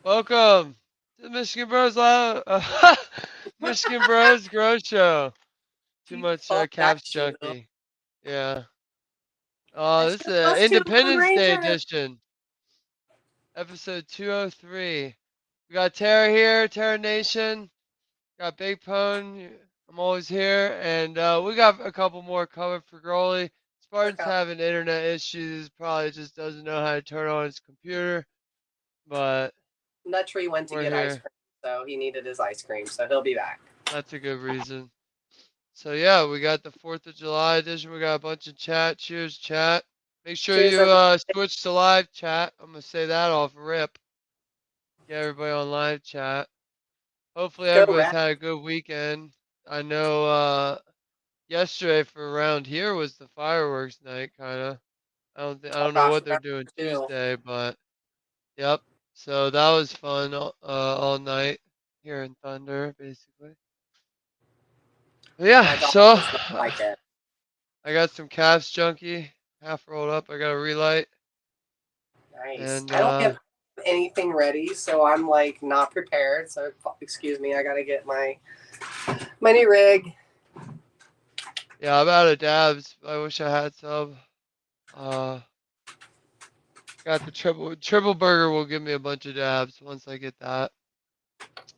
Welcome to the Michigan Bros Michigan Bros Grow Show. Too You much fuck that Caps shoe. junkie. Yeah. I This is sure was too, Lone Independence Day Ranger. edition, episode 203. We got Tara here, Tara Nation. Got Big Pone. I'm always here, and we got a couple more covered for Growly. Spartan's Workout. having internet issues. Probably just doesn't know how to turn on his computer, but That tree went to we're get ice here. cream, so he needed his ice cream, so he'll be back. That's a good reason. So yeah, we got the 4th of July edition. We got a bunch of chat. Cheers, chat. Make sure Cheers, you everybody. switch to live chat. I'm gonna say that off rip. Get everybody on live chat. Hopefully Go everybody's Rat. had a good weekend. I know yesterday for around here was the fireworks night, kind of. I Oh don't know gosh, what we they're got doing two. Tuesday, but yep. So that was fun all night here in Thunder, basically. But yeah, My daughter so does not like it. I got some Caps junkie, half rolled up. I got a relight, Nice. and I don't have anything ready, so I'm like not prepared. So excuse me, I gotta get my new rig. yeah, I'm out of dabs. I wish I had some. Uh, got the triple burger will give me a bunch of dabs once I get that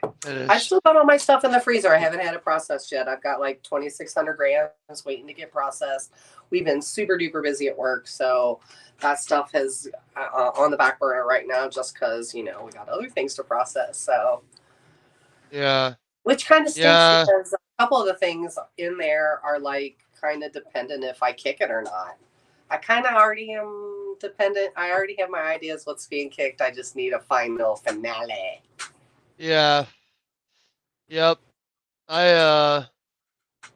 I finished. still got all my stuff in the freezer. I haven't had it processed yet. I've got like 2,600 grams waiting to get processed. We've been super duper busy at work, so that stuff is on the back burner right now just because, we got other things to process. So, Yeah, which kind of stinks yeah, because a couple of the things in there are like kind of dependent if I kick it or not. I kind of already am dependent. I already have my ideas what's being kicked. I just need a final finale. yeah, yep. I uh,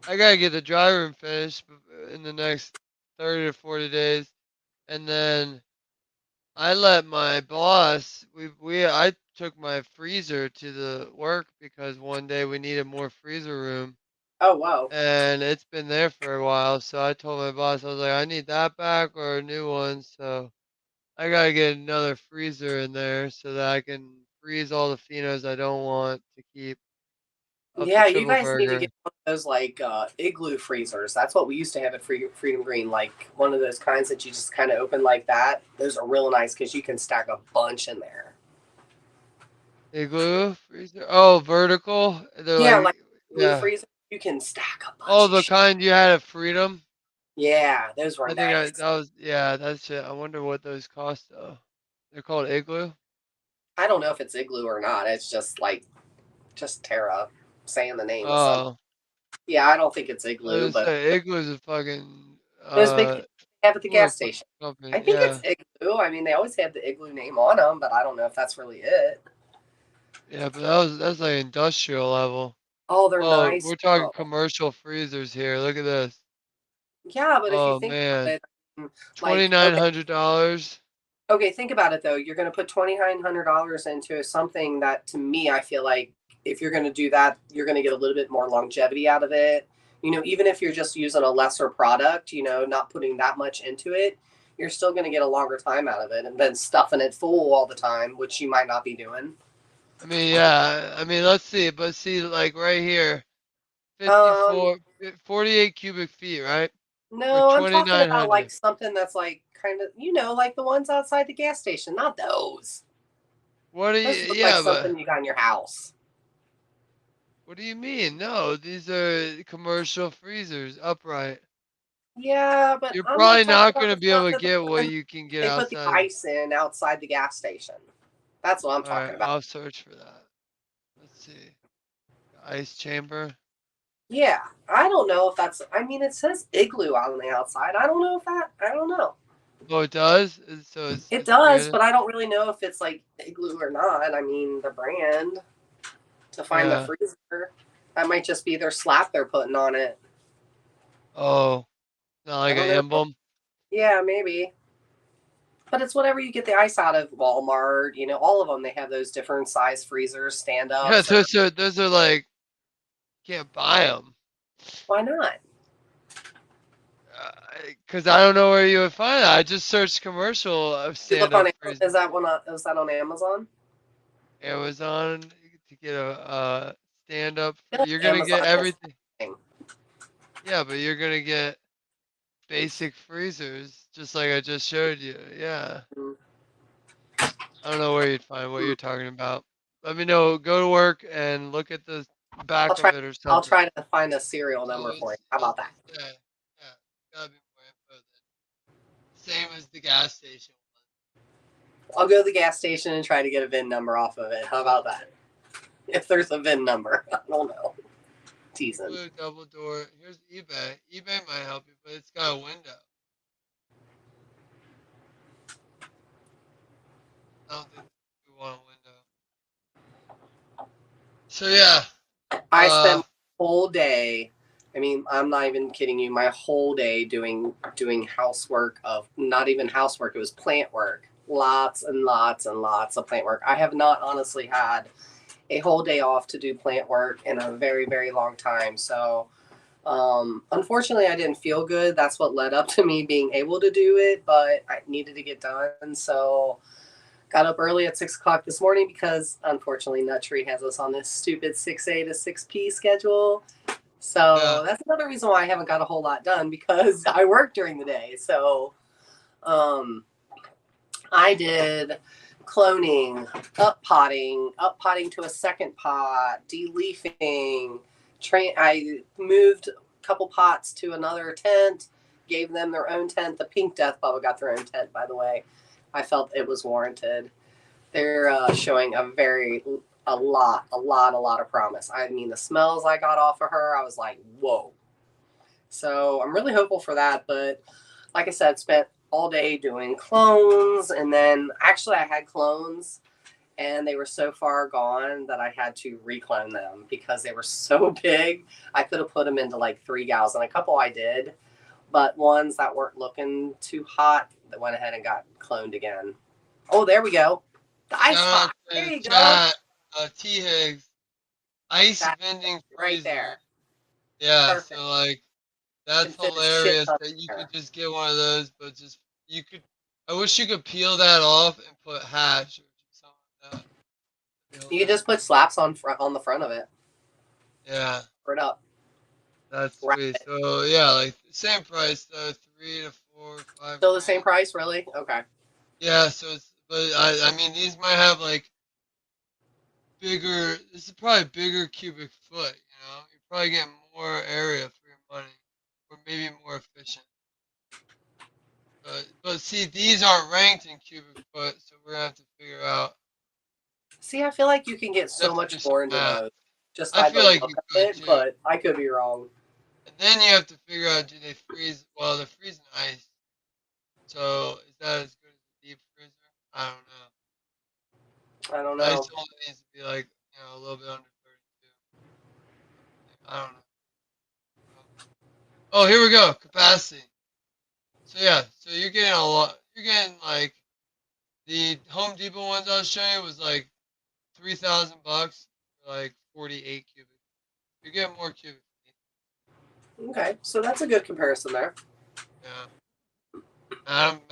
I gotta get the dry room finished in the next 30 to 40 days, and then I let my boss. I took my freezer to the work because one day we needed more freezer room, Oh, whoa. and it's been there for a while. So I told my boss, I was like, I need that back or a new one. So I gotta get another freezer in there so that I can freeze all the phenos I don't want to keep of the Yeah, you triple guys need to burger. get one of those like igloo freezers. That's what we used to have at Freedom Green, like one of those kinds that you just kind of open like that. Those are real nice because you can stack a bunch in there. Igloo freezer. Oh, vertical. They're Yeah, like like, igloo yeah. freezer, you can stack a bunch Oh, of the shit. kind you had at Freedom. Yeah, those were I think nice. that was, yeah, that's it. I wonder what those cost though. They're called igloo. I don't know if it's igloo or not. It's just like just Tara saying the name of some. Oh, Yeah, I don't think it's I igloo, was but say igloo is a fucking those big things they have at the cooler gas station. I company. think it's Yeah, igloo. I mean, they always have the igloo name on them, but I don't know if that's really it. yeah, but that's like industrial level. Oh, they're Oh, nice we're talking though. commercial freezers here. Look at this. Yeah, but if you Oh think man, about it, twenty like, nine okay, hundred dollars. okay, think about it though. You're going to put $2,900 into something that, to me, I feel like if you're going to do that, you're going to get a little bit more longevity out of it. Even if you're just using a lesser product, not putting that much into it, you're still going to get a longer time out of it, and then stuffing it full all the time, which you might not be doing. I mean, yeah. I mean, let's see. But see, like right here, Um, 48 cubic feet, right? For no, I'm talking about like 2,900. something that's like kind of, like the ones outside the gas station, not those. What do you? Those look like Yeah, but something you got in your house. what do you mean? No, these are commercial freezers, upright. Yeah, but You're I'm not probably talking not about gonna the be stuff able to that get what you can get they put the outside. ice in outside the gas station. That's what I'm All right, talking about. I'll search for that. Let's see. Ice chamber. Yeah, I don't know if that's. I mean, it says igloo on the outside. I don't know if that. I don't know. Oh, it does. So It it's does, branded. but I don't really know if it's like igloo or not. I mean, the brand to find the Yeah. freezer. That might just be their slap they're putting on it. Oh, not I like an don't know. emblem. Yeah, maybe. But it's whatever you get the ice out of Walmart. All of them, they have those different size freezers, stand Yeah, ups, or those are like can't buy them. why not? Cause I don't know where you would find it. I just searched commercial of You look stand on up Am- freezers. is that one? Is that on Amazon? Amazon to get a stand up I for. feel You're like gonna get Amazon has everything. everything. Yeah, but you're gonna get basic freezers, just like I just showed you. Yeah. Mm. I don't know where you'd find what you're talking about. Let me know. Go to work and look at the I'll back of try. it or I'll something. try to find a serial So number for you. it's How about that? yeah, yeah. Gotta be more info than same as the gas station I'll go to the gas station and try to get a VIN number off of it. How about that? If there's a VIN number, I don't know. Teasing. blue double door. Here's eBay. eBay might help you, but it's got a window. I don't think we want a window. So yeah. I spent Uh my whole day. I mean, I'm not even kidding you. My whole day doing housework of not even housework. It was plant work. Lots and lots and lots of plant work. I have not honestly had a whole day off to do plant work in a very very long time. So unfortunately, I didn't feel good. That's what led up to me being able to do it, but I needed to get done. So got up early at 6 o'clock this morning because unfortunately Nuttree has us on this stupid 6A to 6P schedule. yeah. So that's another reason why I haven't got a whole lot done because I work during the day. So um, I did cloning, up potting to a second pot, deleafing. I moved a couple pots to another tent, gave them their own tent. The Pink Death Bubba got their own tent, by the way. I felt it was warranted. They're showing a lot of promise. I mean, the smells I got off of her, I was like, whoa. So I'm really hopeful for that. But like I said, spent all day doing clones, and then actually I had clones, and they were so far gone that I had to reclone them because they were so big. I could have put them into like 3 gals, and a couple I did, but ones that weren't looking too hot, that went ahead and got cloned again. Oh, there we go. The ice Shout out pot. to There the you go. chat. T Higgs. Ice That's vending right freezer. there. Yeah, Perfect. so like that's And fit a shit hilarious ton that you in could there. just get one of those, but just you could. I wish you could peel that off and put hash or something like that. That'd be You can hilarious. just put slaps on the front of it. Yeah, Put it up. that's Wrap sweet. it. So yeah, like same price though, 3 to 4, 5 Still the same grand. price, really? Okay. Yeah, so it's but I mean these might have like bigger. This is probably bigger cubic foot. You probably get more area for your money, or maybe more efficient. But see, these aren't ranked in cubic foot, so we're gonna have to figure out. See, I feel like you can get You so have to do much some more into math. those just I by the feel like look you of could it, too. but I could be wrong. And then you have to figure out, do they freeze? Well, they're freezing ice. So is that as good as a deep freezer? I don't know. I don't Ice know. only needs to be like, a little bit under 32. I don't know. Oh, here we go. Capacity. So yeah, so you're getting a lot. You're getting like the Home Depot ones I was showing you was like 3,000 bucks for like 48 cubic. You're getting more cubic feet. Okay, so that's a good comparison there. Yeah. Madam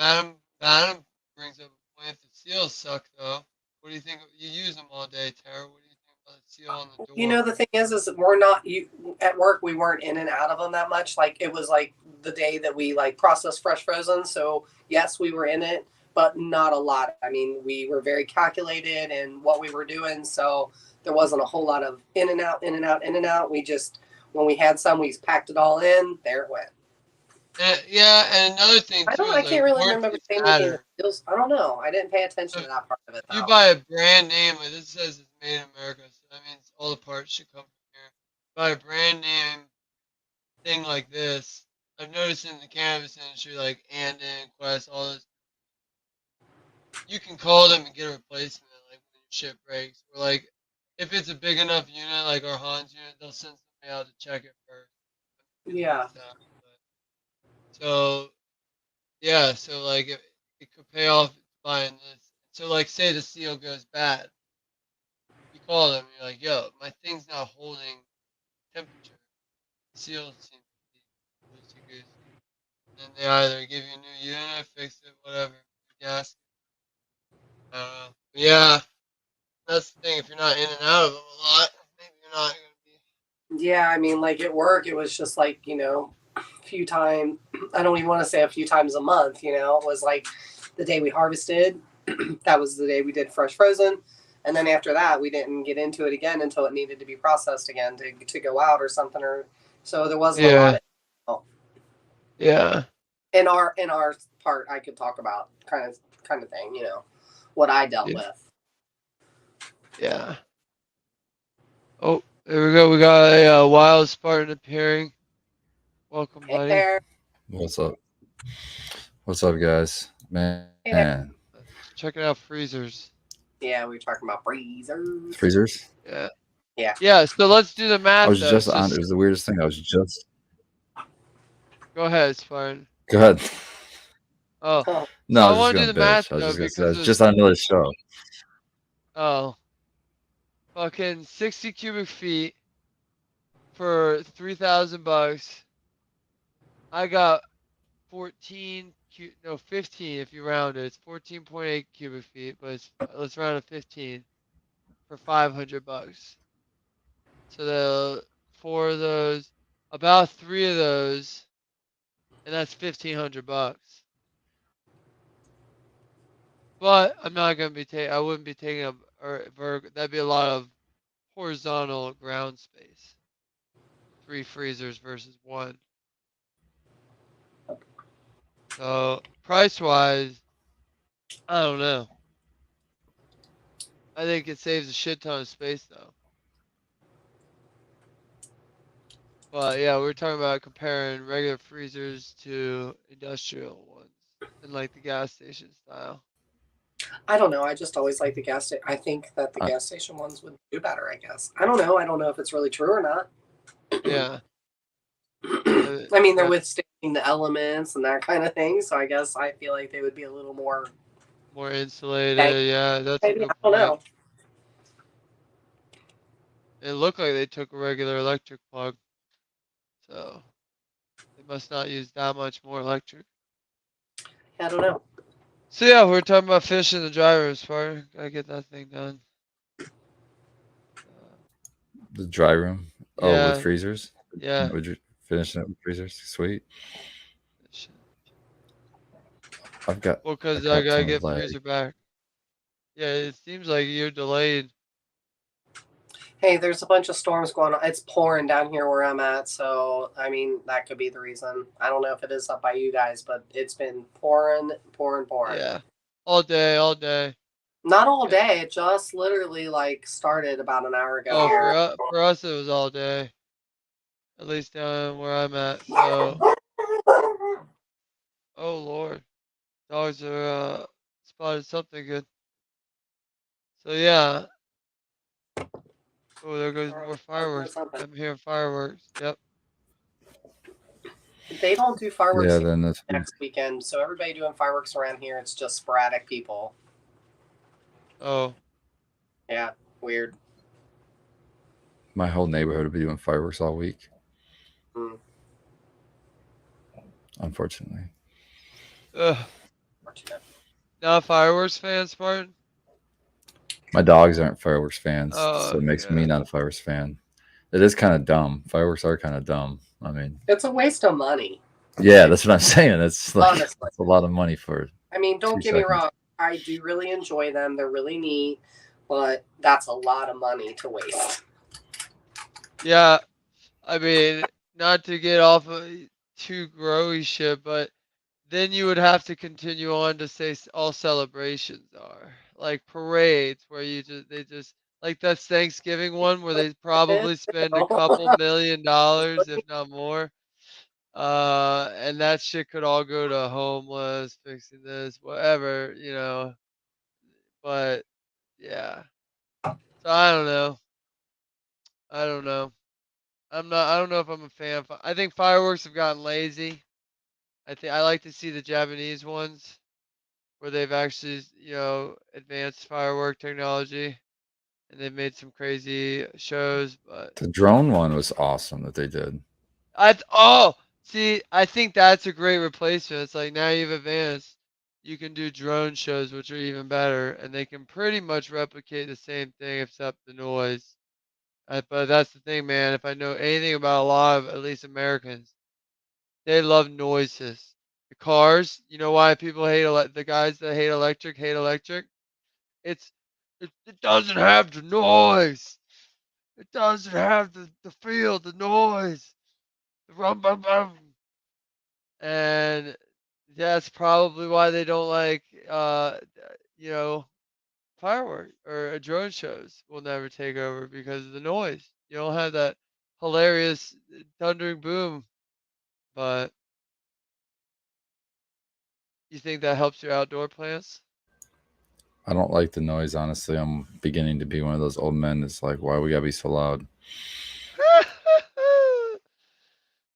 brings up a point. The seals suck though. What do you think? You use them all day, Tara. What do you think about the seal on the You door? know, the thing is we're not you at work. We weren't in and out of them that much. Like it was like the day that we like processed fresh frozen. So yes, we were in it, but not a lot. I mean, we were very calculated in what we were doing. So there wasn't a whole lot of in and out, in and out, in and out. We just when we had some, we packed it all in. There it went. And, yeah, and another thing I too don't. is I like can't really remember warranties seeing anything that matter. feels. I don't know. I didn't pay So attention to that part of it if you though. buy a brand name, like this says it's made in America, so that means all the parts should come from here. Buy a brand name thing like this. I've noticed in the cannabis industry, like Andon, Quest, all those, you can call them and get a replacement, like when your shit breaks. Or like, if it's a big enough unit, like our Hans unit, they'll send somebody out to check it first, get Yeah. fixed out. So yeah, so like it could pay off buying this. So like, say the seal goes bad, you call them, you're like, yo, my thing's not holding temperature. The seal seems to be loosey goosey. And they either give you a new unit, fix it, whatever, gas. I don't know. But yeah, That's the thing. If you're not in and out of them a lot, maybe you're not gonna be. Yeah, I mean, like at work, it was just like, a few times. I don't even want to say a few times a month. It was like the day we harvested. That was the day we did fresh frozen. And then after that, we didn't get into it again until it needed to be processed again to go out or something. Or so there wasn't a lot Yeah. of Yeah. in our part I could talk about kind of thing. What I dealt Yeah. with. Yeah. Oh, there we go. We got a wild Spartan appearing. Welcome, Hey buddy. there. What's up? What's up, guys? Hey there. Man, Checking out freezers. Yeah, we were talking about freezers. freezers. Yeah. Yeah. Yeah. So let's do the I math was though. just on. It was the weirdest thing. I was just. Go ahead, Spartan. Go ahead. Oh, Oh, so No, I I was just want to do gonna the math bitch. I was though just gonna say I because was just on another show. oh, fucking 60 cubic feet for $3,000. I got 15 if you round it. It's 14.8 cubic feet, but let's round it 15 for $500. So the four of those, about three of those, and that's $1,500. But I'm not gonna be taking. I wouldn't be taking a That'd be a lot of horizontal ground space. Three freezers versus one. So price wise, I don't know. I think it saves a shit ton of space though. But yeah, we're talking about comparing regular freezers to industrial ones and like the gas station style. I don't know. I just always like the gas station. I think that the I, gas station ones would do better. I guess. I don't know. I don't know if it's really true or not. Yeah. I mean, they're Yeah. withstanding the elements and that kind of thing. So I guess I feel like they would be a little more. More Maybe insulated. Yeah, that's a I good don't point. know. It looked like they took a regular electric plug, so they must not use that much more electric. I don't know. So yeah, we're talking about finishing the dry room part. Gotta get that thing done. Uh, the dry room. Oh, with yeah, freezers. yeah. Would you finish it with freezers? Sweet. I've got Well, a cause I crap gotta ton of get lag. freezer back. Yeah, it seems like you're delayed. Hey, there's a bunch of storms going on. It's pouring down here where I'm at, so I mean that could be the reason. I don't know if it is up by you guys, but it's been pouring, pouring, pouring. Yeah, all day, all day. Not all Yeah. day. It just literally like started about an hour ago Oh, here. for us it was all day. At least down where I'm at. So, oh Lord, dogs are spotted something good. So yeah. Oh, there goes more Something, fireworks. something. I'm hearing fireworks. Yep. They don't do fireworks Yeah, here then that's next weekend, so everybody doing fireworks around here, it's just sporadic people. Oh, Yeah, weird. my whole neighborhood will be doing fireworks all week. Hmm. Unfortunately, ugh. Not a fireworks fan, Spartan. my dogs aren't fireworks fans, so Oh it makes me yeah. not a fireworks fan. It is kind of dumb. Fireworks are kind of dumb. I mean, It's a waste of money, yeah, that's what I'm saying. It's like honestly. it's a lot of money for I mean, don't 2 get me seconds. wrong. I do really enjoy them. They're really neat, but that's a lot of money to waste. Yeah. I mean, not to get off of too growy shit, but then you would have to continue on to say all celebrations are like parades where they just like that Thanksgiving one where they probably spend a couple $1 million, if not more. And that shit could all go to homeless, fixing this, whatever. But yeah. So I don't know. I don't know. I don't know if I'm a fan. I think fireworks have gotten lazy. I like to see the Japanese ones where they've actually, advanced firework technology and they've made some crazy shows. But The drone one was awesome that they did. see, I think that's a great replacement. It's like now you've advanced. you can do drone shows, which are even better, and they can pretty much replicate the same thing except the noise. But that's the thing, man. If I know anything about a lot of, at least Americans, they love noises. The cars, you know why people hate the guys that hate electric hate electric? It's it doesn't have the noise. It doesn't have the feel, the noise. The rum bum bum. And that's probably why they don't like you know, fireworks or drone shows will never take over because of the noise. You don't have that hilarious thundering boom. But you think that helps your outdoor plants? I don't like the noise, honestly. I'm beginning to be one of those old men that's like, why we gotta be so loud?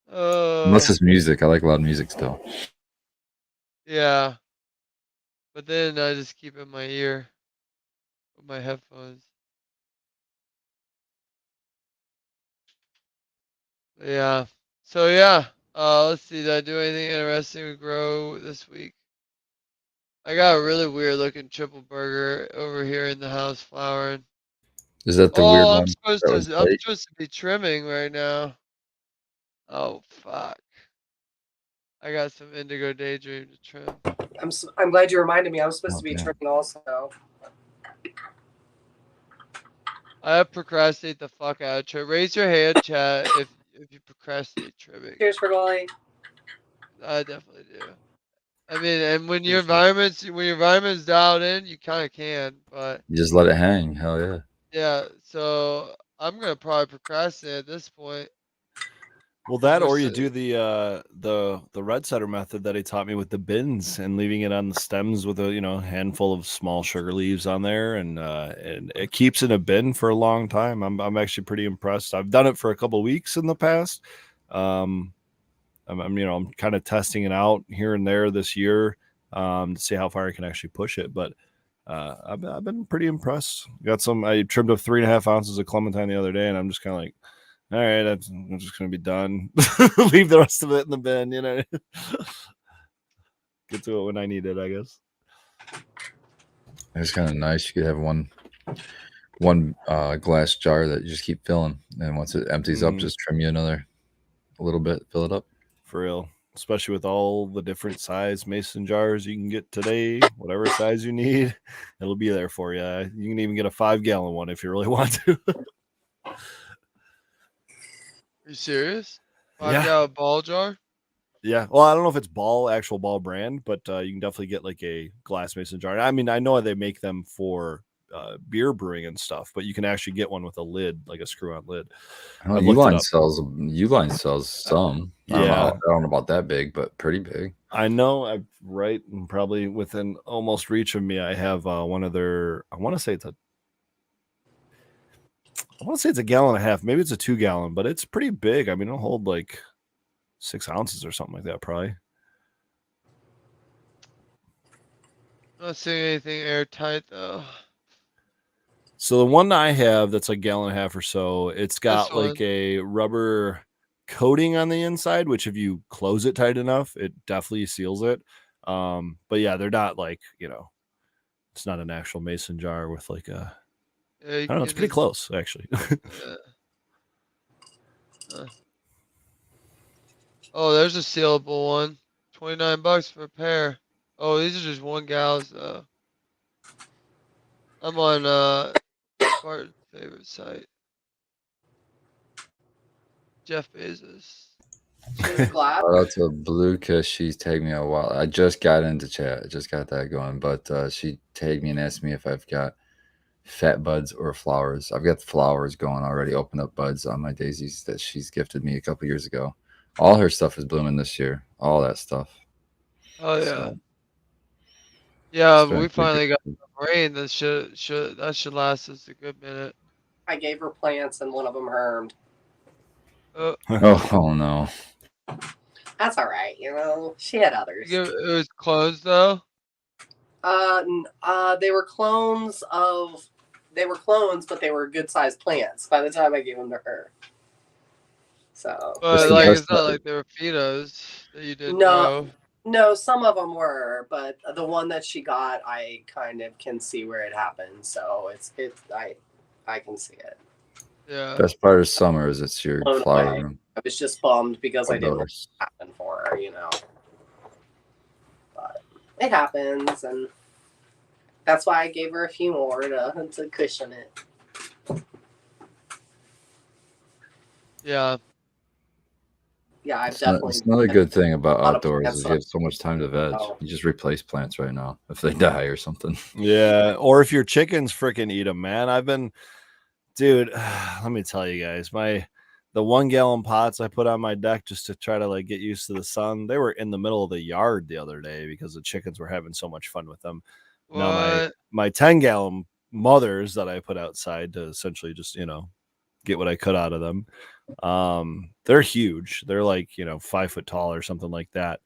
Unless Oh, it's music. I like loud music still. yeah. But then I just keep it in my ear with my headphones. Yeah. So yeah. Let's see. Did I do anything interesting to grow this week? I got a really weird looking triple burger over here in the house flowering. Is that the weird Oh, one that was I'm late? supposed to be trimming right now. Oh fuck. I got some indigo daydream to trim. I'm glad you reminded me. I was supposed Oh, to be damn. trimming also. I procrastinate the fuck out of trim. Raise your hand, chat, if you procrastinate trimming. Cheers for Golly. I definitely do. I mean, and when your Cheers, environment's dialed in, you kind of can. But You just let it hang. Hell yeah. yeah, so I'm gonna probably procrastinate at this point. Well, 'Cause that or you do the red cider method that he taught me with the bins and leaving it on the stems with a handful of small sugar leaves on there, and it keeps in a bin for a long time. I'm actually pretty impressed. I've done it for a couple of weeks in the past. I'm kind of testing it out here and there this year to see how far I can actually push it, but. I've been pretty impressed. I trimmed up 3.5 ounces of clementine the other day, and I'm just kind of like, all right, I'm just gonna be done. Leave the rest of it in the bin, Get to it when I need it, I guess. It's kind of nice. You could have one glass jar that you just keep filling, and once it empties up, just trim you a little bit, fill it up. For real. Especially with all the different size mason jars you can get today, whatever size you need, it'll be there for you. You can even get a 5-gallon one if you really want to. Are you serious? Yeah. 5-gallon ball jar? Yeah. Well, I don't know if it's actual ball brand, but you can definitely get like a glass mason jar. I mean, I know they make them for beer brewing and stuff, but you can actually get one with a lid, like a screw-on lid. Oh, I've looked it Uline sells some. Yeah. I don't know about that big, but pretty big. I know. I'm right, and probably within almost reach of me. I have one of their. I want to say it's a gallon and a half. Maybe it's a 2-gallon, but it's pretty big. I mean, it'll hold like 6 ounces or something like that, probably. I'm not seeing anything airtight though. So the one I have that's like a gallon and a half or so, it's got This like one. a rubber coating on the inside, which if you close it tight enough, it definitely seals it. But yeah, they're not like, it's not an actual mason jar with like a, Yeah, I don't know, it's pretty close actually. Yeah. Oh, there's a sealable one. $29 for a pair. Oh, these are just 1 gallons though. I'm on Barton's favorite site. Jeff Bezos. Cheers glass. Shout out to Blue because she's tagged me a while. I just got into chat. I just got that going, but she tagged me and asked me if I've got fat buds or flowers. I've got the flowers going already. Opened up buds on my daisies that she's gifted me a couple years ago. All her stuff is blooming this year. All that stuff. Oh yeah. So, yeah, it's but we been finally got some rain. That should last us a good minute. I gave her plants and one of them hermed. oh no. That's all right. She had others. It was clones though. They were clones, but they were good sized plants by the time I gave them to her. So, But the like, best it's not part. like they were phetos that you didn't No. grow. No, some of them were, but the one that she got, I kind of can see where it happened. So I can see it. Yeah. Best part of summer is it's your Blown flower away. room I was just bummed because I didn't want outdoors. it to happen for her, you know. But it happens, and that's why I gave her a few more to cushion it. Yeah. Yeah, I've It's definitely another good thing about a lot of outdoors plants is that you have so much time to veg. Oh. You just replace plants right now if they die or something. Yeah, or if your chickens freaking eat them, man. Dude, let me tell you guys, the 1 gallon pots I put on my deck just to try to like get used to the sun, they were in the middle of the yard the other day because the chickens were having so much fun with them. Now What? my 10 gallon mothers that I put outside to essentially just, get what I could out of them. They're huge. They're like, 5 foot tall or something like that.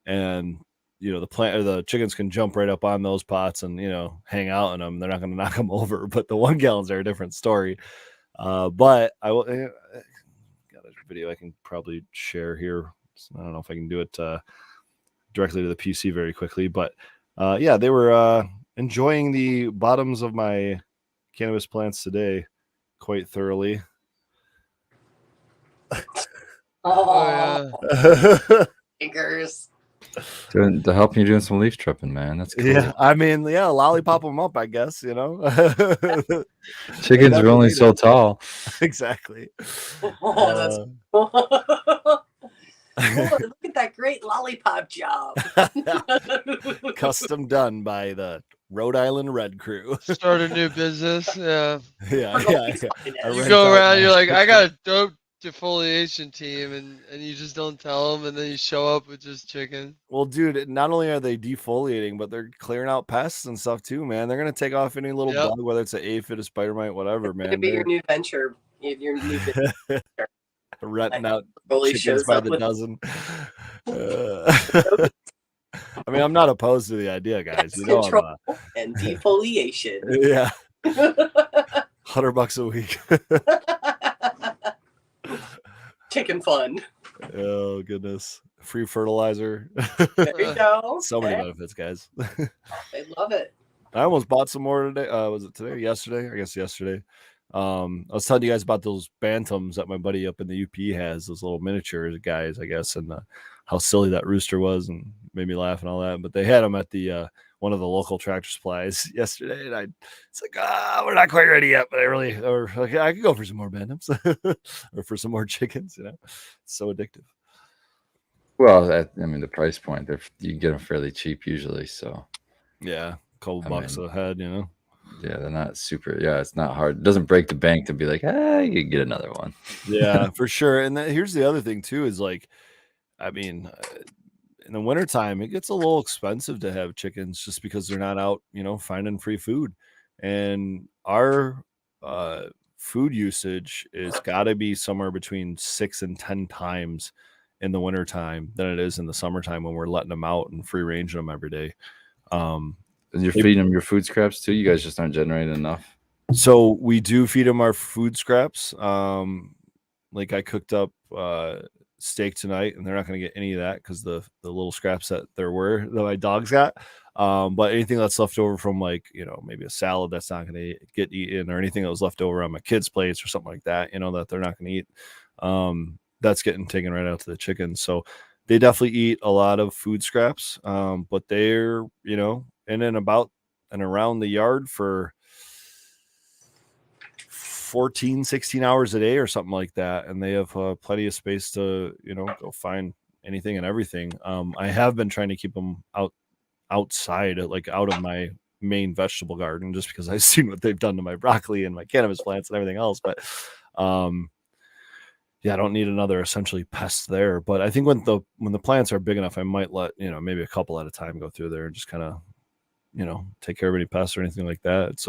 And the chickens can jump right up on those pots and hang out in them. They're not going to knock them over. But the 1 gallons are a different story. But I will got a video I can probably share here. I don't know if I can do it directly to the PC very quickly, but yeah, they were enjoying the bottoms of my cannabis plants today quite thoroughly. Oh Oh, fingers. To help you doing some leaf tripping, man. That's cool. Yeah, I mean, yeah, lollipop them up, I guess, Chickens are only so tall. Exactly. Oh, that's oh, look at that great lollipop job. Custom done by the Rhode Island Red Crew. Start a new business. Yeah. yeah. I You rent go out around, my- you're like, I got a dope defoliation team, and you just don't tell them, and then you show up with just chicken. Well, dude, not only are they defoliating, but they're clearing out pests and stuff too, man. They're gonna take off any little Yep. bug, whether it's an aphid, a spider mite, whatever, It's gonna man. be your new venture. Your new business. Renting out Really chickens shows by up the with dozen. I mean, I'm not opposed to the idea, guys. pest You know, control and defoliation. yeah, $100 a week. Chicken fun. Oh goodness, free fertilizer. There you go. So many Hey, benefits, guys. they love it. I almost bought some more today. Was it today? Yesterday? I guess yesterday. I was telling you guys about those bantams that my buddy up in the UP has, those little miniature guys, I guess, and how silly that rooster was, and made me laugh and all that. But they had them at the one of the local Tractor Supplies yesterday, and it's like, we're not quite ready yet, but I could go for some more bantams or for some more chickens. It's so addictive. Well, I mean, the price point, you can get them fairly cheap usually. So, Yeah, a couple I bucks mean, a head, yeah, they're not super. Yeah, it's not hard. It doesn't break the bank to be like, you can get another one. Yeah, for sure. And here's the other thing too is like, I mean, in the wintertime, it gets a little expensive to have chickens just because they're not out, finding free food. And our food usage is got to be somewhere between 6 and 10 times in the wintertime than it is in the summertime when we're letting them out and free ranging them every day. And you're feeding them your food scraps too. You guys just aren't generating enough. So we do feed them our food scraps. Like I cooked up steak tonight, and they're not going to get any of that because the little scraps that my dogs got. But anything that's left over from maybe a salad that's not going to get eaten, or anything that was left over on my kids' plates or something like that, that they're not going to eat, that's getting taken right out to the chickens. So they definitely eat a lot of food scraps, but they're in and about and around the yard for 14, 16 hours a day or something like that. And they have plenty of space to, go find anything and everything. I have been trying to keep them outside, out of my main vegetable garden, just because I've seen what they've done to my broccoli and my cannabis plants and everything else. But yeah, I don't need another essentially pest there. But I think when the plants are big enough, I might let, maybe a couple at a time go through there and just kind of, take care of any pests or anything like that. It's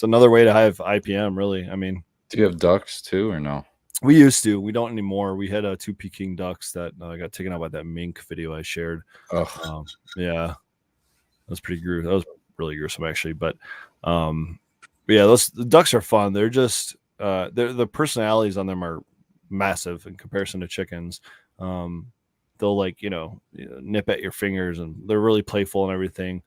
another way to have IPM, really. I mean, do you have ducks too, or no? We used to. We don't anymore. We had 2 Peking ducks that got taken out by that mink video I shared. Yeah, that was pretty gruesome. That was really gruesome, actually. But yeah, the ducks are fun. They're just the personalities on them are massive in comparison to chickens. they'll like nip at your fingers, and they're really playful and everything,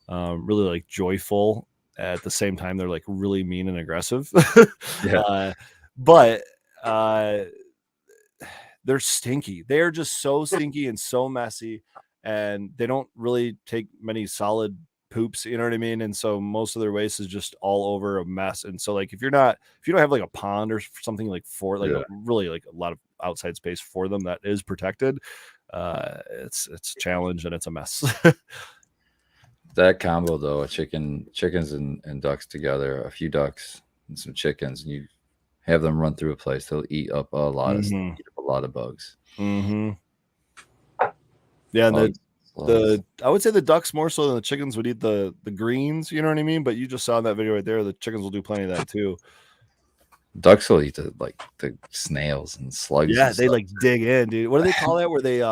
really like joyful. At the same time, they're like really mean and aggressive. Yeah. But they're stinky. They are just so stinky and so messy, and they don't really take many solid poops, you know what I mean? And so most of their waste is just all over a mess. And so like if you don't have like a pond or something like for like really like a lot of outside space for them that is protected, it's a challenge and it's a mess. That combo though, chickens and ducks together, a few ducks and some chickens, and you have them run through a place, they'll eat up a lot of bugs. Mm-hmm. Yeah, and I would say the ducks more so than the chickens would eat the greens, you know what I mean? But you just saw in that video right there, the chickens will do plenty of that too. Ducks will eat the snails and slugs. Yeah, they like dig in, dude. What do they call that? Where they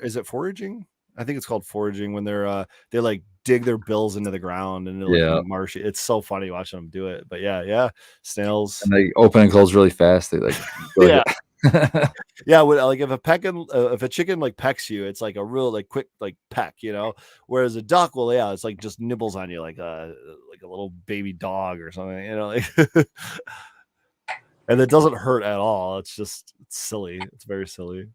is it foraging? I think it's called foraging when they're they like dig their bills into the ground and they're like marshy. It's so funny watching them do it. But yeah, snails. And they open and close really fast. They like yeah. Yeah, like if a chicken like pecks you, it's like a real like quick like peck, Whereas a duck, well, yeah, it's like just nibbles on you like a little baby dog or something, like and it doesn't hurt at all. It's silly. It's very silly.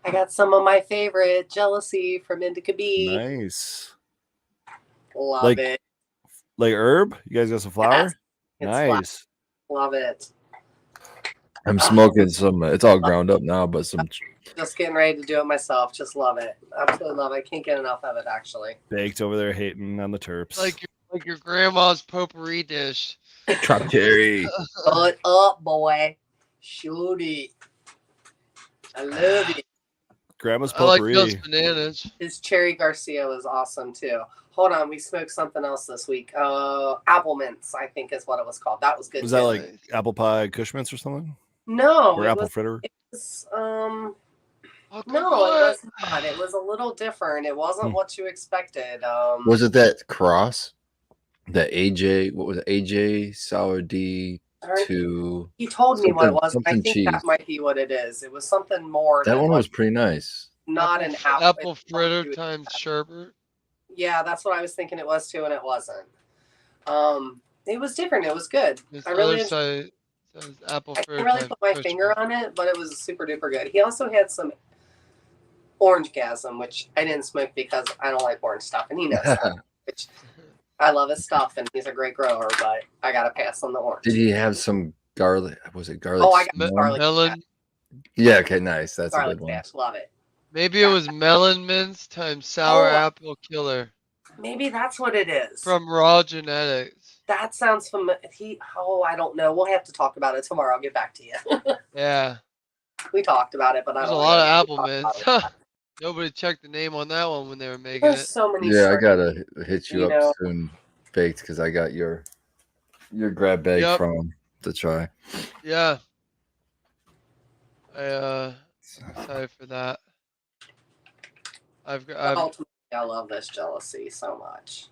I got some of my favorite jealousy from Indica Bee. Nice. Love it. Like herb? You guys got some flour? Yes, nice. Love it. I'm smoking some. It's all ground up now, but some. Just getting ready to do it myself. Just love it. Absolutely love it. I can't get enough of it, actually. Baked over there hating on the terps. Like your grandma's potpourri dish. Trap cherry. Put up, boy. Shoot it. I love it. Grandma's potpourri. I like those bananas. His cherry Garcia was awesome too. Hold on, we smoked something else this week. Apple mints, I think is what it was called. That was good. Was that like apple pie Kush mints or something? No, or apple fritter? It was no, it was not. It was a little different. It wasn't what you expected. Was it that cross? The AJ, what was it? AJ Sour D to. He told me what it was. I think cheese. That might be what it is. It was something more. That one was pretty nice. Not an apple fritter times sherbet. Yeah, that's what I was thinking it was too, and it wasn't. It was different. It was good. This I really apple fritter. I can't really put my finger on it, but it was super duper good. He also had some orange gasm, which I didn't smoke because I don't like orange stuff, and he knows that. Which I love his stuff, and he's a great grower, but I gotta pass on the orange. Did he have some garlic? Was it garlic? Oh, I got garlic melon. Yeah, okay, nice. That's garlic a good one. Dash. Love it. Maybe it was melon mints times sour apple killer. Maybe that's what it is. From Raw Genetics. That sounds familiar. I don't know. We'll have to talk about it tomorrow. I'll get back to you. Yeah. We talked about it, but There's a lot of apple mints. Nobody checked the name on that one when they were making There's so many. Yeah, I gotta hit you up soon, baked, because I got your grab bag from to try. Yeah. Excited for that. Ultimately, I love this jealousy so much.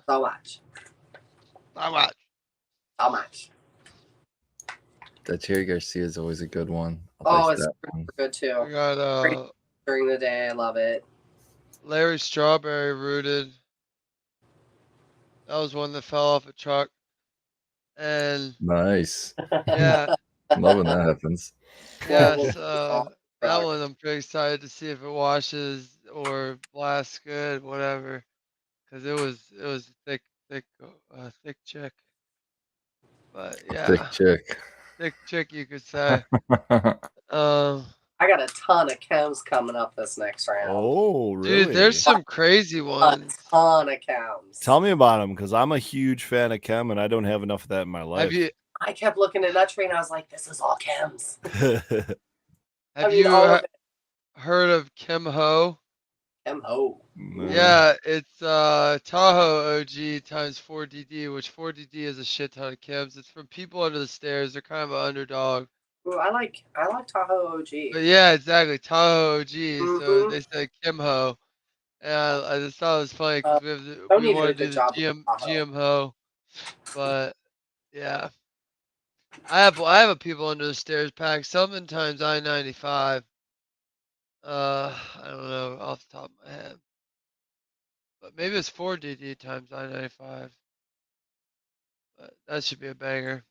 So much. So much. So much. That Cherry Garcia is always a good one. It's good too. I got during the day, I love it. Larry Strawberry Rooted. That was one that fell off a truck. And nice. Yeah. Love when that happens. Yes, that one I'm pretty excited to see if it washes or blasts good, whatever. Because it was thick chick. But yeah, thick chick, you could say. I got a ton of chems coming up this next round. Oh, really? Dude, there's some crazy ones. A ton of chems. Tell me about them, because I'm a huge fan of chem, and I don't have enough of that in my life. I kept looking at that tree, and I was like, "This is all chems." Have you heard of Chem Ho? Chem Ho. Yeah, it's Tahoe OG times 4DD, which 4DD is a shit ton of chems. It's from People Under the Stairs. They're kind of an underdog. Ooh, I like Tahoe OG. But yeah, exactly. Tahoe OG. So they say Chem Ho. And I just thought it was funny because we want to do the GM Ho. But yeah. I have a people under the stairs pack. Sometimes I-95. I don't know off the top of my head, but maybe it's 4DD times I-95. But that should be a banger.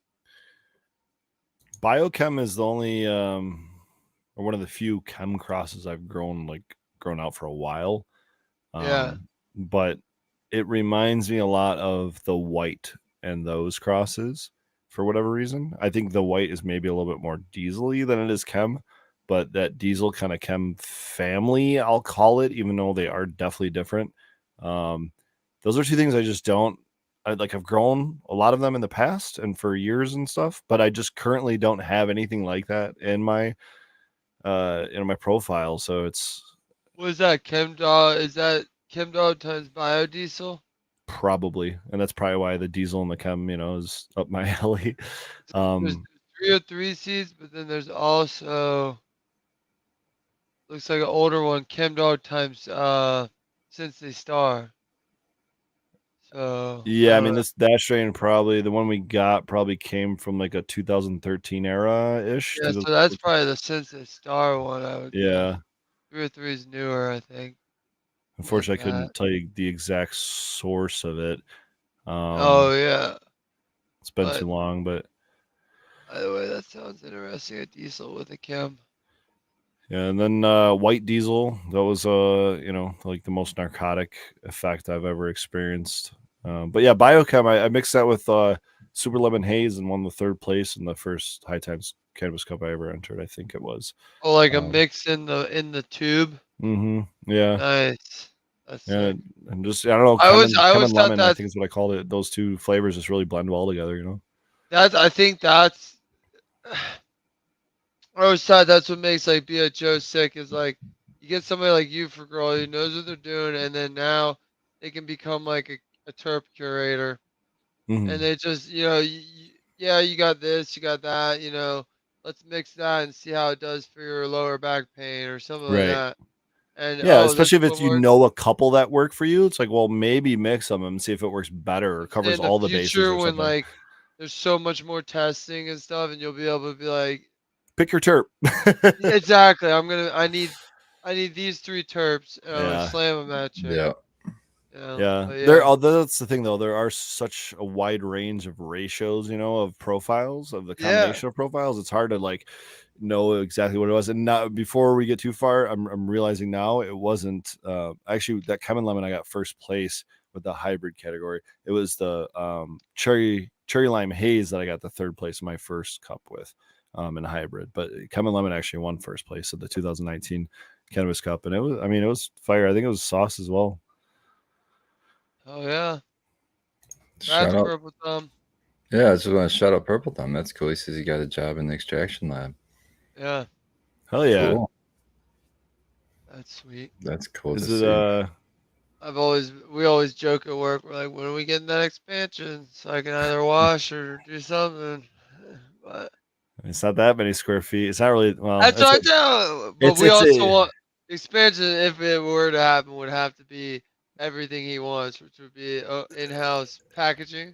Biochem is the only or one of the few chem crosses I've grown out for a while. Yeah. But it reminds me a lot of the white and those crosses for whatever reason. I think the white is maybe a little bit more diesel-y than it is chem, but that diesel kind of chem family, I'll call it, even though they are definitely different. Those are two things I just don't. I've grown a lot of them in the past and for years and stuff, but I just currently don't have anything like that in my profile. So it's What is that? Chemdog? Is that Chemdog times biodiesel? probably, and that's probably why the diesel and the chem, is up my alley. There's 303 seeds, but then there's also looks like an older one, Chemdog times Sensei Star. So I Yeah, I don't mean know. that strain probably the one we got probably came from like a 2013 era ish. Yeah, so that's probably the Sensei Star one, I would guess. Yeah. 303 is newer, I think, than Unfortunately, I that. couldn't tell you the exact source of it. Oh yeah, It's been but too long, but by the way, that sounds interesting. A diesel with a chem. yeah. And then white diesel, that was like the most narcotic effect I've ever experienced. But yeah, biochem, I mixed that with super lemon haze and won the third place in the first High Times Cannabis Cup I ever entered. I think it was. Oh, like a mix in the tube. Yeah. Nice. That's Yeah, sick. and just I don't know, I always I chem always and thought lemon. I that think is what I called it. Those two flavors just really blend well together. I think that's I always thought that's what makes like BHO sick is like you get somebody like you for girl who knows what they're doing, and then now they can become like a terp curator, and Mhm. they just yeah, you got this, you got that, let's mix that and see how it does for your lower back pain or something like Right. that. And Yeah, oh, this especially if one it's works. a couple that work for you. It's like, well, maybe mix them and see if it works better or covers In the all the bases future or when something. like there's so much more testing and stuff, and you'll be able to be like, Pick your terp. exactly, I need these three terps, and I'm gonna Yeah. slam them at you. Yeah. Yeah, But yeah, that's the thing though. There are such a wide range of ratios, of profiles of the yeah. combination of profiles. It's hard to know exactly what it was. And now, before we get too far, I'm realizing now it wasn't actually that Chem and Lemon. I got first place with the hybrid category. It was the cherry lime haze that I got the third place in my first cup with in hybrid. But Chem and Lemon actually won first place at the 2019 Cannabis Cup, and it was fire. I think it was sauce as well. Oh yeah. Shout That's out. purple thumb. Yeah, I just want to shout out Purple Thumb. That's cool. He says he got a job in the extraction lab. Yeah, Hell yeah. Cool. that's sweet. That's cool Is to it see. We always joke at work. We're like, when are we getting that expansion so I can either wash or do something? But it's not that many square feet. It's not really well. that's what I tell. But we It's also a want expansion. If it were to happen, would have to be everything he wants, which would be in-house packaging,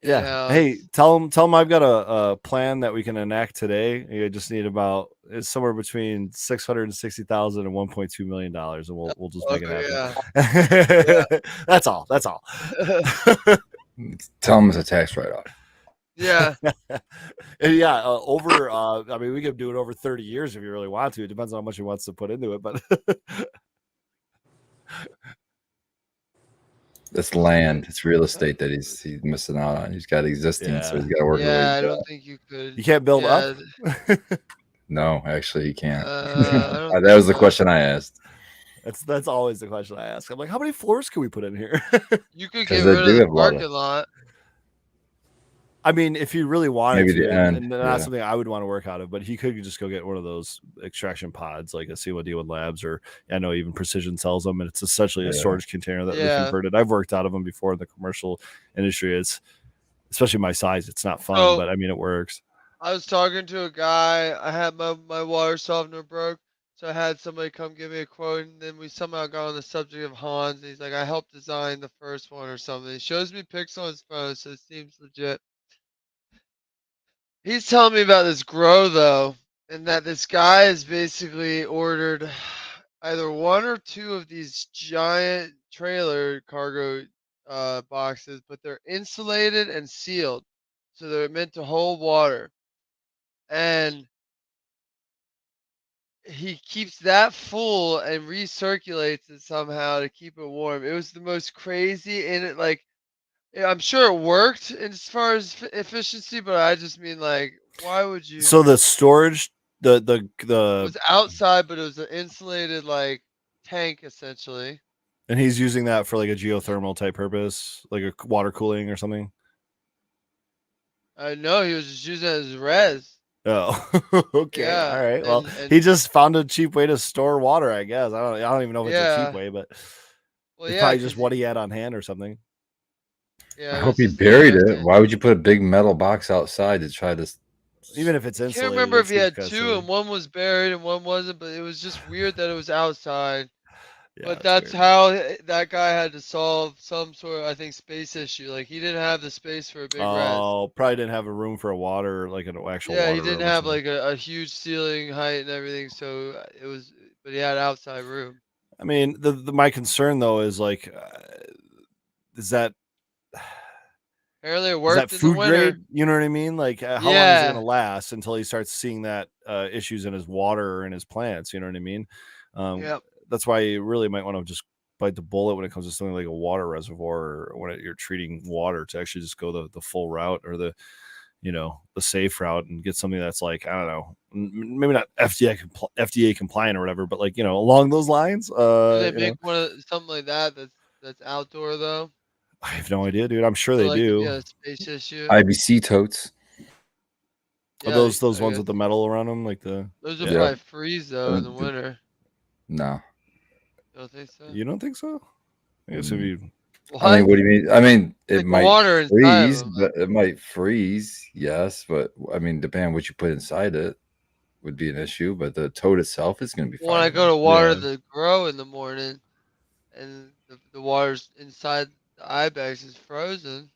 yeah. Hey, in-house. tell him I've got a plan that we can enact today. You just need it's somewhere between 660,000 and 1.2 million dollars, and we'll just make it Yeah, happen. That's all. That's all. Tell him it's a tax write off. yeah. And yeah, over. I mean, we could do it over 30 years if you really want to. It depends on how much he wants to put into it, but. It's land. It's real estate that he's missing out on. He's got existing, so he's got to work. Yeah, I don't think you could. You can't build up. No, actually, you can't. I don't That was the think so. question I asked. That's always the question I ask. I'm like, how many floors can we put in here? You could 'Cause get they rid do of the have a lot of- parking lot. I mean, if you really wanted Maybe to, the and end, that's yeah. something I would want to work out of, but he could just go get one of those extraction pods, like a CO1 Labs, or I know even Precision sells them, and it's essentially a Yeah. storage container that they Yeah. converted. I've worked out of them before in the commercial industry. It's especially my size. It's not fun, So- but I mean, it works. I was talking to a guy. I had my water softener broke, so I had somebody come give me a quote, and then we somehow got on the subject of Hans. And he's like, I helped design the first one or something. He shows me pics on his phone, so it seems legit. He's telling me about this grow though, and that this guy has basically ordered either one or two of these giant trailer cargo boxes, but they're insulated and sealed, so they're meant to hold water. And he keeps that full and recirculates it somehow to keep it warm. It was the most crazy, and it like I'm sure it worked as far as efficiency, but I just mean like, why would you? So the storage, It was outside, but it was an insulated like tank essentially. and he's using that for like a geothermal type purpose, like a water cooling or something. I know he was just using it as res. Oh, okay, Yeah, all right. Well, and he just found a cheap way to store water, I guess. I don't even know if it's a cheap yeah, way, but well, it's yeah, probably just 'cause what he had on hand or something. I yeah, it hope was he just buried it. everything. Why would you put a big metal box outside to try to? Even if it's I can't insulated, remember it if he seems had kind of two silly. and one was buried and one wasn't, but it was just weird that it was outside. Yeah, But it's that's weird. how that guy had to solve some sort of, I think, space issue. Like he didn't have the space for a big res. Oh, probably didn't have a room for a water, like an actual Yeah, he water didn't room or have something. like a huge ceiling height and everything, so it was, but he had outside room. I mean, my concern though is like, is that Apparently, it is that worked in the food winter. grade? You know what I mean? Like, how long is it going to Yeah, last until he starts seeing that issues in his water or in his plants? You know what I mean? yep. That's why you really might want to just bite the bullet when it comes to something like a water reservoir, or when you're treating water, to actually just go the full route, or the safe route, and get something that's like, I don't know, maybe not FDA compliant or whatever, but like, along those lines. Do they make one of something like that that's outdoor though, I have no idea, dude. I'm sure for they like if you do. had a space issue? IBC totes. Are Yeah, those I ones guess with the metal around them, like the? those would Yeah. Yeah. probably freeze though in the winter. No. You don't think so? You don't think so? I guess if you. What? I mean, what do you mean? I mean, it Like the might water inside of freeze, them. but it might freeze, yes. But I mean, depending on what you put inside it would be an issue. But the toad itself is going to be When I fine. go to water Yeah. the grow in the morning, and the water's inside the ibex is frozen,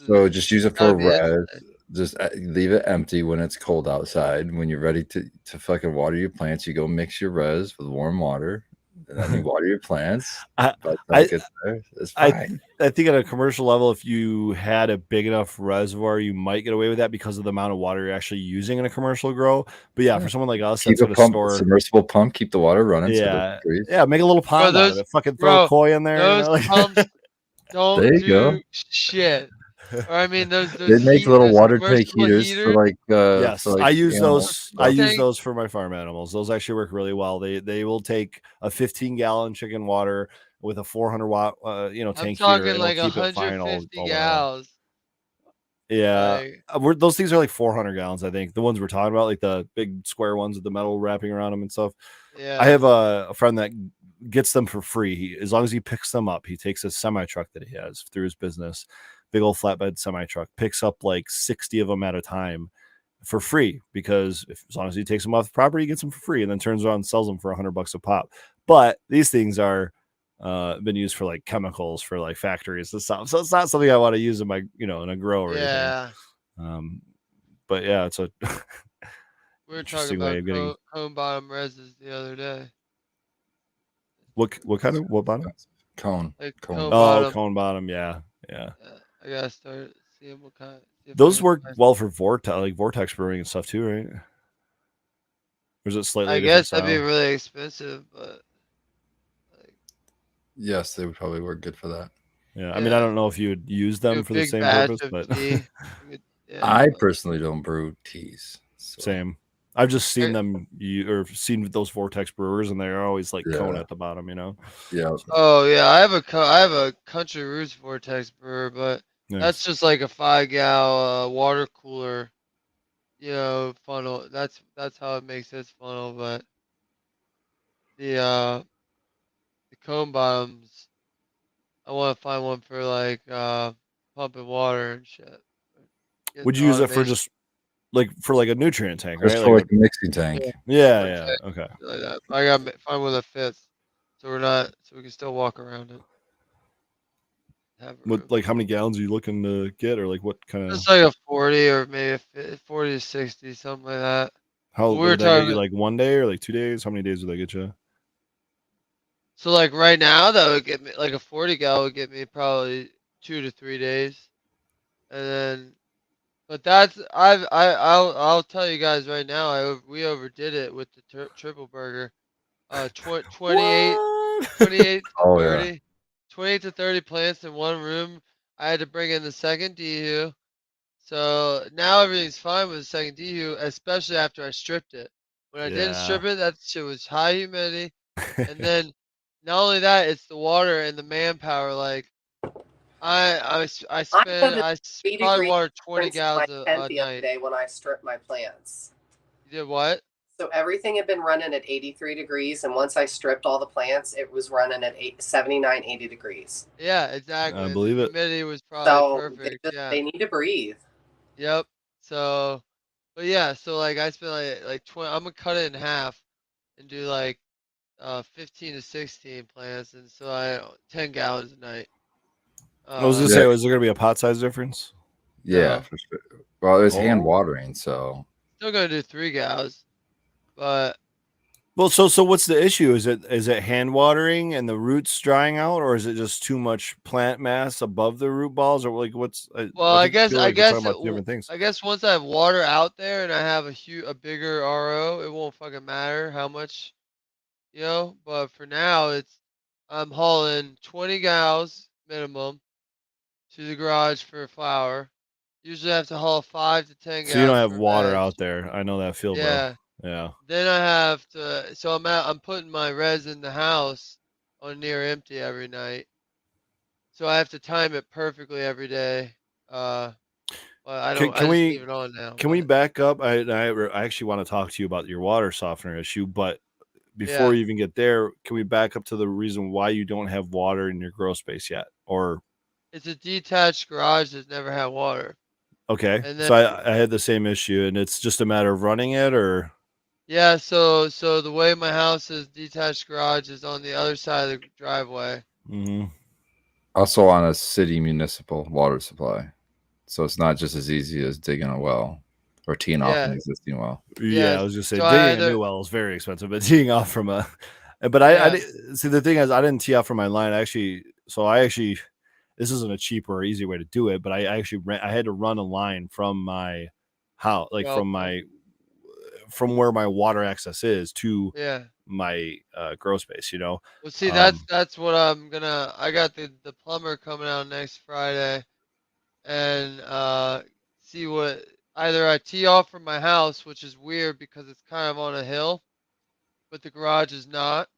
So just use it for gotta be it. res. Just leave it empty when it's cold outside. When you're ready to fucking water your plants, you go mix your res with warm water, and then you water your plants. I By the time I it gets there, it's I fine. I think at a commercial level, if you had a big enough reservoir, you might get away with that because of the amount of water you're actually using in a commercial grow. But yeah, Yeah. for someone like us Keep that's a going to pump, store, submersible pump, keep the water running so it doesn't yeah, freeze. yeah, make a little Bro, pond out of it. Fucking throw a bro, koi in there, those like. pumps don't There you go. do shit. Or I mean, They those make little those water tank submersible heaters heaters. Yes, for I like use animals those. and I stuff. use Tank. those for my farm animals. Those actually work really well. They will take a 15-gallon chicken water with a 400-watt I'm tank heater, talking and it'll like keep it fine all 150 winter long. gallons. Yeah, Like, those things are like 400 gallons. I think the ones we're talking about, like the big square ones with the metal wrapping around them and stuff. I yeah. have a friend that gets them for free. As long as he picks them up, he takes a semi truck that he has through his business, big old flatbed semi truck, picks up like 60 of them at a time for free, because as long as he takes them off the property, he gets them for free, and then turns around and sells them for $100 a pop. But these things are been used for like chemicals for like factories and stuff, so it's not something I want to use in my in a grow or anything. Yeah. But yeah, it's a We were talking interesting way about of getting. cone bottom reses the other day. What kind of what bottom? Cone. Like Cone. cone Oh, bottom. cone bottom. Yeah. I gotta start seeing what kind. See if I Those can work find- well for vortex brewing and stuff too, right? Or is it slightly I different guess that'd be style? really expensive, but like, Yes, they would probably work good for that. Yeah. I mean, I don't know if you would use do them a for the big same batch purpose, of but tea. Yeah, I but personally don't brew teas. So. same. I've just seen I- them or seen those vortex brewers, and they're always like cone Yeah. at the bottom, Yeah. Oh yeah, I have a Country Roots Vortex brewer, but that's Nice. just like a 5 gal water cooler, funnel. That's how it makes its funnel. But the cone bottoms, I want to find one for like pumping water and shit. Getting Would the you use it for automation. just like a nutrient tank, Just right? for Like like a mixing tank. yeah, Vortex, yeah, okay. like that. I gotta find one that fits, so we can still walk around it. have What room. like how many gallons are you looking to get, or like what kind of Just like a 40 or maybe a 40 to 60, something like that. how But we were would that get you? talking. Like 1 day or like 2 days? How many days would that get you? So like right now, that would get me like a 40 gal would get me probably 2 to 3 days, and then. But that's I'll tell you guys right now. We overdid it with the triple burger. 28 What? 28 to Oh yeah. 30, 28 to 30 plants in one room. I had to bring in the second DU. So now everything's fine with the second DU, especially after I stripped it. When I didn't Yeah. strip it, that shit was high humidity. And then not only that, it's the water and the manpower. Like I I spend noticed 3 probably degree water 20 difference in my gallons tent a the other night. day when I stripped my plants. You did what? So everything had been running at 83 degrees, and once I stripped all the plants, it was running at 79, 80 degrees. Yeah, I exactly. And the believe it. humidity was probably So perfect. Yeah. they need to breathe. Yep. So, but yeah, so like I spent like 20. I'm gonna cut it in half and do like 15 to 16 plants, and so I 10 gallons a night. I was gonna Uh, Yeah. say, is there gonna be a pot size difference? Yeah, no, for sure. Well, it's hand Oh. watering, so still gonna do 3 gallons, but Well, so what's the issue? Is it hand watering and the roots drying out, or is it just too much plant mass above the root balls, or like what's? well, I think feel I like we're talking guess about two different things. I guess once I have water out there and I have a bigger RO, it won't fucking matter how much, But for now, I'm hauling 20 gals minimum to the garage for a flower. Usually I have to haul 5 to 10 So you don't gals have for water veg. out there. I know that feel, bro. Yeah. Yeah. Then I have to. So I'm putting my res in the house on near empty every night. So I have to time it perfectly every day. Well, I Can don't. can I just leave we it on now. can we But back up? I actually want to talk to you about your water softener issue, but before yeah, we even get there, can we back up to the reason why you don't have water in your grow space yet? Or it's a detached garage that's never had water. okay, And then so I had the same issue, and it's just a matter of running it, or yeah, so the way my house is detached garage is on the other side of the driveway. Mhm. also on a city municipal water supply. So it's not just as easy as digging a well or teeing off an Yeah, existing well. Yeah, I yes. was just saying So I digging a either new well is very expensive, but teeing off from a but I yeah, didn't see the thing is I didn't tee off from my line. I actually this isn't a cheaper or easy way to do it, but I actually I had to run a line from my house, like well, from where my water access is to yeah. my grow space, Well, see, that's what I'm gonna. I got the plumber coming out next Friday, and see what either I tee off from my house, which is weird because it's kind of on a hill, but the garage is not.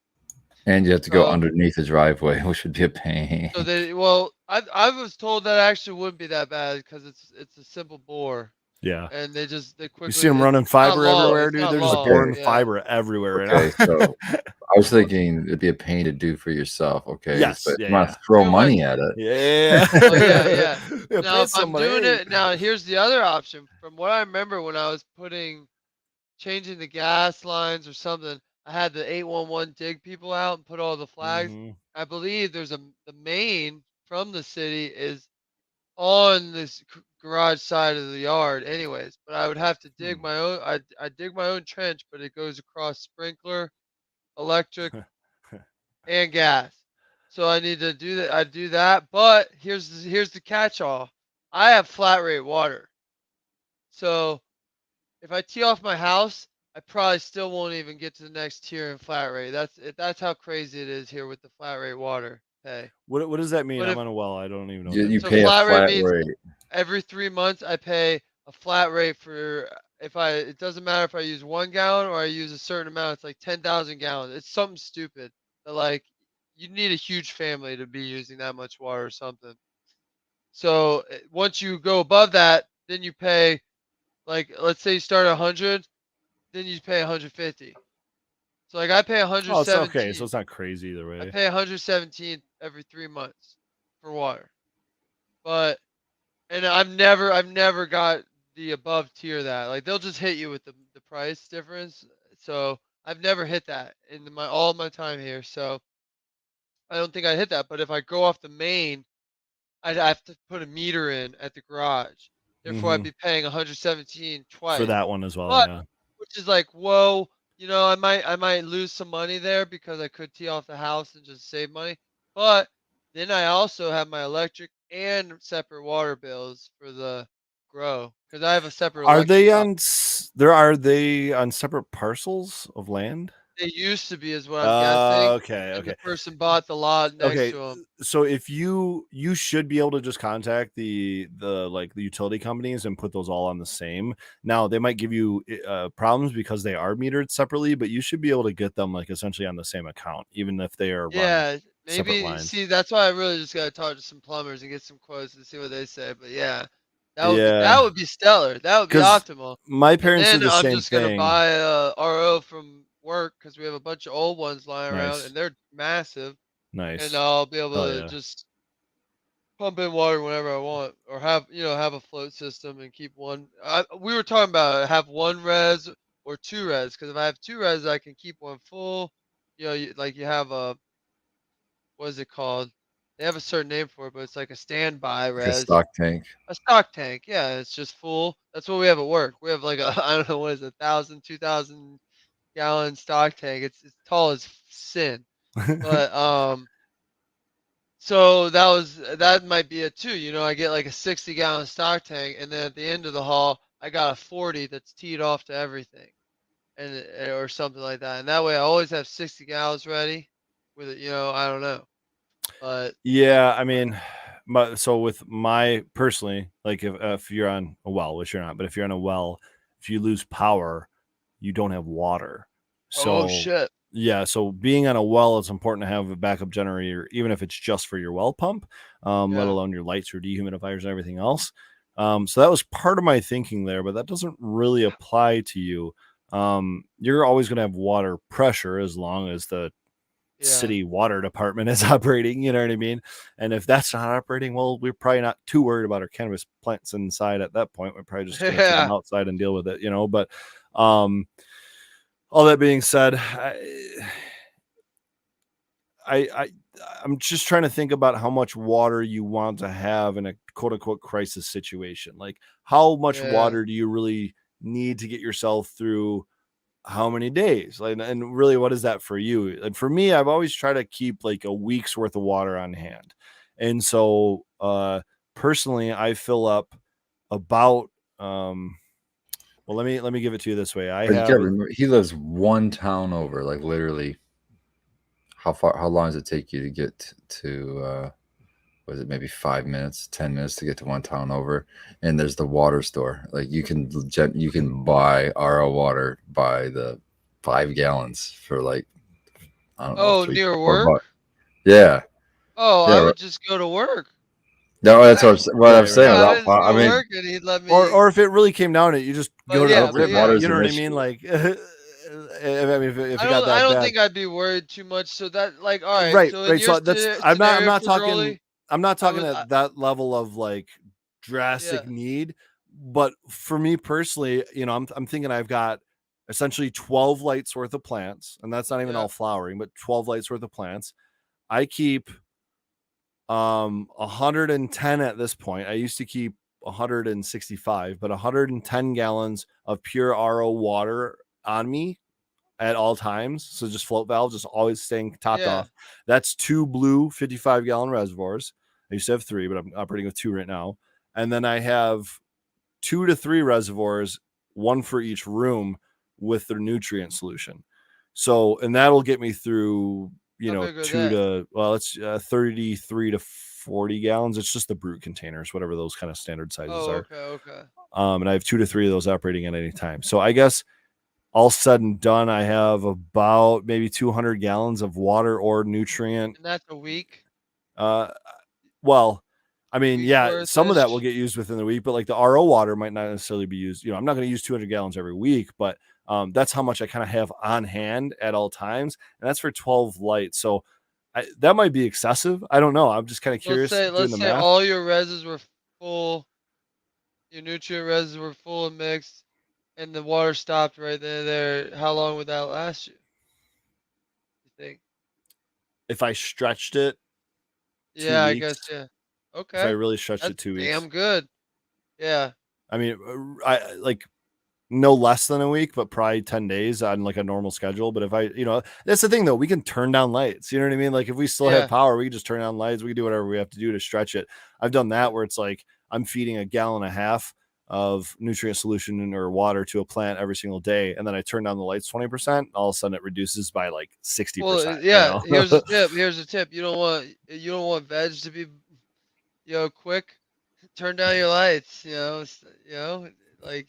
And you have to go So underneath the driveway, which would be a pain. I was told that actually wouldn't be that bad because it's a simple bore, Yeah. and they You quickly see them running it's not fiber long. everywhere, It's dude. not They're just long. Okay. boring Yeah. fiber everywhere right Okay, now. so I was thinking it'd be a pain to do for yourself. Okay, Yes. but Yeah. you want Yeah. to throw Pretty much. money at it. Yeah. Oh yeah, yeah. Yeah, Now pay if I'm doing somebody. it now, here's the other option. From what I remember when I was changing the gas lines or something, I had the 811 dig people out and put all the flags. Mhm. I believe the main from the city is on this garage side of the yard anyways, but I would have to dig Hmm. my own I dig my own trench, but it goes across sprinkler, electric, and gas. So I need to do that. I do that, but here's the catch all. I have flat rate water. So if I tee off my house, I probably still won't even get to the next tier in flat rate. That's how crazy it is here with the flat rate water pay. What does that mean? But I'm if on a well. I don't even know what You, that you so pay a means. flat rate flat means rate. every 3 months I pay a flat rate for if I it doesn't matter if I use 1 gallon or I use a certain amount. It's like 10,000 gallons. It's something stupid. But like you need a huge family to be using that much water or something. So once you go above that, then you pay like let's say you start at 100, then you pay 150. So like I pay Oh, it's okay. So 117. it's not crazy either I way. pay 117 every 3 months for water. But and I've never got the above tier that. Like they'll just hit you with the price difference. So I've never hit that in my all my time here. So I don't think I hit that. But if I go off the main, I'd have to put a meter in at the garage. Therefore, I'd be paying 117 twice for that one as well. But Yeah. which is like, whoa, I might lose some money there because I could tee off the house and just save money. But then I also have my electric and separate water bills for the grow because I have a separate Are electric they bill. on? Are they on separate parcels of land? They used to be, is what I'm guessing. Okay. And the Okay. person bought the lot next to them. So if you should be able to just contact the utility companies and put those all on the same. Now they might give you problems because they are metered separately, but you should be able to get them like essentially on the same account, even if they are run Yeah, separate maybe. lines. See, that's why I really just gotta talk to some plumbers and get some quotes and see what they say. But yeah, that Yeah, would be stellar. That would be because optimal. my And parents did then the I'm same just gonna thing. buy a RO from work because we have a bunch of old ones lying around Nice, and they're massive. And nice. I'll be able Oh to yeah, just pump in water whenever I want, or have a float system and keep one. We were talking about have one res or two res because if I have two res, I can keep one full. Like you have a what is it called? They have a certain name for it, but it's like a standby Like a res. stock tank. A stock tank, yeah, it's just full. That's what we have at work. We have like a I don't know what is it, 1,000, 2,000 gallon stock tank. It's tall as sin. But so that might be it too. I get like a 60-gallon stock tank, and then at the end of the haul, I got a 40 that's teed off to everything, or something like that. And that way, I always have 60 gallons ready. With it, I don't know, but yeah. I mean, so with my personally, like if you're on a well, which you're not, but if you're on a well, if you lose power, you don't have water. oh So shit, yeah, so being on a well, it's important to have a backup generator, even if it's just for your well pump, let yeah, alone your lights, your dehumidifiers, and everything else. So that was part of my thinking there, but that doesn't really apply to you. You're always going to have water pressure as long as the yeah, city water department is operating, you know what I mean? And if that's not operating, well, we're probably not too worried about our cannabis plants inside at that point. We're probably just going to take them yeah, outside and deal with it, but um all that being said, I I'm just trying to think about how much water you want to have in a quote unquote crisis situation. Like how much yeah, water do you really need to get yourself through how many days? Like, and really what is that for you? And for me, I've always tried to keep like a week's worth of water on hand. And so personally I fill up about well let me give it to you this way. I But you have gotta remember, he lives one town over. Like literally, how long does it take you to get to? Was it maybe 5 minutes, 10 minutes to get to one town over? And there's the water store. Like you can buy RO water by the 5 gallons for like I don't know oh, three near four work. bucks. Yeah, Oh, yeah. I Right. would just go to work. No, that's what I'm saying. right. Yeah, I About would just I go to mean, work and he'd let or me. or if it really came down to it, you just go But to I the yeah, don't but think yeah, river. water's You know an what I issue. mean? Like, I mean, if I it got don't. I that don't bad, think I'd be worried too much. So that, like, all right. right, So in right. your So that's I'm scenario not for talking. Broly, I'm not I talking would. at that level of like Yeah, drastic need, but for me personally, I'm thinking I've got essentially 12 lights worth of plants, and that's not even yeah, all flowering, but 12 lights worth of plants. I keep 110 at this point. I used to keep 165, but 110 gallons of pure RO water on me at all times. So just float valves, just always staying topped yeah. off. That's two blue 55-gallon reservoirs. I used to have three, but I'm operating with two right now. And then I have 2 to 3 reservoirs, one for each room with their nutrient solution. So, and that'll get me through, How big are two they? to, well, it's 33 to 40 gallons. It's just the brute containers, whatever those kind of standard sizes Oh, are. okay, okay. And I have 2 to 3 of those operating at any time. So I guess all said and done, I have about maybe 200 gallons of water or nutrient. And that's a week. Uh, well, I mean, Week's yeah, worth some of that will ish. get used within the week, but like the RO water might not necessarily be used. I'm not going to use 200 gallons every week, but that's how much I kind of have on hand at all times. And that's for 12 lights. So that might be excessive. I don't know. I'm just kind of Let's curious say doing let's the say math. all your reses were full. Your nutrient reses were full and mixed, and the water stopped right there. How long would that last you? You think? If I stretched it two Yeah, I guess weeks, yeah. If I Okay. really stretched That's it 2 weeks. damn good. Yeah. I mean, I like no less than a week, but probably 10 days on like a normal schedule. But if I, that's the thing though, we can turn down lights. You know what I mean? Like if we still Yeah. have power, we can just turn down lights. We can do whatever we have to do to stretch it. I've done that where it's like I'm feeding 1.5 gallons of nutrient solution or water to a plant every single day. And then I turn down the lights 20%. All of a sudden it reduces by like 60%. Well, yeah. Here's a tip. Here's a tip. You don't want veg to be, quick. Turn down your lights. Like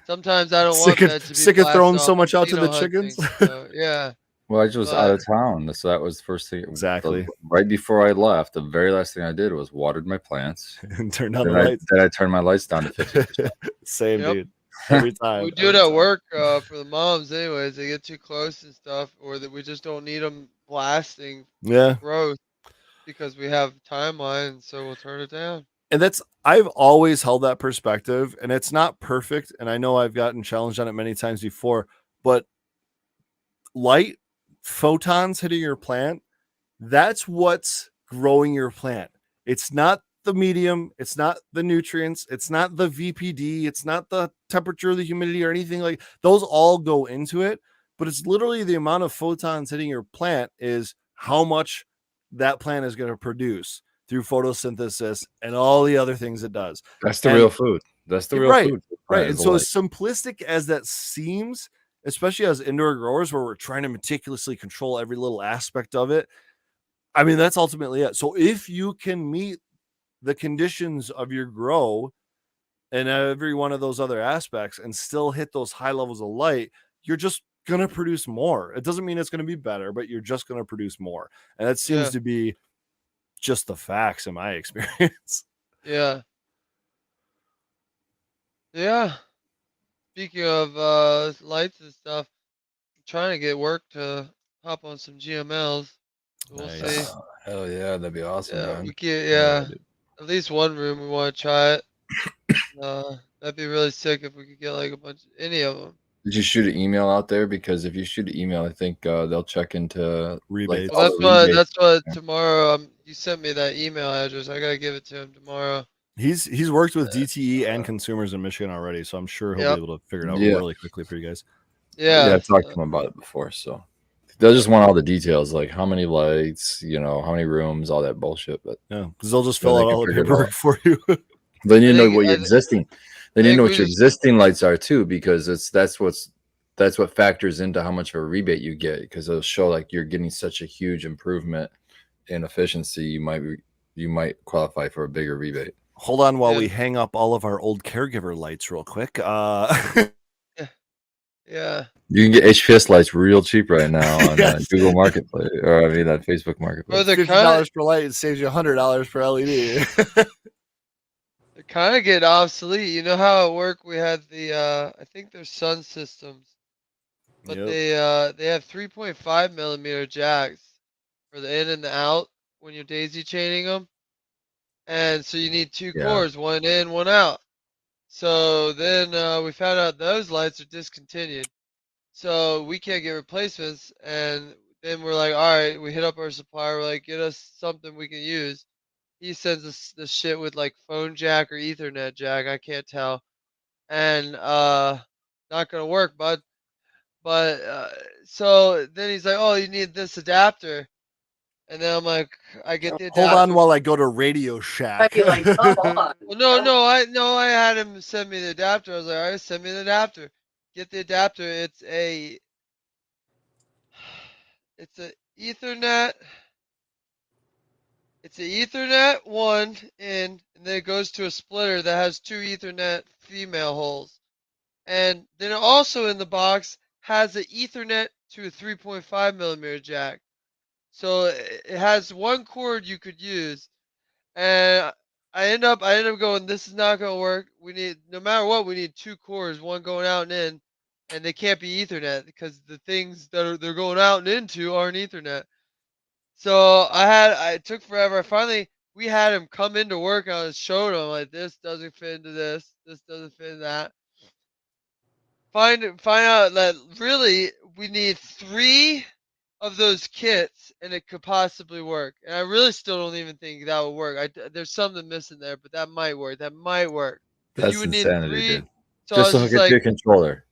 sometimes I don't want veg to be sick of blasted throwing so off much out to casino the chickens. hunting. So yeah. Well, I just was out But of town, so that was the first thing. Exactly. Right before I left, the very last thing I did was watered my plants. And turn down the Then lights. I turned my lights down to 50%. Same, Yep. dude. Every time. we do it at work for the moms, anyways. They get too close and stuff, or that we just don't need them blasting Yeah. growth because we have timeline, so we'll turn it down. And I've always held that perspective, and it's not perfect. And I know I've gotten challenged on it many times before, but light photons hitting your plant, that's what's growing your plant. It's not the medium, it's not the nutrients, it's not the VPD, it's not the temperature, the humidity, or anything like those all go into it. But it's literally the amount of photons hitting your plant is how much that plant is going to produce through photosynthesis and all the other things it does. That's the real food. That's the real food. Right. And so as simplistic as that seems, especially as indoor growers where we're trying to meticulously control every little aspect of it, I mean, that's ultimately it. So if you can meet the conditions of your grow and every one of those other aspects and still hit those high levels of light, you're just going to produce more. It doesn't mean it's going to be better, but you're just going to produce more. And that seems to be just the facts in my experience. Yeah. Yeah. Speaking of lights and stuff, I'm trying to get work to hop on some GMLs. We'll see. Hell yeah, that'd be awesome, Yeah, man. we can. At least one room we want to try it. That'd be really sick if we could get like any of them. Did you shoot an email out there? Because if you shoot an email, I think they'll check into rebates. Well, that's what tomorrow. You sent me that email address. I gotta give it to him tomorrow. He's worked with DTE and consumers in Michigan already, so I'm sure he'll be able to figure it out really quickly for you guys. Yeah, I talked to him about it before, so they'll just want all the details, like how many lights, how many rooms, all that bullshit. But yeah, because they'll just fill out all the paperwork for you. They need to know what your existing. They need to know what your existing lights are too, because that's what factors into how much of a rebate you get. Because it'll show like you're getting such a huge improvement in efficiency, you might qualify for a bigger rebate. Hold on while we hang up all of our old caregiver lights real quick. Yeah. You can get HPS lights real cheap right now on Google Marketplace, or I mean that Facebook Marketplace. $50 per light, it saves you $100 per LED. They're kind of getting obsolete. You know how at work we had the I think they're Sun Systems, but they have 3.5 millimeter jacks for the in and the out when you're daisy chaining them, and so you need two cores, one in, one out. So then we found out those lights are discontinued, so we can't get replacements. And then we're like, all right, we hit up our supplier. We're like, get us something we can use. He sends us the shit with like phone jack or Ethernet jack. I can't tell, and not gonna work, bud. But so then he's like, oh, you need this adapter. And then I'm like, I get the adapter. Hold on while I go to Radio Shack. I'd be like, come on. Well, no, I had him send me the adapter. I was like, all right, send me the adapter. Get the adapter. It's a Ethernet. It's an Ethernet one in, and then it goes to a splitter that has two Ethernet female holes. And then also in the box has an Ethernet to a 3.5 millimeter jack. So it has one cord you could use, and I end up going, this is not gonna work. We need, no matter what, we need two cores, one going out and in, and they can't be Ethernet because the things that they're going out and into aren't Ethernet. So it took forever. Finally, we had him come into work. I was showing him like, this doesn't fit into this doesn't fit in that. Find out that really we need three of those kits, and it could possibly work. And I really still don't even think that would work. There's something missing there, but that might work. That might work. But you That's would need insanity, 3. dude. So I Just was to just hook it to your like, controller.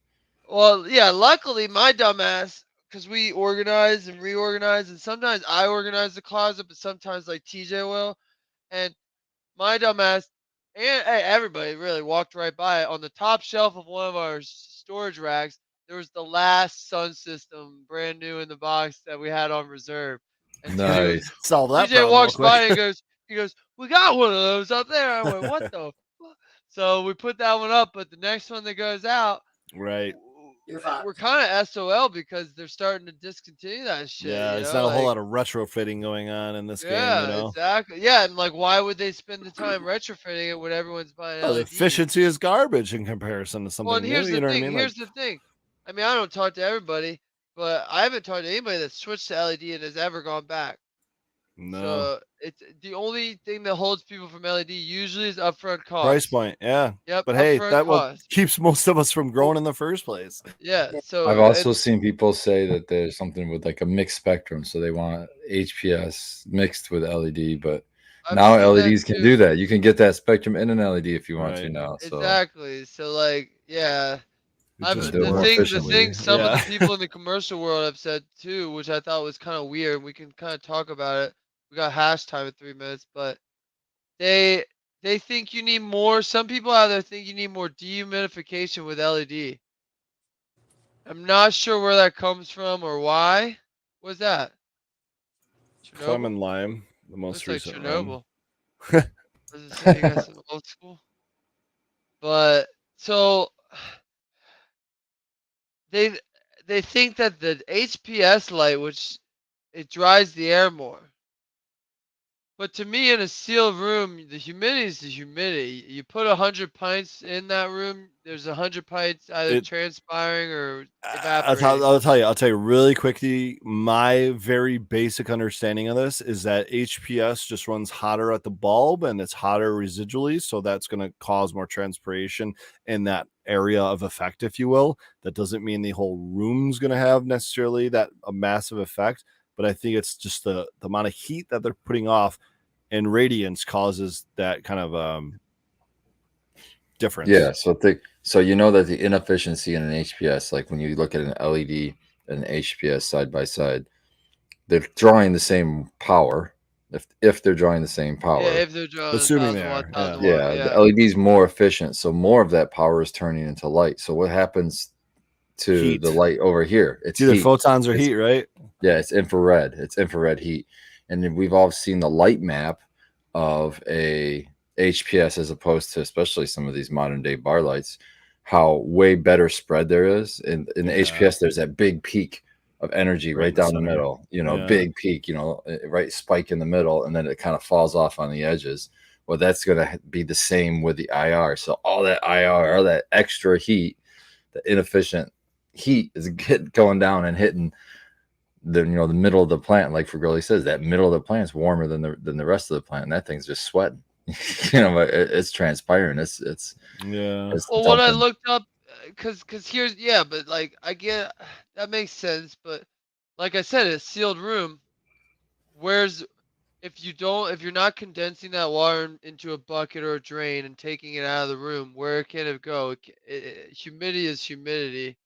well, yeah. Luckily, my dumbass, because we organize and reorganize, and sometimes I organize the closet, but sometimes like TJ will, and my dumbass and hey, everybody really walked right by it. On the top shelf of one of our storage racks, there was the last Sun System, brand new in the box that we had on reserve. And Nice. Solve that TJ problem real walks by quick. and he goes, "We got one of those up there." I went, "What the?" Fuck? So we put that one up, but the next one that goes out, Right. You're fucked. we're kind of SOL because they're starting to discontinue that shit. Yeah, You it's know, not a whole like, lot of retrofitting going on in this game, yeah, you know. exactly. Yeah, and like, why would they spend the time retrofitting it when everyone's buying Oh, the LEDs? efficiency is garbage in comparison to Well, something and new. here's You the know what I thing. mean? Like, Here's the thing. I mean, I don't talk to everybody, but I haven't talked to anybody that's switched to LED and has ever gone back. no So it's the only thing that holds people from LED usually is upfront price cost. point. Yeah. Yep, But hey, upfront that what cost. keeps most of us from growing in the first place. Yeah. So I've also and seen people say that there's something with like a mixed spectrum, so they want HPS mixed with LED, but I've now seen that LEDs can do too. that. You can get that spectrum in an LED if you want to Right. now. So Exactly. So like, yeah. It I've just do it more the efficiently. thing some of Yeah. the people in the commercial world have said too, which I thought was kind of weird. We can kind of talk about it. We got hash time at 3 minutes, but they they think you need more. Some people out there think you need more dehumidification with LED. I'm not sure where that comes from or why. What's that? Clem Chernobyl? and Lime, the most Looks like recent run. Chernobyl. What does it say? You got some old school? But so they they think that the HPS light, which it dries the air more. But to me, in a sealed room, the humidity is the humidity. You put 100 pints in that room, there's 100 pints either It transpiring or I'll tell, evaporating. I'll tell you really quickly. My very basic understanding of this is that HPS just runs hotter at the bulb and it's hotter residually, so that's going to cause more transpiration in that area of effect, if you will. That doesn't mean the whole room's going to have necessarily that a massive effect, but I think it's just the amount of heat that they're putting off and radiance causes that kind of difference. yeah, so you know that the inefficiency in an HPS, like when you look at an LED and an HPS side by side, they're drawing the same power. If they're drawing the same Yeah, power, if they're drawing Assuming they 1,000 watt, are, 1,000 yeah. watt, yeah, the yeah. LED is more efficient, so more of that power is turning into light. So what happens to Heat. the light over here? It's either heat. photons or It's- heat, right? Yeah, it's infrared. It's infrared heat. And then we've all seen the light map of a HPS as opposed to especially some of these modern day bar lights, how way better spread there is. In the Yeah. HPS, there's that big peak of energy Right right in the down the center. middle, Yeah. big peak, right spike in the middle, and then it kind of falls off on the edges. Well, that's going to be the same with the IR. So all that IR, all that extra heat, the inefficient heat is going down and hitting the middle of the plant. Like Fergoli says, that middle of the plant is warmer than the rest of the plant, and that thing's just sweating. It's transpiring. It's Yeah. Well, what I dumping. looked up, cause here's yeah, but like I get that makes sense, but like I said, it's sealed room. Where's if you're not condensing that water into a bucket or a drain and taking it out of the room, where can it go? Humidity is humidity,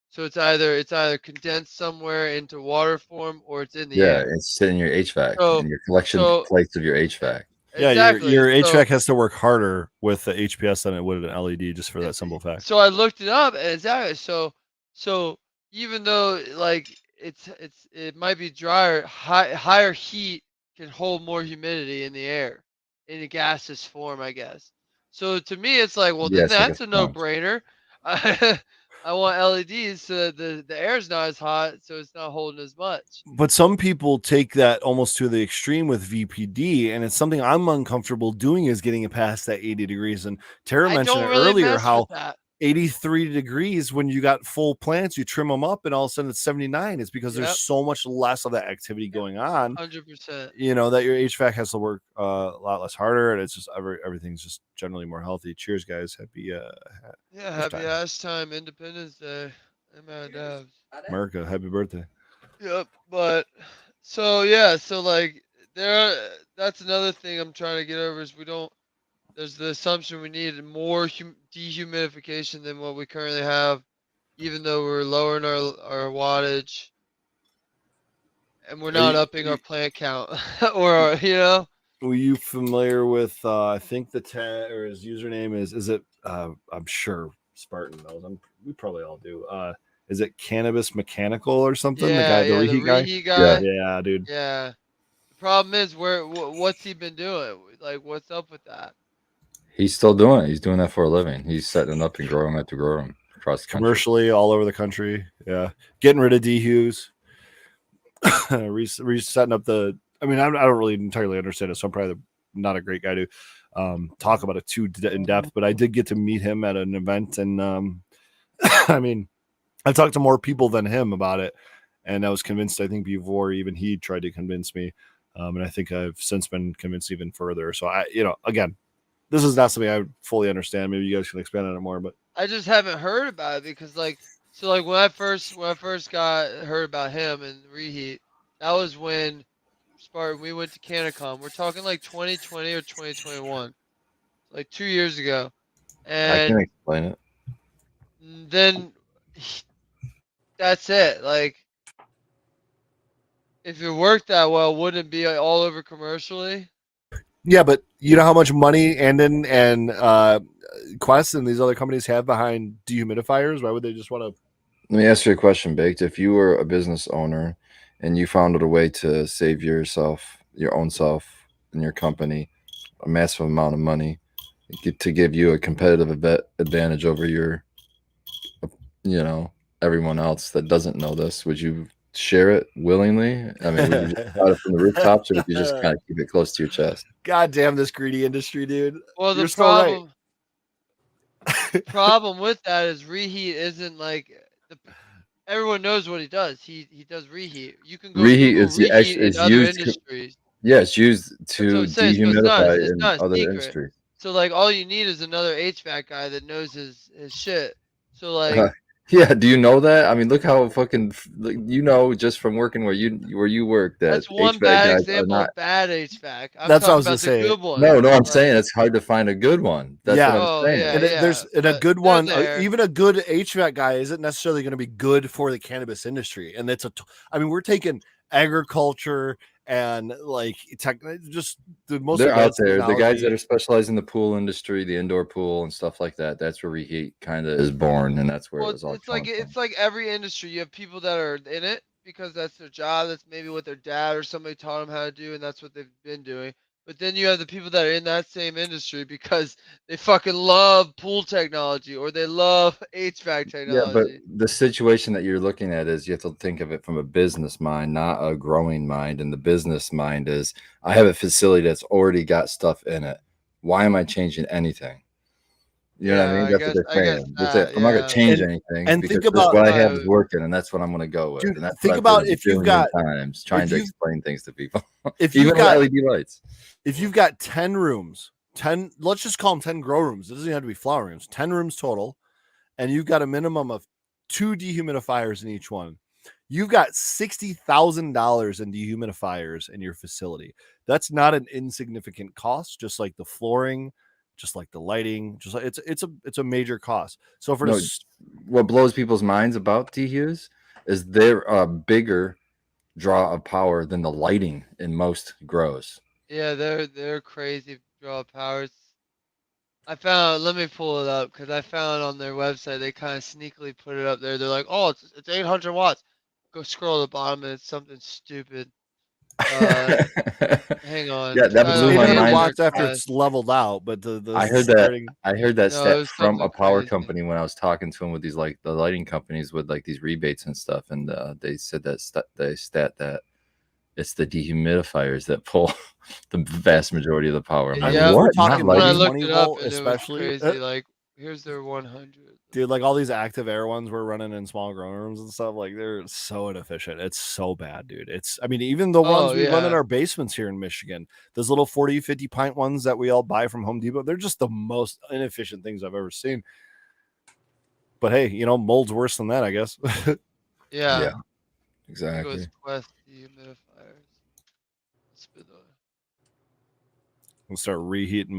so it's either condensed somewhere into water form or it's in the Yeah, air. it's sitting in your HVAC So in your collection so plates of your e- HVAC. Yeah, exactly. your So HVAC has to work harder with the HPS than it would an LED, just for that simple fact. so I looked it up, and exactly. So even though like it might be drier, higher heat can hold more humidity in the air in a gaseous form, I guess. So to me, it's like, well, Yeah, then it's like a that's a sponge. no-brainer. I want LEDs so the air's not as hot, so it's not holding as much. But some people take that almost to the extreme with VPD, and it's something I'm uncomfortable doing is getting it past that 80 degrees. And Tara I mentioned it don't really earlier mess with how that. 83 degrees when you got full plants, you trim them up, and all of a sudden it's 79. It's because there's Yep, so much less of that activity going on, 100%. that your HVAC has to work a lot less harder, and it's just everything's just generally more healthy. Cheers, guys. Happy Yeah, hash happy time. ass time, Independence Day. I'm out of dabs. America. Happy birthday. Yep. But so yeah, so like that's another thing I'm trying to get over is we don't. There's the assumption we need more dehumidification than what we currently have, even though we're lowering our wattage and we're Are not you, upping our plant count or were you familiar with? I think the tag or his username is it? I'm sure Spartan knows. We probably all do. Is it Cannabis Mechanical or something? The guy, the yeah, the reheat guy. reheat Yeah. guy. Yeah, dude. Yeah. The problem is what's he been doing? Like what's up with that? He's still doing it. He's doing that for a living. He's setting up and growing at the grow room across the country. Commercially all over the country. Yeah, getting rid of dehues, resetting up the. I mean, I don't really entirely understand it, so I'm probably not a great guy to talk about it too in depth. But I did get to meet him at an event, and I mean, I talked to more people than him about it, and I was convinced. I think before even he tried to convince me, and I think I've since been convinced even further. So again, this is not something I fully understand. Maybe you guys can expand on it more, but I just haven't heard about it because like when I first got heard about him and reheat, that was when Spartan we went to Canicom. We're talking like 2020 or 2021, like 2 years ago, I can and explain it. then that's it. Like if it worked that well, wouldn't it be all over commercially? yeah, but you know how much money Andon and Quest and these other companies have behind dehumidifiers? Why would they just want to? Let me ask you a question, Baked. If you were a business owner and you found a way to save yourself, your own self, and your company a massive amount of money to give you a competitive advantage over everyone else that doesn't know this, would you share it willingly? I mean, would you just shout it from the rooftops, or would you just kind of keep it close to your chest? God damn this greedy industry, dude. Well, You're so right. The problem with that is reheat isn't like everyone knows what he does. He does reheat. You can go Reheat Google is reheat in other used. industries. Yeah, it's used That's what to I'm saying. So dehumidify it's in not a other secret. industries. So like all you need is another HVAC guy that knows his shit. So like Yeah, do you know that? I mean, look how fucking just from working where you work that that's one HVAC bad guys are example not. of bad HVAC. I'm That's what I talking was gonna about the say. good one. No, I'm Like, saying it's hard to find a good one. That's Yeah. what I'm oh saying. yeah, And yeah. a but good they're one, there. even a good HVAC guy isn't necessarily going to be good for the cannabis industry. And I mean, we're taking agriculture and like just the most They're out advanced there. The guys that technology. are specialized in the pool industry, the indoor pool and stuff like that. That's where reheat kind of is born, and that's where Well, it was all it's like coming from. it's like every industry. You have people that are in it because that's their job. That's maybe what their dad or somebody taught them how to do, and that's what they've been doing. But then you have the people that are in that same industry because they fucking love pool technology or they love HVAC Yeah, but technology. the situation that you're looking at is you have to think of it from a business mind, not a growing mind. And the business mind is I have a facility that's already got stuff in it. Why am I changing anything? You know what I Yeah, mean? That's what they're I guess saying. That's it. that. I'm not going to Yeah. change anything And because think about, what I have is Right. working, and that's what I'm going to go with. dude, And that's think what I've heard about a if you've billion got times trying to you explain things to people, if even you've with got LED lights. if you've got 10 rooms, 10, let's just call them 10 grow rooms. It doesn't have to be flower rooms, 10 rooms total, and you've got a minimum of 2 dehumidifiers in each one. You've got $60,000 in dehumidifiers in your facility. That's not an insignificant cost, just like the flooring, just like the lighting, just like it's a major cost. So for No, what blows people's minds about dehues is they're a bigger draw of power than the lighting in most grows. Yeah, they're crazy draw powers. I found. Let me pull it up because I found on their website they kind of sneakily put it up there. They're like, "Oh, it's 800 watts." Go scroll to the bottom and it's something stupid. Hang on. Yeah, that Try blew to my 800 mind. answer watts after Quest. it's leveled out, but the I heard starting that No, it stat was from a something power crazy. company when I was talking to them with these like the lighting companies with like these rebates and stuff, and they said that they stat that it's the dehumidifiers that pull the vast majority of the power. I'm Yeah, like, I mean, if we're what? Not talking when I lighting? looked 120 it up volt, and it was especially, crazy. Like, here's their 100. dude, like all these active air ones we're running in small growing rooms and stuff, like they're so inefficient. It's so bad, dude. It's, I mean, even the ones Oh we run in yeah. our basements here in Michigan, those little 40, 50 pint ones that we all buy from Home Depot, they're just the most inefficient things I've ever seen. But hey, mold's worse than that, I guess. Yeah. I think it Exactly. was Quest dehumidifiers. Let's be the I'll start reheating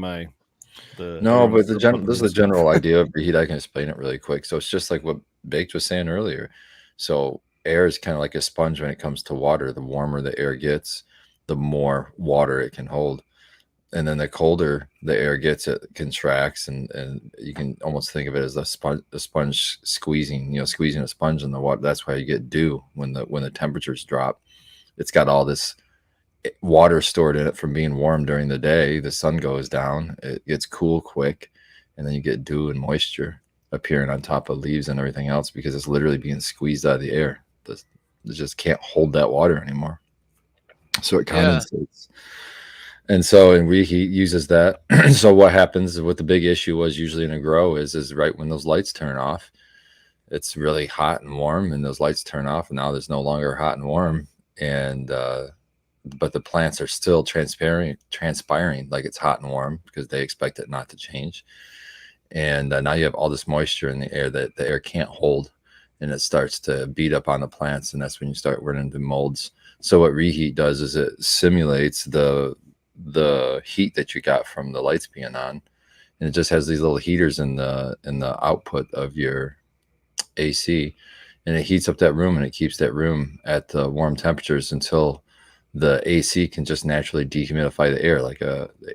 the. No, everyone but start putting this is the this in. general idea of reheat. I can explain it really quick. So it's just like what Baked was saying earlier. So air is kind of like a sponge when it comes to water. The warmer the air gets, the more water it can hold. And then the colder the air gets, it contracts, and you can almost think of it as a sponge squeezing, squeezing a sponge in the water. That's why you get dew when the temperatures drop. It's got all this water stored in it from being warm during the day. The sun goes down, it gets cool quick, and then you get dew and moisture appearing on top of leaves and everything else because it's literally being squeezed out of the air. It just can't hold that water anymore, so it yeah. condensates. And reheat uses that. So what happens, what the big issue was usually in a grow is right when those lights turn off, it's really hot and warm, and those lights turn off, and now there's no longer hot and warm, and but the plants are still transpiring like it's hot and warm because they expect it not to change. And now you have all this moisture in the air that the air can't hold, and it starts to beat up on the plants, and that's when you start running into molds. So what reheat does is it simulates the heat that you got from the lights being on, and it just has these little heaters in the output of your AC, and it heats up that room, and it keeps that room at warm temperatures until the AC can just naturally dehumidify the air. Like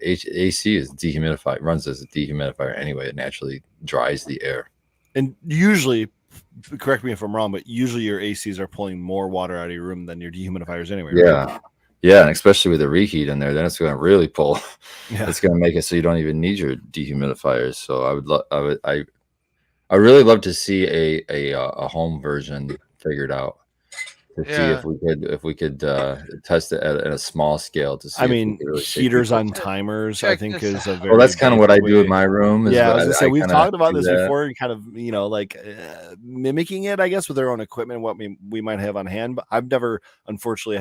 AC is dehumidified, runs as a dehumidifier anyway. It naturally dries the air. And usually, correct me if I'm wrong, but usually your ACs are pulling more water out of your room than your dehumidifiers anyway. Yeah. Right? Yeah, and especially with the reheat in there, then it's going to really pull. Yeah. It's going to make it so you don't even need your dehumidifiers. So I really love to see a home version figured out to see Yeah. if we could test it at a small scale to see I if we mean, could really heaters safely on pull it. timers, I Check think, this is a out. very Well, that's kind of what I do in way. my room. Is Yeah, I what was gonna say we've kinda talked about do this that. before, and kind of like mimicking it, I guess, with our own equipment, what we might have on hand. But I've never, unfortunately,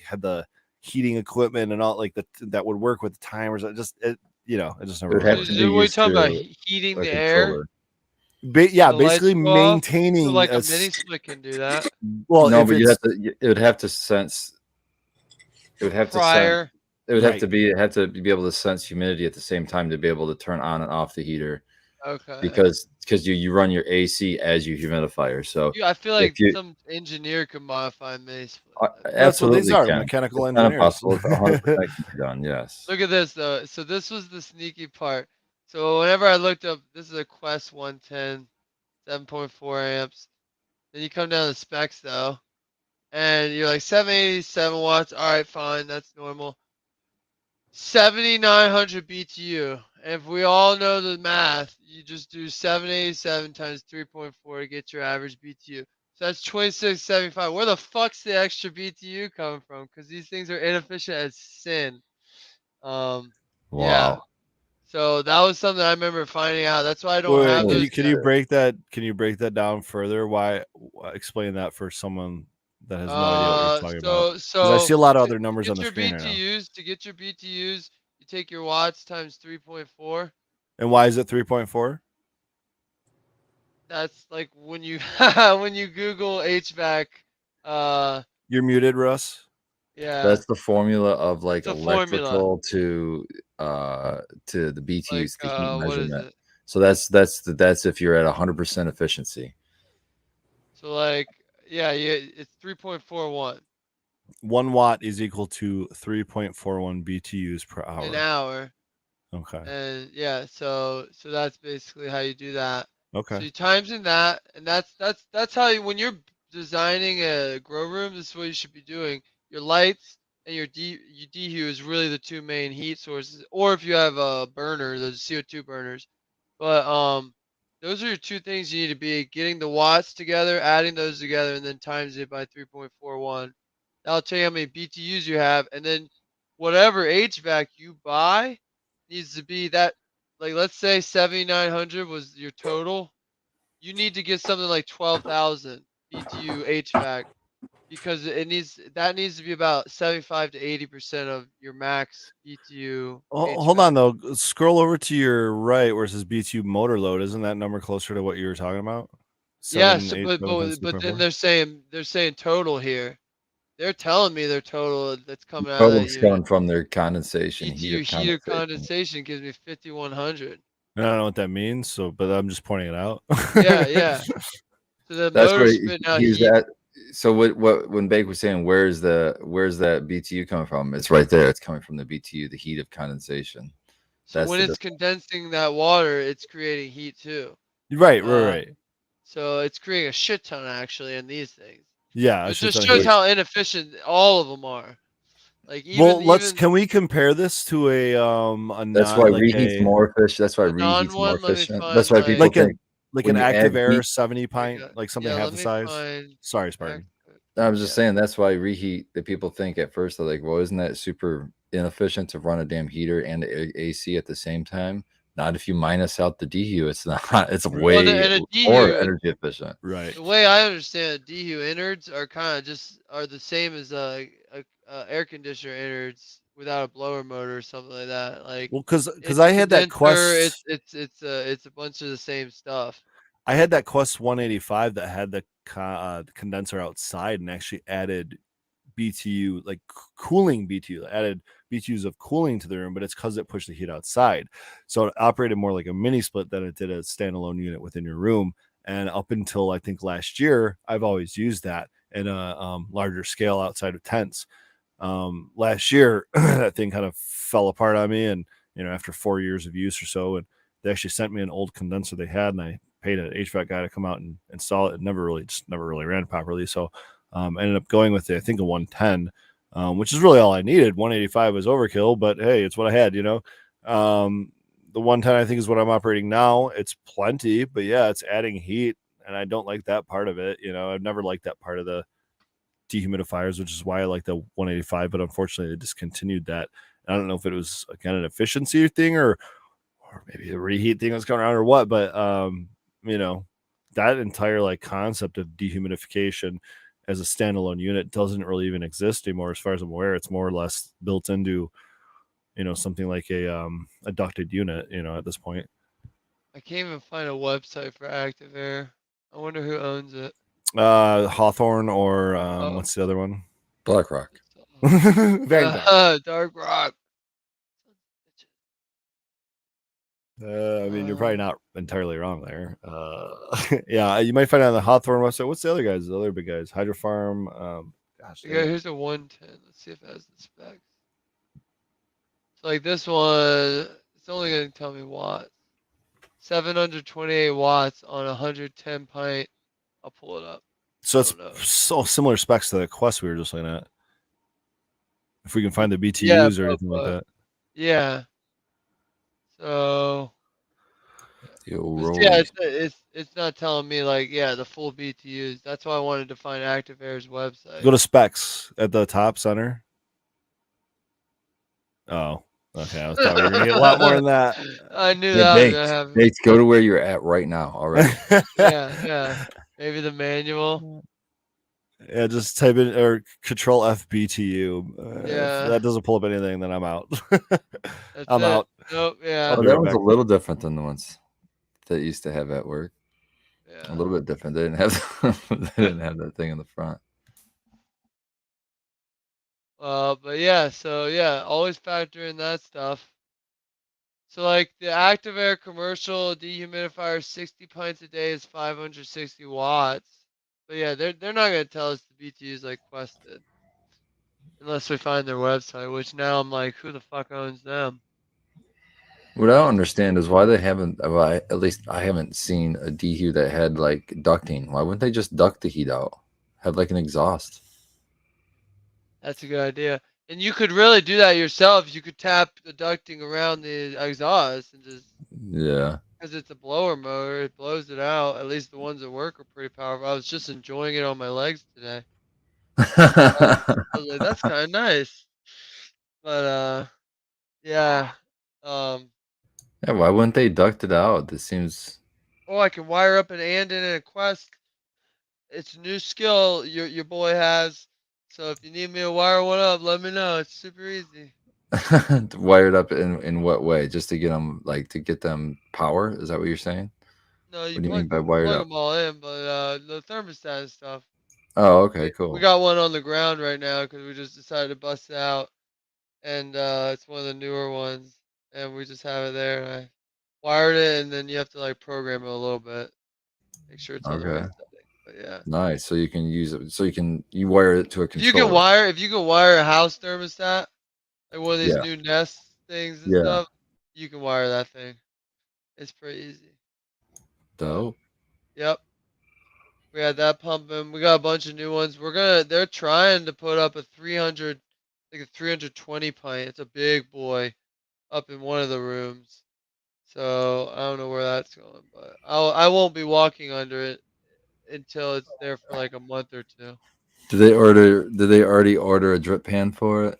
had the heating equipment and all like that would work with the timers. It just It never would really have to What be are you used talking about? through Heating a the air? controller. So the lights basically go off? So maintaining like a mini split can do that. well, No, if but it's it would have to sense. It would have to sense. Prior. It would have right. to be. It had to be able to sense humidity at the same time to be able to turn on and off the heater Okay. because you run your AC as your humidifier. So I feel if like you some engineer could modify a mini split. That's what these absolutely are, can, mechanical it's not engineers. impossible. It's 100% can be done. Yes. Look at this though. So this was the sneaky part. So whenever I looked up, this is a Quest 110, 7.4 amps. Then you come down to the specs though, and you're like 787 watts. All right, fine, that's normal. 7,900 BTU. And if we all know the math, you just do 787 times 3.4 to get your average BTU. So that's 2675. Where the fuck's the extra BTU coming from? Because these things are inefficient as sin. Yeah. Wow. So that was something I remember finding out. That's why I don't Wait, have Holy those can yet. you break that? Can you break that down further? Why? Explain that for someone that has no idea what you're talking about. Because I see a lot of other To numbers on get the your screen right now. BTUs, you take your watts times 3.4. And why is it 3.4? That's like when you when you Google HVAC. You're muted, Russ. Yeah, That's the formula of like it's a formula. electrical to the Like BTUs, the heat what is measurement. it? So that's if you're at 100% efficiency. So like yeah, it's 3.41 1 watt is equal to 3.41 BTUs per an hour. hour. Okay. And yeah, so that's basically how you do that. So Okay. you times in that, and that's how you when you're designing a grow room, this is what you should be doing. Your lights and your dehu is really the two main heat sources. Or if you have a burner, those CO2 burners. But those are your two things you need to be getting the watts together, adding those together, and then times it by 3.41. That'll tell you how many BTUs you have, and then whatever HVAC you buy needs to be that. Like let's say 7,900 was your total. You need to get something like 12,000 BTU HVAC because that needs to be about 75 to 80% of your max BTU Hold HVAC. on though. Scroll over to your right where it says BTU motor load. Isn't that number closer to what you were talking about? Yeah, 7, so, 8, 7 pence but then 2.4. they're saying total here. They're telling me their total that's coming out of that Total's unit. coming from their condensation, heat BTU of heater condensation. condensation gives me 5100. I don't know what that means, so but I'm just pointing it out. Yeah, yeah. So the That's motor's where spitting out he was heat. at. So what when Bake was saying, where's that BTU coming from? It's right there. It's coming from the BTU, the heat of condensation. So That's when the it's condensing that water, it's creating heat too. Right. So it's creating a shit ton actually in these things. Yeah, It a shit just ton of shows heat. how inefficient all of them are. Like Well, even can we compare this to a That's not why like reheat's more efficient. That's why a non reheat's more one. Let me efficient. That's find why people like think like when an you active add air heat. 70 pint, like something yeah. half Let the me size. find. Sorry, Spartan. I was just Yeah. saying that's why reheat. That people think at first they're like, well, isn't that super inefficient to run a damn heater and AC at the same time? Not if you minus out the DHU. It's not. It's Right. Well, way and a more DHU, energy efficient. Right. the way I understand it, DHU innards are kind of just are the same as a air conditioner innards without a blower motor or something like that. Like Well, because it's I a had that condenser. Quest. It's a bunch of the same stuff. I had that Quest 185 that had the condenser outside and actually added BTU, like cooling BTU, added BTUs of cooling to the room, but it's because it pushed the heat outside. So it operated more like a mini split than it did a standalone unit within your room. And up until I think last year, I've always used that in a larger scale outside of tents. Last year, that thing kind of fell apart on me. And, after 4 years of use or so, and they actually sent me an old condenser they had, and I paid an HVAC guy to come out and install it. It never really ran properly. So I ended up going with I think a 110, which is really all I needed. 185 was overkill, but hey, it's what I had. The 110 I think is what I'm operating now. It's plenty, but yeah, it's adding heat, and I don't like that part of it. I've never liked that part of the dehumidifiers, which is why I like the 185. But unfortunately, they discontinued that. I don't know if it was again an efficiency thing or maybe a reheat thing that's going around or what, but that entire like concept of dehumidification as a standalone unit doesn't really even exist anymore, as far as I'm aware. It's more or less built into something like a ducted unit at this point. I can't even find a website for Active Air. I wonder who owns it. Hawthorne or Oh, what's the other one? BlackRock. Vanguard. Dark Rock. I mean, you're probably not entirely wrong there. Yeah, you might find it on the Hawthorne website. What's the other guys? The other big guys? Hydro Farm. Gosh, Yeah, here's a 110. Let's see if it has the specs. So like this one, it's only gonna tell me watts. 728 watts on 110 pint. I'll pull it up. so I it's don't know. so similar specs to the Quest we were just looking at. If we can find the Yeah, BTUs or anything like that. yeah. So Rory. it's not telling me like the full BTUs. That's why I wanted to find Active Air's website. Go to specs at the top center. Oh, okay. I thought we were gonna get a lot more than that. I knew Yeah, that was Bakes. gonna happen. Bakes, go to where you're at right now already. Yeah. Maybe the manual. Yeah, just type in or control FBTU. If Yeah. that doesn't pull up anything, then I'm out. That's I'm it. out. Nope. Yeah. I'll Oh, be that right one's back. a little different than the ones that used to have at work. Yeah. A little bit different. They didn't have they didn't have that thing in the front. But yeah. So yeah, always factor in that stuff. So like the Active Air commercial dehumidifier, 60 pints a day is 560 watts. But yeah, they're not gonna tell us the BTUs like Quest did, unless we find their website. Which now I'm like, who the fuck owns them? What I don't understand is why they haven't. Well, at least I haven't seen a DHU that had like ducting. Why wouldn't they just duct the heat out? Have like an exhaust. That's a good idea. And you could really do that yourself. You could tap the ducting around the exhaust and just Yeah. because it's a blower motor, it blows it out. At least the ones that work are pretty powerful. I was just enjoying it on my legs today. I was like, that's kind of nice. But yeah. Um, Yeah. Why wouldn't they duct it out? This seems. oh, I can wire up an and in a Quest. It's a new skill your boy has. So if you need me to wire one up, let me know. It's super easy. Wired up in what way? Just to get them to get them power? Is that what you're saying? No, you What do you mean by wired plug up? them all in, but the thermostat and stuff. Oh, okay, We cool. got one on the ground right now because we just decided to bust it out, and it's one of the newer ones, and we just have it there. And I wired it, and then you have to like program it a little bit, make sure it's on the right Okay. setting. But yeah, Nice. So you can use it. So you wire it to a if you can controller. wire a house thermostat, like one of these Yeah. new Nest things and Yeah. stuff, you can wire that thing. It's pretty easy. But Dope. yep, we had that pumping. We got a bunch of new ones. They're trying to put up a 300, like a 320 pint. It's a big boy up in one of the rooms. So I don't know where that's going, but I won't be walking under it until it's there for like a month or two. Did they already order a drip pan for it?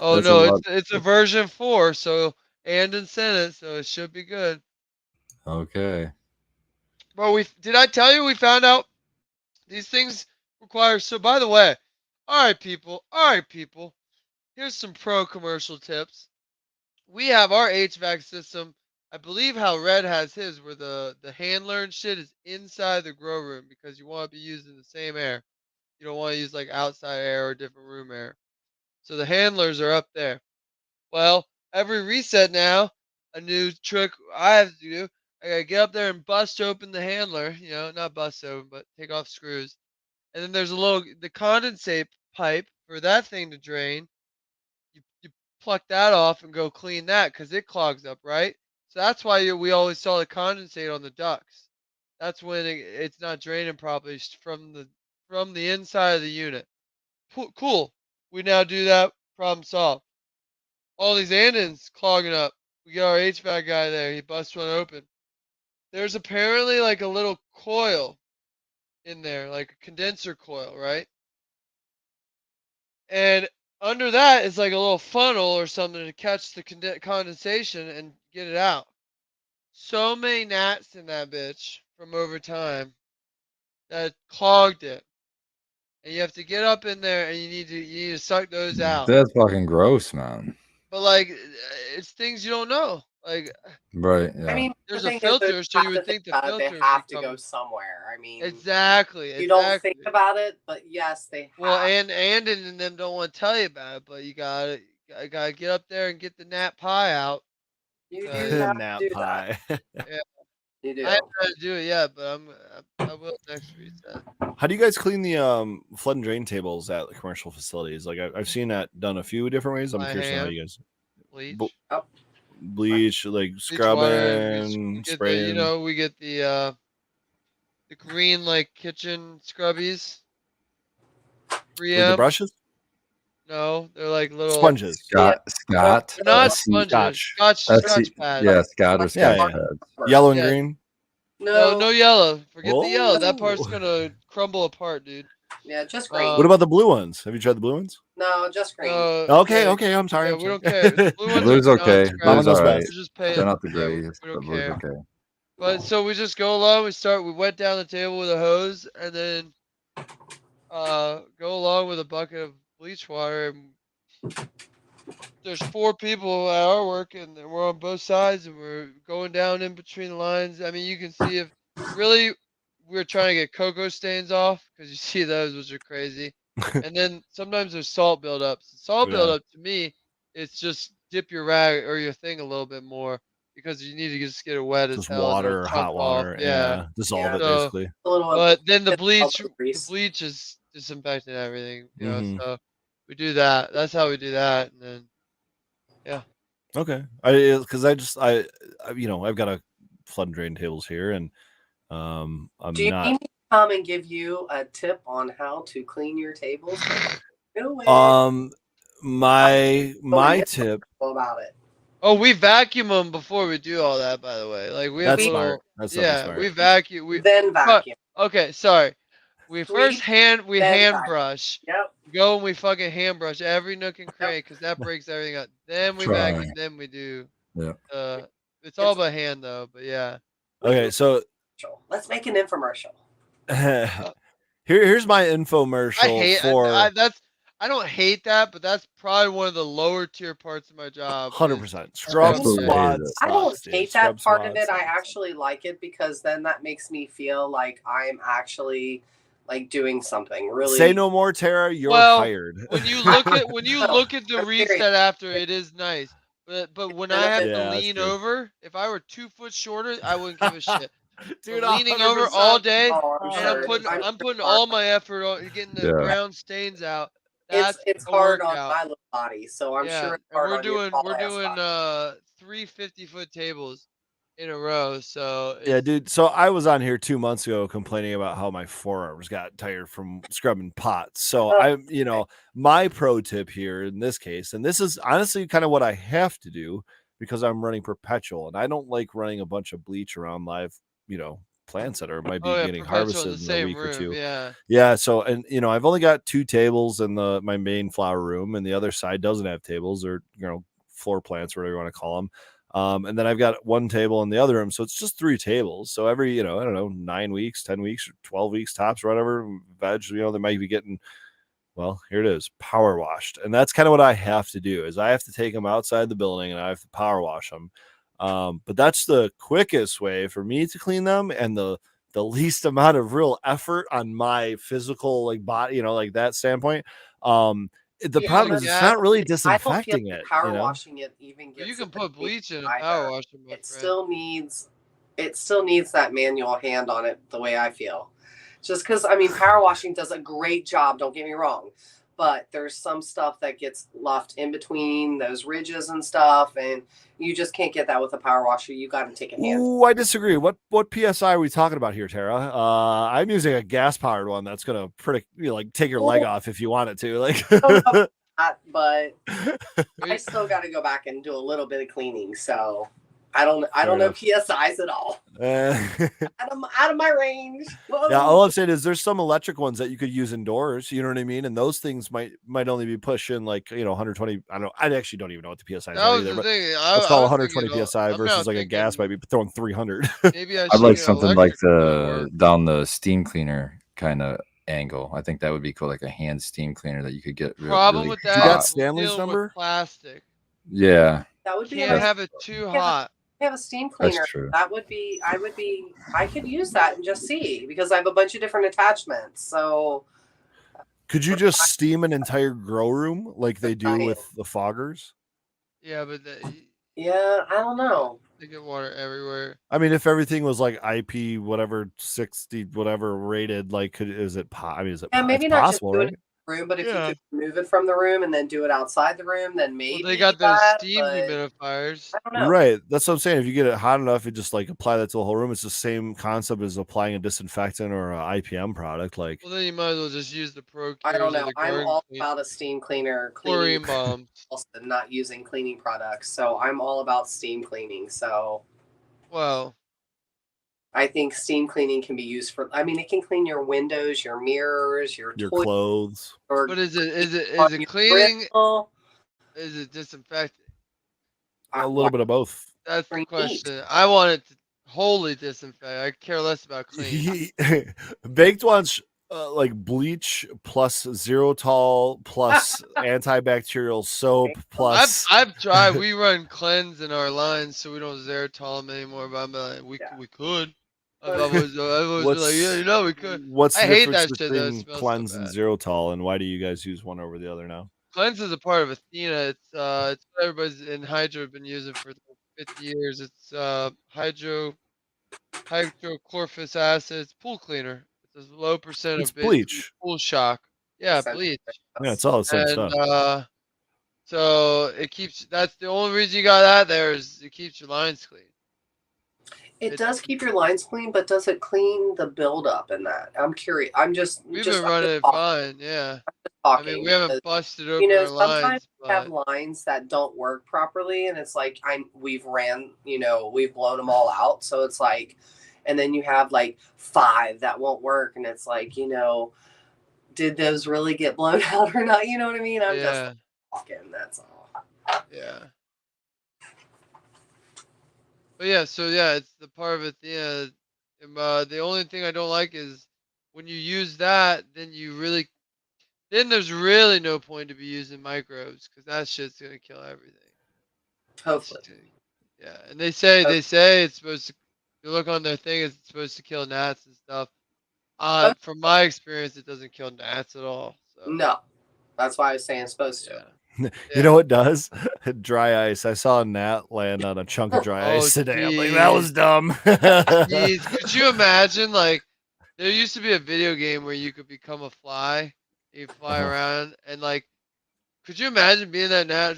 Oh That's a no, lot. it's a version 4, so Andon sent it, so it should be good. Okay. But did I tell you we found out these things require, so by the way, all right people, here's some pro commercial tips. We have our HVAC system. I believe how Red has his, where the handler and shit is inside the grow room because you want to be using the same air. You don't want to use like outside air or different room air. So the handlers are up there. Well, every reset now, a new trick I have to do. I gotta get up there and bust open the handler. Not bust open, but take off screws. And then there's the condensate pipe for that thing to drain. You pluck that off and go clean that because it clogs up, right? So that's why we always saw the condensate on the ducts. That's when it's not draining properly from the inside of the unit. Cool. We now do that. Problem solved. All these andons clogging up. We got our HVAC guy there. He busts one open. There's apparently like a little coil in there, like a condenser coil, right? And under that is like a little funnel or something to catch the condensation and get it out. So many gnats in that bitch from over time that clogged it. And you have to get up in there and you need to suck those out. That's fucking gross, man. But like it's things you don't know. Like Right. I Yeah. mean, the there's a thing is, that filter, you so you have would to think think the about it. They filter would be have to go coming. somewhere. I mean, Exactly. you don't think Exactly. about it, but yes, they have. Well, and them don't want to tell you about it, but you gotta get up there and get the gnat pie out. You do Because have Nap to do pie. that. yeah, You do. I haven't had to do it yet, but I will next reset. How do you guys clean the flood and drain tables at the commercial facilities? Like I've seen that done a few different ways. I'm By curious on how hand, you guys bleach, Oh, bleach, like bleach water, and scrubbing, get spraying. we get the green like kitchen scrubbies, Like the 3M. brushes, No, they're like little. sponges. Scott. They're not SC sponges. Scotch. Scotch pads. Yeah, Scott or Like Yeah, Scotch yeah. pads. Yellow and Yeah. green. No, no yellow. Forget the yellow. That part's Whoa. gonna crumble apart, dude. Yeah, just green. What about the blue ones? Have you tried the blue ones? No, just green. Okay, yeah, okay. I'm sorry. yeah, I'm we sorry. don't care. The blue ones Blue's are okay. non-scratch. Blue's all knows right. best. We're just paying. They're not the Yeah, greatest, we don't but Blue's care. okay. But so we just go along. We wet down the table with a hose, and then go along with a bucket of bleach water. And there's 4 people at our work, and we're on both sides, and we're going down in between the lines. I mean, you can see if really we're trying to get cocoa stains off because you see those, which are crazy. And then sometimes there's salt buildups. Salt Yeah. buildup to me, it's just dip your rag or your thing a little bit more because you need to just get it wet as Just hell and water or chunk hot off. water. Yeah. Dissolve it So, basically. A little but then bit of grease. the bleach is disinfecting everything. Mhm. So we do that. That's how we do that, and then yeah. Okay. Because I've got a flood and drain tables here, and I'm Do you not. need me to come and give you a tip on how to clean your tables? Do it. My tip. About it. Oh, we vacuum them before we do all that. By the way, like we have That's little. smart. That's definitely Yeah, smart. we vacuum. We Then vacuum. Okay, sorry. We first Sweep, hand then vacuum. brush. Yep. Go and we fucking hand brush every nook and cranny because that breaks everything up. Then we Try. vacuum. Then we do. Yeah. It's all by hand though. But yeah. Okay, so Let's make an infomercial. here's my infomercial I hate. for. I don't hate that, but that's probably one of the lower tier parts of my job. 100%. Scrub Absolutely hate squad it. I don't sucks, dude. hate Scrub that part of squad it. I sucks. actually like it because then that makes me feel like I'm actually like doing something really. Say no more, Tara. You're Well, hired. when you look at the I'm serious. reset after, it is nice. But when I have to Yeah, that's lean true. over, if I were 2 foot shorter, I wouldn't give a shit. Dude, But leaning over all 100%. day, Oh, I'm and sure. I'm putting all my effort on getting the Yeah. brown stains out. That's It's a hard on workout. my little body, so I'm Yeah, sure it's and hard on your tall we're ass doing body. 3 50-foot tables in a row. So Yeah, it's dude. So I was on here 2 months ago complaining about how my forearms got tired from scrubbing pots. So my pro tip here in this case, and this is honestly kind of what I have to do because I'm running perpetual and I don't like running a bunch of bleach around live, plants that might be getting perpetual in harvested the in a same week or room. two. Yeah. Yeah. So, and I've only got 2 tables in my main flower room, and the other side doesn't have tables or floor plants, whatever you want to call them. And then I've got 1 table in the other room, so it's just 3 tables. So every I don't know, 9 weeks, 10 weeks, or 12 weeks tops, or whatever veg, they might be getting. Well, here it is, power washed, and that's kind of what I have to do. Is I have to take them outside the building and I have to power wash them. But that's the quickest way for me to clean them and the least amount of real effort on my physical body, like that standpoint. The You problem use is a it's gas. not really I don't feel disinfecting like it. power washing it even Well, you gets can it put bleach in a either. power washer, my It friend. still needs that manual hand on it, the way I feel. Just because power washing does a great job. Don't get me wrong, but there's some stuff that gets left in between those ridges and stuff, and you just can't get that with a power washer. You got to take a hand. Ooh, I disagree. What PSI are we talking about here, Tara? I'm using a gas powered one that's gonna take your leg off if you want it to. I don't know that, but I still got to go back and do a little bit of cleaning. So I don't know PSIs at all. Out of my range. Whoa. Yeah, all I'm saying is there's some electric ones that you could use indoors. You know what I mean? And those things might only be pushing 120. I don't know. I actually don't even know what the PSI is That was either. the But thing. let's I call was 120 thinking, psi I'm now versus a gas thinking might be throwing 300. maybe I I'd should like get something like electric. down the steam cleaner kind of angle. I think that would be cool, like a hand steam cleaner that you could get Problem really with You that got is hot. we're Stanley's dealing with number? plastic. Yeah, That would be Can't a have it too Yeah. hot. have a steam that's cleaner. true. I could use that and just see, because I have a bunch of different attachments. So Could you just steam an entire grow room like they do with the foggers? Yeah, but yeah, I don't know. they get water everywhere. I mean, if everything was like IP whatever 60 whatever rated, is it? Is it? Yeah, maybe It's not just possible, do it right? in the room, but if you Yeah. could remove it from the room and then do it outside the room, then maybe Well, they got those that, steam but humidifiers. I don't know. Right. That's what I'm saying. If you get it hot enough, you just apply that to the whole room. It's the same concept as applying a disinfectant or a IPM product. Well, then you might as well just use the Pro I Cures don't or know. the I'm garden all clean about a steam cleaner, chlorine cleaning bombs. and not using cleaning products. So I'm all about steam cleaning. So Well, I think steam cleaning can be used for. It can clean your windows, your mirrors, your toilet, clothes. or but is it your cleaning? grill. Is it disinfecting? A little bit of both. That's the Green question. I want it to wholly disinfect. I care less about cleaning. Baked wants bleach plus Zerotol plus antibacterial soap plus. I've tried. We run cleanse in our lines, so we don't Xeritol them anymore. But I'm like, we could. I've always been like, yeah, we could. What's I the hate difference that shit. Though it between smells so cleanse and bad. Zerotol, and why do you guys use one over the other now? Cleanse is a part of Athena. It's what everybody's in Hydro have been using for 50 years. It's hydrochlorphus acid. It's pool cleaner. It's a low percent It's of basically bleach. pool shock. Yeah, bleach. Yeah, it's all the same And stuff. so it keeps. That's the only reason you got that there is it keeps your lines clean. It does keep your lines clean, but does it clean the buildup in that? I'm curious. We've been running it fine. Yeah. Talking We haven't busted open our sometimes lines. we have lines that don't work properly, and it's like we've blown them all out, so it's like, and then you have 5 that won't work, and it's like, did those really get blown out or not? You know what I mean? I'm just talking. That's all. Yeah. But yeah, so yeah, it's the part of it. Yeah, the only thing I don't like is when you use that, then then there's really no point to be using microbes because that shit's gonna kill everything. Hopefully. Yeah, and they say it's supposed to. You look on their thing, it's supposed to kill gnats and stuff. From my experience, it doesn't kill gnats at all. So No. That's why I was saying it's supposed to. yeah. You know what does? Dry ice. I saw a gnat land on a chunk of dry ice today. I'm like, that was dumb. Jeez, could you imagine? Like, there used to be a video game where you could become a fly. You fly around, and like, could you imagine being that gnat?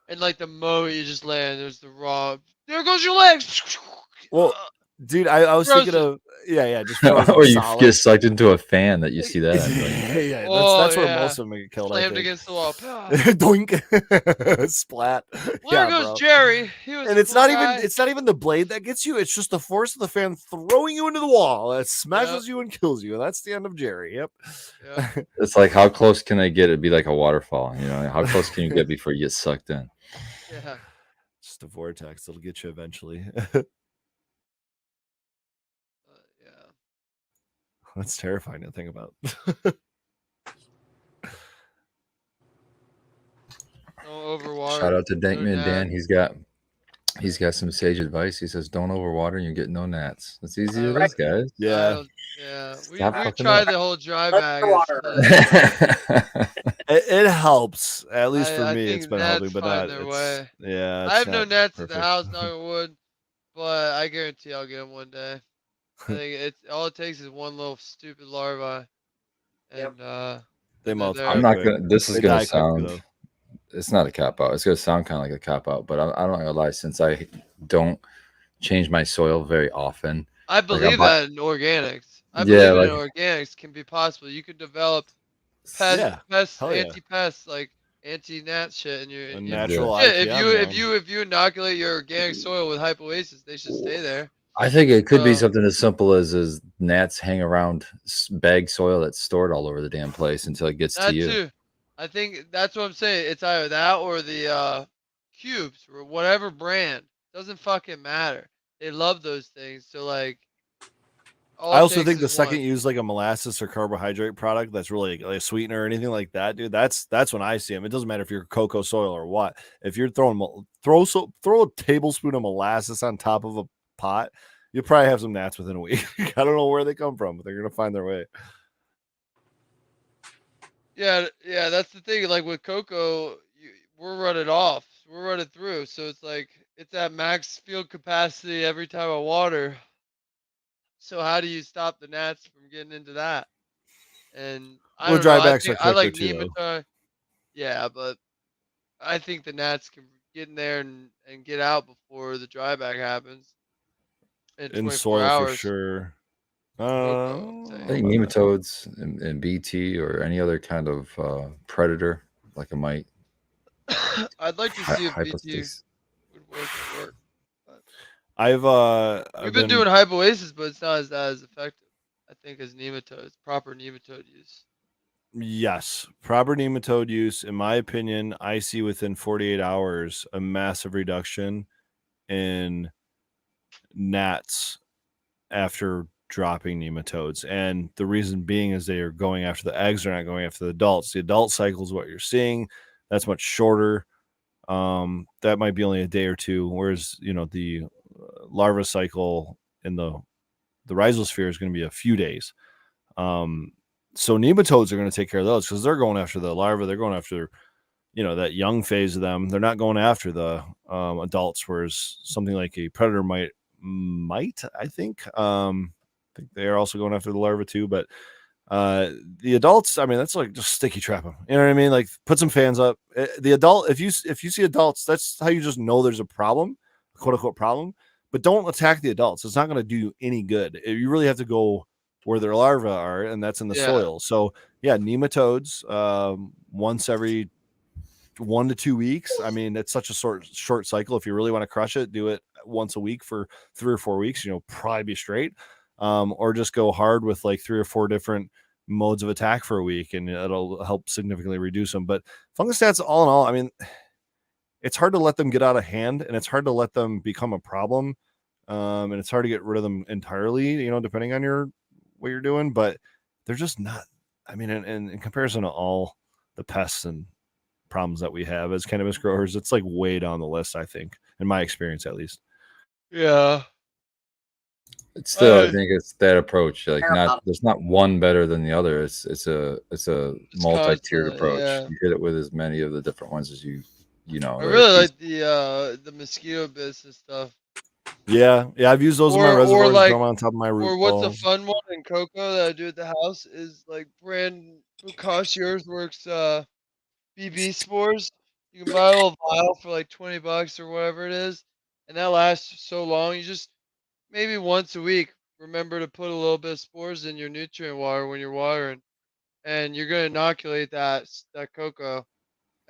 And like the moment you just land, there's the raw. There goes your legs. Well, dude, I was thinking Frozen. of just frozen Or you solid. get sucked into a fan that you see that. Yeah, Oh, that's where yeah. most of them get killed. I Slammed think. against the wall. Doink, splat. There goes bro. Jerry. He was. And a it's cool not guy. even the blade that gets you. It's just the force of the fan throwing you into the wall that smashes you and kills you. And that's the end of Jerry. Yep. It's like, how close can I get? It'd be like a waterfall. You know, how close can you get before you get sucked in? Yeah. Just a vortex. It'll get you eventually. Yeah. That's terrifying to think about. Don't overwater. Shout out to no Dankman Dan. gnats. He's got some sage advice. He says, "Don't overwater, and you get no gnats." That's easy as Right. this, guys. Yeah. Yeah. We Stop fucking tried up. the whole dry bag. Underwater. It helps. At least for I me, think it's been gnats helping, but find not. their It's, way. yeah. I have no not gnats at perfect. the house, knock on wood, but I guarantee I'll get them one day. I think it's all it takes is one little stupid larva, and They and multiply. I'm not quick. gonna. This is They gonna die quick, sound. though. It's not a cop out. It's gonna sound kind of like a cop out, but I'm not gonna lie. Since I don't change my soil very often, I believe buy- that in organics. I Yeah, believe like- in organics can be possible. You could develop Yeah. pests, Hell yeah. anti-pests, like anti-gnat shit in your A in natural shit, IPM. if you inoculate your organic soil with hypoasis, they should stay there. I think it could be So- something as simple as gnats hang around bag soil that's stored all over the damn place until it gets to That you. too. I think that's what I'm saying. It's either that or the cubes or whatever brand. Doesn't fucking matter. They love those things. So like, all I it also takes think the is second one. you use like a molasses or carbohydrate product that's really like a sweetener or anything like that, dude, that's when I see them. It doesn't matter if you're cocoa soil or what. If you're throw a tablespoon of molasses on top of a pot, you'll probably have some gnats within a week. I don't know where they come from, but they're gonna find their way. Yeah, that's the thing. Like with cocoa, we're running off. We're running through. So it's like it's at max field capacity every time I water. So how do you stop the gnats from getting into that? And I don't know. I Drybacks think are I quicker like too, though. nematode. Yeah, but I think the gnats can get in there and get out before the dryback happens in In 24 soil for hours. sure. Cocoa, I'm I saying. think nematodes and BT or any other kind of predator like a mite. I'd like to see if BT Hypostasis. would work. I've Been doing hypoasis, but it's not as effective, I think, as nematodes. Proper nematode use. Yes, proper nematode use, in my opinion, I see within 48 hours a massive reduction in gnats after dropping nematodes. And the reason being is they are going after the eggs, they're not going after the adults. The adult cycle is what you're seeing. That's much shorter. That might be only a day or two, whereas the larva cycle in the rhizosphere is going to be a few days. So nematodes are going to take care of those because they're going after the larva. They're going after, that young phase of them. They're not going after the adults, whereas something like a predator might, I think. I think they are also going after the larva too. But the adults, I mean, that's like just sticky trap them. You know what I mean? Like put some fans up. The adult, if you see adults, that's how you just know there's a problem, quote unquote problem. But don't attack the adults. It's not going to do you any good. You really have to go where their larvae are, and that's in the soil. So yeah, nematodes once every 1 to 2 weeks. I mean, it's such a short cycle. If you really want to crush it, do it once a week for 3 or 4 weeks. Probably be straight. Or just go hard with like 3 or 4 different modes of attack for a week, and it'll help significantly reduce them. But fungus gnats, all in all, I mean, it's hard to let them get out of hand, and it's hard to let them become a problem. And it's hard to get rid of them entirely, depending on what you're doing, but they're just not. I mean, in comparison to all the pests and problems that we have as cannabis growers, it's like way down the list, I think, in my experience at least. Yeah. It's still, I Uh, think it's that approach. Like, Care not about there's not one better than the other. It's a it's multi-tiered constantly, approach. yeah. You hit it with as many of the different ones as you know I that are really feasible. like the mosquito bits and stuff. Yeah, I've used those in my Or reservoirs, grow like, them on top of my root or what's a balls. fun one in cocoa that I do at the house is like brand Concierge Works BB spores. You can buy a little vial for like 20 bucks or whatever it is, and that lasts so long. You just maybe once a week remember to put a little bit of spores in your nutrient water when you're watering, and you're gonna inoculate that cocoa,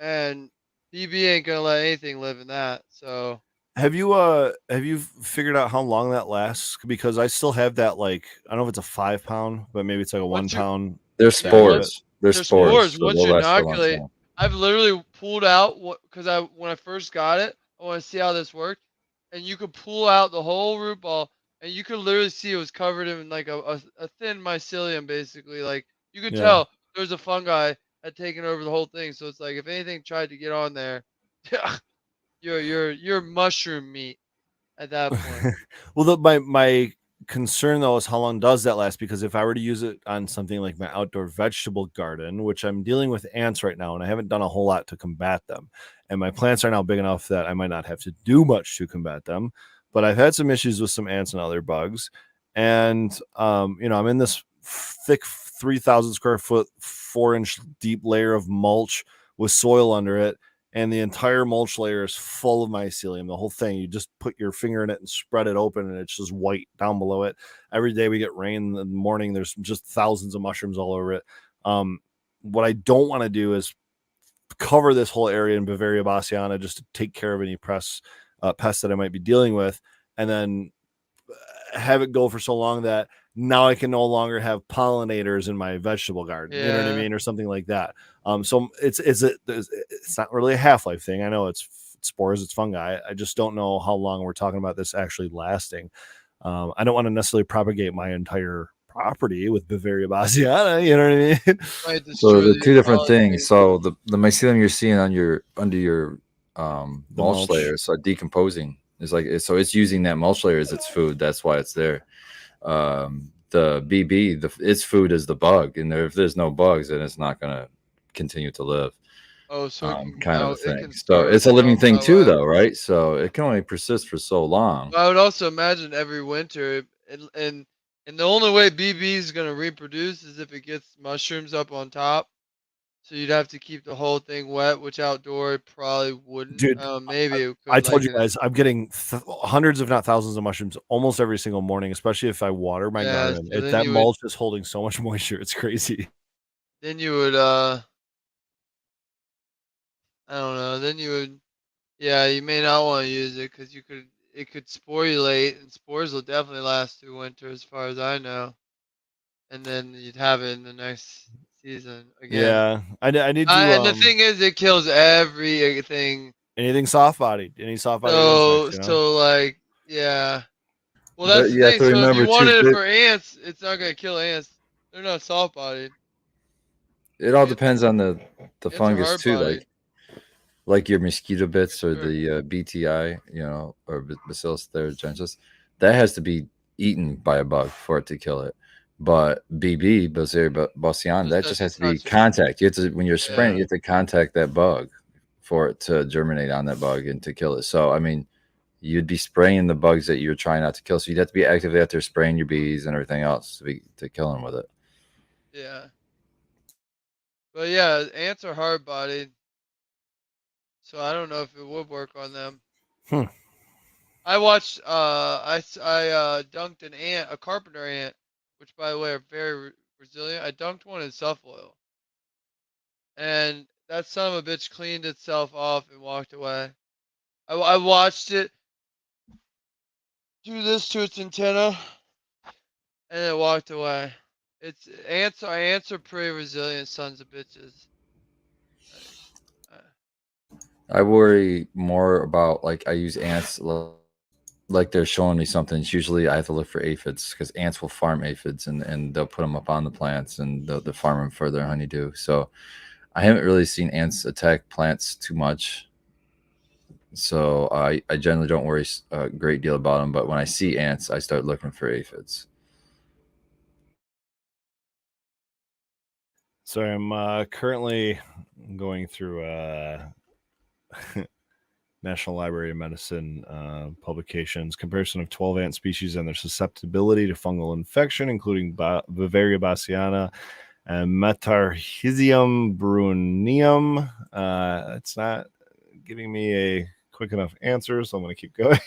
and BB ain't gonna let anything live in that. So Have you figured out how long that lasts? Because I still have that, like, I don't know if it's a 5 pound, but maybe it's like a one once you pound They're yeah, bag of what it. spores. They're they're Yeah. spores, spores. so Once they'll you last for a long inoculate, time. I've literally pulled out what because I when I first got it, I want to see how this worked, and you could pull out the whole root ball, and you could literally see it was covered in like a thin mycelium, basically. Like you could Yeah. tell there was a fungi had taken over the whole thing. So it's like if anything tried to get on there, you're mushroom meat at that point. Well, my concern though is how long does that last? Because if I were to use it on something like my outdoor vegetable garden, which I'm dealing with ants right now, and I haven't done a whole lot to combat them, and my plants are now big enough that I might not have to do much to combat them, but I've had some issues with some ants and other bugs, and I'm in this thick 3,000 square foot, 4 inch deep layer of mulch with soil under it, and the entire mulch layer is full of mycelium. The whole thing, you just put your finger in it and spread it open, and it's just white down below it. Every day we get rain in the morning, there's just thousands of mushrooms all over it. What I don't want to do is cover this whole area in Bavaria bassiana just to take care of any pests that I might be dealing with, and then have it go for so long that now I can no longer have pollinators in my vegetable garden. You know what I Yeah, mean, or something like that. So it's not really a half life thing. I know it's spores, it's fungi. I just don't know how long we're talking about this actually lasting. I don't want to necessarily propagate my entire property with Bavaria bassiana. You know what I mean? might So destroy the the two different pollinators. things. So the mycelium you're seeing on your under your The mulch mulch. layer, so decomposing is like so it's using that mulch layer as its food. That's why it's there. The BB, its food is the bug, and if there's no bugs, then it's not gonna continue to live. Oh, so it can Kind of a it thing. can So store it's a living itself thing that too, way. though, right? So it can only persist for so long. Well, I would also imagine every winter, and the only way BB is gonna reproduce is if it gets mushrooms up on top. So you'd have to keep the whole thing wet, which outdoor it probably wouldn't. Dude, Maybe it I could, told like you in guys, I'm getting hundreds, if not thousands, of mushrooms almost every single morning, especially if I water my yeah. garden. So That mulch is holding so much moisture. It's crazy. then you would I don't know. Then you would yeah. You may not want to use it because it could sporulate, and spores will definitely last through winter, as far as I know. And then you'd have it in the next season again. Yeah, I need to And the thing is, it kills everything. anything soft bodied, any soft bodied insects, So like, yeah. Well, that's But the you have thing. to So if you remember too, wanted it for ants, it's not gonna kill ants. They're not soft bodied. it all Ants, depends on the ants are fungus hard too. bodied. Like your mosquito bits or Sure. the BTI, or Bacillus thuringiensis, that has to be eaten by a bug for it to kill it. But BB, Bacillus bassian, Just that has just to has to be touch it. contact. You have to, when you're spraying, Yeah. you have to contact that bug for it to germinate on that bug and to kill it. So I mean, you'd be spraying the bugs that you're trying not to kill. So you'd have to be actively out there spraying your bees and everything else to kill them with it. Yeah. But yeah, ants are hard bodied. So I don't know if it would work on them. Hmm. I watched. I dunked an ant, a carpenter ant, which by the way are very resilient. I dunked one in Suff oil, and that son of a bitch cleaned itself off and walked away. I watched it do this to its antenna, and it walked away. It's ants are pretty resilient sons of bitches. Like, uh, I worry more about, like, I use ants like they're showing me something, it's usually I have to look for aphids because ants will farm aphids and they'll put them up on the plants and they'll farm them for their honeydew. So I haven't really seen ants attack plants too much. So I generally don't worry a great deal about them. But when I see ants, I start looking for aphids. So I'm currently going through National Library of Medicine publications, comparison of 12 ant species and their susceptibility to fungal infection, including Bavaria bassiana and Metarhizium bruneum. It's not giving me a quick enough answer, so I'm going to keep going.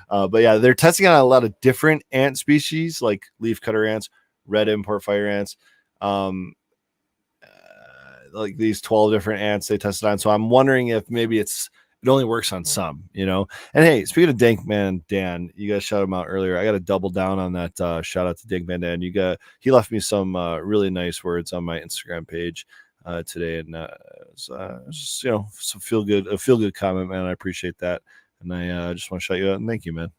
But yeah, they're testing on a lot of different ant species, like leafcutter ants, red import fire ants, like these 12 different ants they tested on. So I'm wondering if maybe it only works on some, you know. And hey, speaking of Dankman Dan, you guys shout him out earlier. I got to double down on that. Shout out to Dankman Dan. He left me some really nice words on my Instagram page today, and just, you know, a feel good comment, man. I appreciate that, and I just want to shout you out and thank you, man.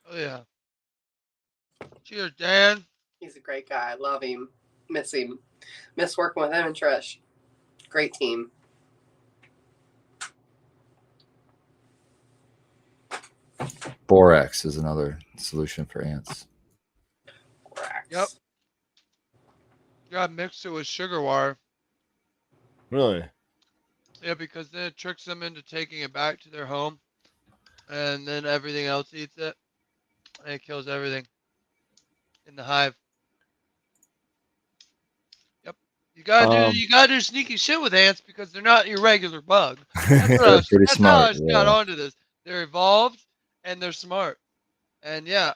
Oh yeah. Cheers, Dan. He's a great guy. I love him. Miss him. Miss working with him and Trish. Great team. Borax is another solution for ants. Borax. Yep. You gotta mix it with sugar wire. Really? Yeah, because then it tricks them into taking it back to their home, and then everything else eats it, and it kills everything in the hive. Yep. You gotta do sneaky shit with ants because they're not your regular bug. They're pretty That's smart. how I just got onto this. They're evolved and they're smart. And yeah,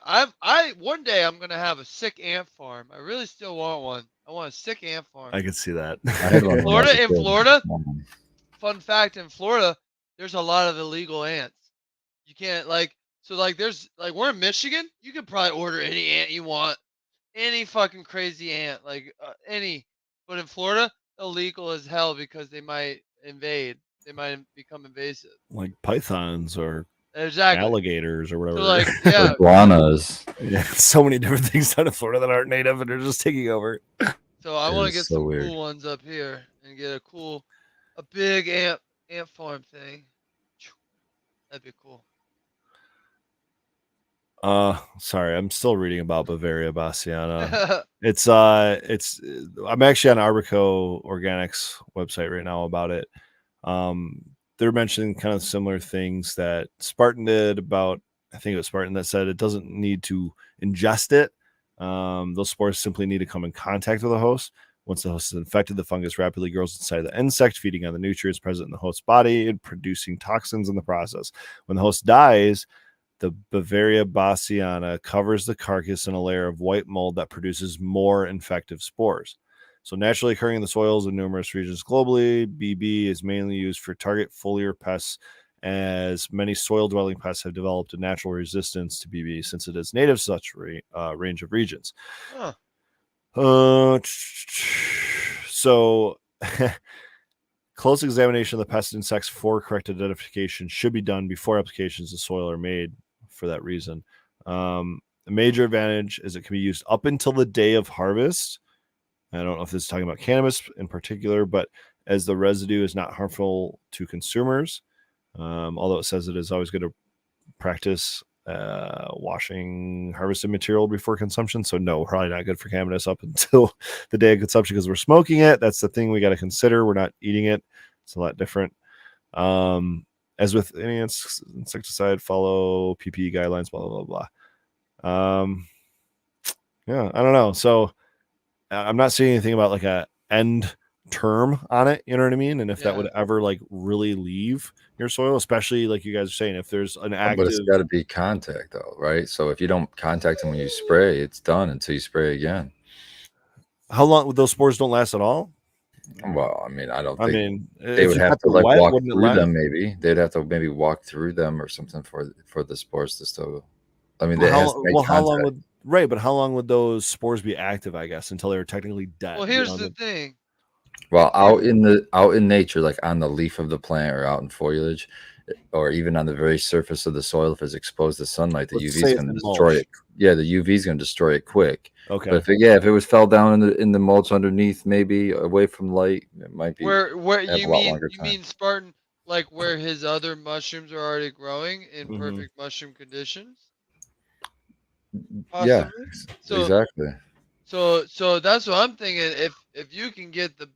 one day I'm gonna have a sick ant farm. I really still want one. I want a sick ant farm. I can see that. I had one when I was a In kid. Florida, fun fact, in Florida, there's a lot of illegal ants. You can't there's we're in Michigan. You could probably order any ant you want, any fucking crazy ant, any. But in Florida, illegal as hell because they might invade. They might become invasive. Like pythons or Exactly. alligators or whatever. So yeah, iguanas. Yeah, so many different things out of Florida that aren't native and they're just taking over. So I want to get some weird. cool ones up here and get a big ant farm thing. That'd be cool. Sorry, I'm still reading about Bavaria bassiana. it's I'm actually on Arbico Organics website right now about it. They're mentioning kind of similar things that Spartan did about, I think it was Spartan that said it doesn't need to ingest it. Those spores simply need to come in contact with the host. Once the host is infected, the fungus rapidly grows inside the insect, feeding on the nutrients present in the host's body and producing toxins in the process. When the host dies, the Bavaria bassiana covers the carcass in a layer of white mold that produces more infective spores. So naturally occurring in the soils of numerous regions globally, BB is mainly used for target foliar pests, as many soil-dwelling pests have developed a natural resistance to BB since it is native to such range of regions. Huh. So close examination of the pest insects for correct identification should be done before applications to soil are made for that reason. The major advantage is it can be used up until the day of harvest. I don't know if this is talking about cannabis in particular, but as the residue is not harmful to consumers, although it says it is always good to practice washing harvested material before consumption. So no, probably not good for cannabis up until the day of consumption because we're smoking it. That's the thing we got to consider. We're not eating it. It's a lot different. As with any insecticide, follow PPE guidelines, blah, blah, blah, blah. Yeah, I don't know. So I'm not seeing anything about like a end term on it, you know what I mean? And if that would ever like really leave your soil, especially like you guys are saying, if there's an active, but it's got to be contact though, right? So if you don't contact them when you spray, it's done until you spray again. How long would those spores don't last at all? Well, I mean, I don't think they would have to like walk through them. Maybe they'd have to maybe walk through them or something for the spores to still. I mean, how long would but how long would those spores be active? I guess until they were technically dead. Well, here's the thing. Well, out in nature, like on the leaf of the plant or out in foliage, or even on the very surface of the soil, if it's exposed to sunlight, the Let's UV say is it's going to in destroy mulch. it. Yeah, the UV is going to destroy it quick. Okay. But if it was fell down in the mulch underneath, maybe away from light, it might be Where have you a lot longer time. mean Spartan, like where his other mushrooms are already growing in Mhm. perfect mushroom conditions? Yeah, Possibly. So exactly. so that's what I'm thinking. If you can get the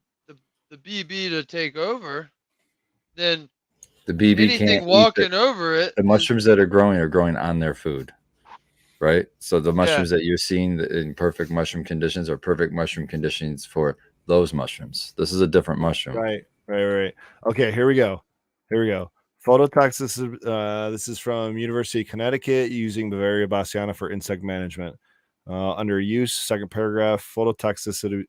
BB to take over, then The BB anything can't eat walking over it the is mushrooms that are growing on their food, right? So the yeah. mushrooms that you're seeing in perfect mushroom conditions are perfect mushroom conditions for those mushrooms. This is a different mushroom. Right. Okay, here we go. Phototoxicity. This is from University of Connecticut using Bavaria bassiana for insect management. Under use, second paragraph, toxicity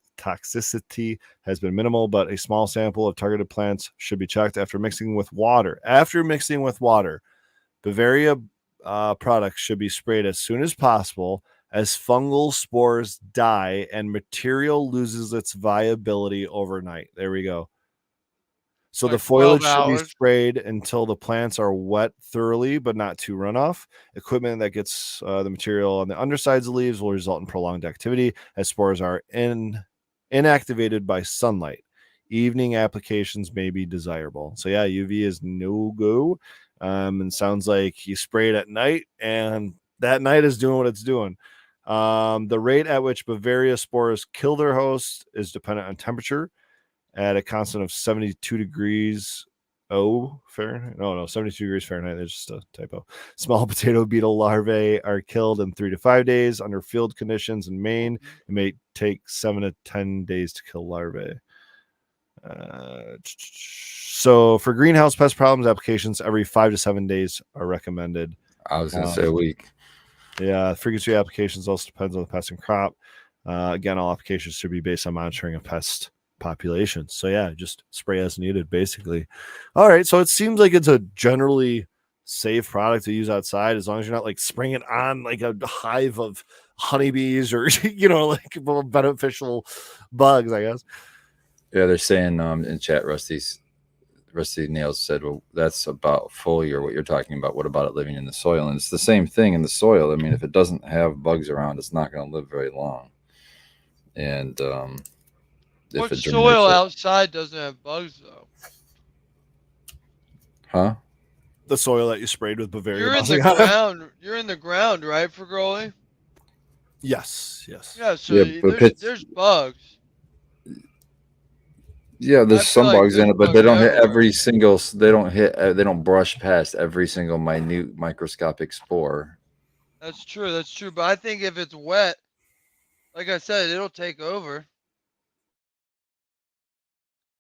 has been minimal, but a small sample of targeted plants should be checked after mixing with water. Bavaria products should be sprayed as soon as possible as fungal spores die and material loses its viability overnight. There we go. So the Like 12 foliage should be hours. sprayed until the plants are wet thoroughly, but not too runoff. Equipment that gets the material on the undersides of leaves will result in prolonged activity as spores are inactivated by sunlight. Evening applications may be desirable. So yeah, UV is no go. And sounds like you spray it at night, and that night is doing what it's doing. The rate at which Bavaria spores kill their host is dependent on temperature at a constant of 72 degrees Fahrenheit. No, 72 degrees Fahrenheit. There's just a typo. Small potato beetle larvae are killed in 3 to 5 days under field conditions in Maine. It may take 7 to 10 days to kill larvae. So for greenhouse pest problems applications, every 5 to 7 days are recommended. I was going to say a week. Yeah, frequency applications also depends on the pest and crop. Again, all applications should be based on monitoring of pest populations. So yeah, just spray as needed, basically. All right, so it seems like it's a generally safe product to use outside as long as you're not like spraying it on like a hive of honeybees or like beneficial bugs, I guess. Yeah, they're saying in chat, Rusty Nails said, well, that's about foliar, what you're talking about. What about it living in the soil? And it's the same thing in the soil. I mean, if it doesn't have bugs around, it's not going to live very long. And What if it soil germinates, outside doesn't have bugs though? huh? The soil that you sprayed with Bavaria. You're in the ground. You're in the ground, right, for growing? Yes. Yeah, so Yeah, but there's bugs. yeah, I there's feel some like bugs in there's it, but they bugs don't hit everywhere. every single. They don't brush past every single minute microscopic spore. That's true. But I think if it's wet, like I said, it'll take over.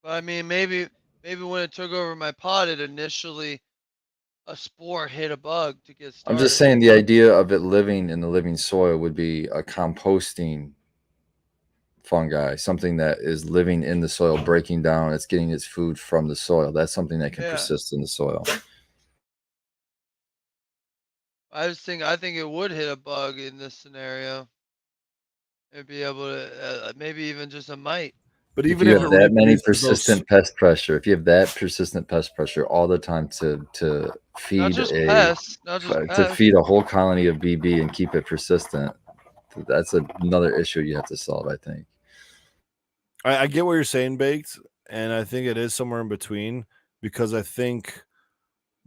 But I mean, maybe when it took over my pot, it initially a spore hit a bug to get I'm just started. saying the idea of it living in the living soil would be a composting fungi, something that is living in the soil, breaking down. It's getting its food from the soil. That's something that can Yeah. persist in the soil. I think it would hit a bug in this scenario. It'd be able to maybe even just a mite. But If even you if it have that many reproduces those, persistent pest pressure, if you have that persistent pest pressure all the time to Not feed just pests, not just to pests. feed a whole colony of BB and keep it persistent, that's another issue you have to solve, I think. I get what you're saying, Baked, and I think it is somewhere in between because I think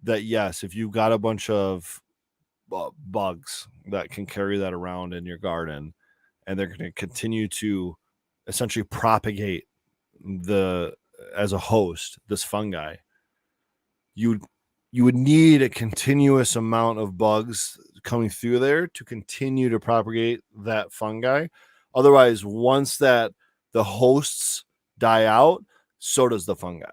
that yes, if you got a bunch of bugs that can carry that around in your garden, and they're going to continue to essentially propagate as a host this fungi, you would need a continuous amount of bugs coming through there to continue to propagate that fungi. Otherwise, once that the hosts die out, so does the fungi.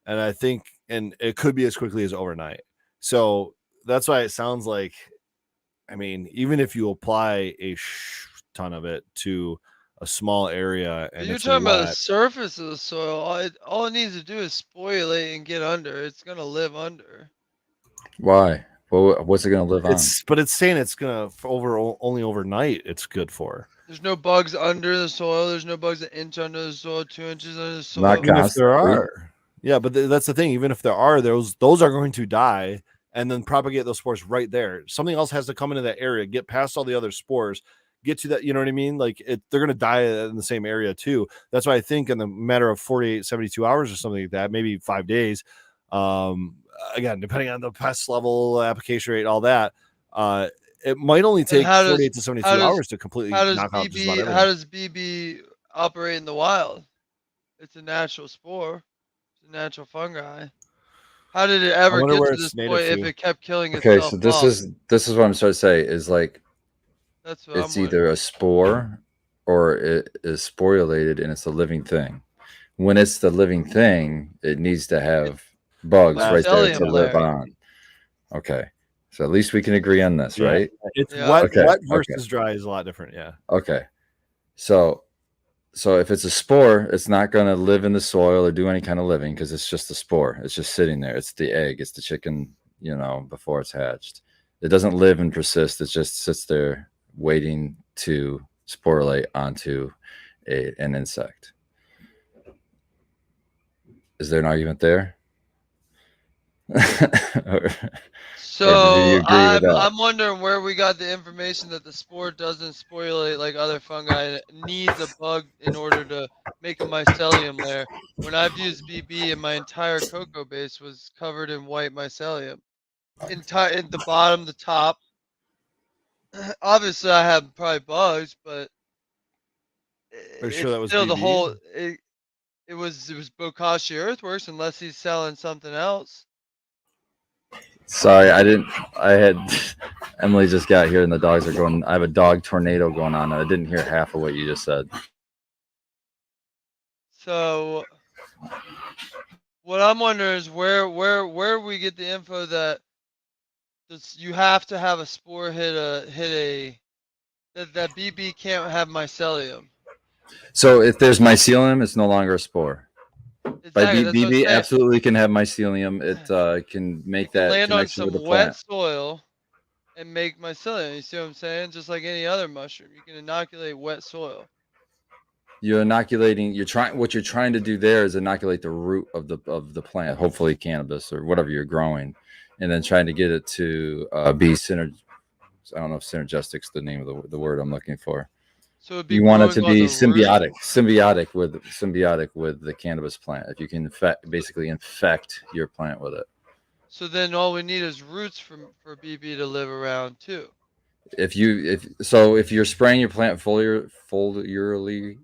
And I think, and it could be as quickly as overnight. So that's why it sounds like, I mean, even if you apply a ton of it to a small area and You're it's talking about the wet, surface of the soil. All it needs to do is spoilate and get under. It's gonna live under. Why? Well, what's it going to live on? it's saying it's gonna only overnight. It's good for. There's no bugs under the soil. There's no bugs that inch under the soil, 2 inches under the soil. Not Even if there constantly. are, Yeah, but that's the thing. Even if there are those are going to die and then propagate those spores right there. Something else has to come into that area, get past all the other spores, get to that. You know what I mean? Like they're going to die in the same area too. That's why I think in the matter of 48, 72 hours or something like that, maybe 5 days. Again, depending on the pest level, application rate, all that, it might only And take 48 to 72 hours to completely knock out just about how everything. does BB operate in the wild? It's a natural spore. It's a natural fungi. How did it I ever wonder get where to this it's native point if to. it kept killing Okay, itself so off? this is what I'm trying to say is like That's what I'm it's either wondering. a spore or it is sporulated and it's a living thing. When it's the living thing, it needs to have bugs right there to Mycelium Yeah. live layer. on. Okay. So at least we can agree on this, Yeah, right? it's Yeah. wet. Okay. Wet Okay. versus dry is a lot different. Yeah. Okay. So if it's a spore, it's not going to live in the soil or do any kind of living because it's just a spore. It's just sitting there. It's the egg. It's the chicken, before it's hatched. It doesn't live and persist. It just sits there waiting to sporulate onto an insect. Is there an argument there? Or do you So agree with that? I'm wondering where we got the information that the spore doesn't sporulate like other fungi and it needs a bug in order to make a mycelium layer. When I've used BB and my entire cocoa base was covered in white mycelium. In the bottom, the top. Obviously, I have probably bugs, but Are you sure it's that was still the BB? whole. It was Bokashi Earthworks unless he's selling something else. Sorry, I had Emily just got here and the dogs are going. I have a dog tornado going on and I didn't hear half of what you just said. So what I'm wondering is where we get the info that you have to have a spore that BB can't have mycelium. So if there's mycelium, it's no longer a spore. By Exactly, that's what I'm BB saying. absolutely can have mycelium. It can It make can that land on connection with the some wet plant. soil and make mycelium. You see what I'm saying? Just like any other mushroom, you can inoculate wet soil. You're inoculating. What you're trying to do there is inoculate the root of the plant, hopefully cannabis or whatever you're growing, and then trying to get it to be synerg. I don't know if synergistic's the name of the word I'm looking for. So it'd be You want it growing to on be the root. symbiotic with the cannabis plant. If you can basically infect your plant with it. So then all we need is roots for BB to live around too. If you're spraying your plant foliarly,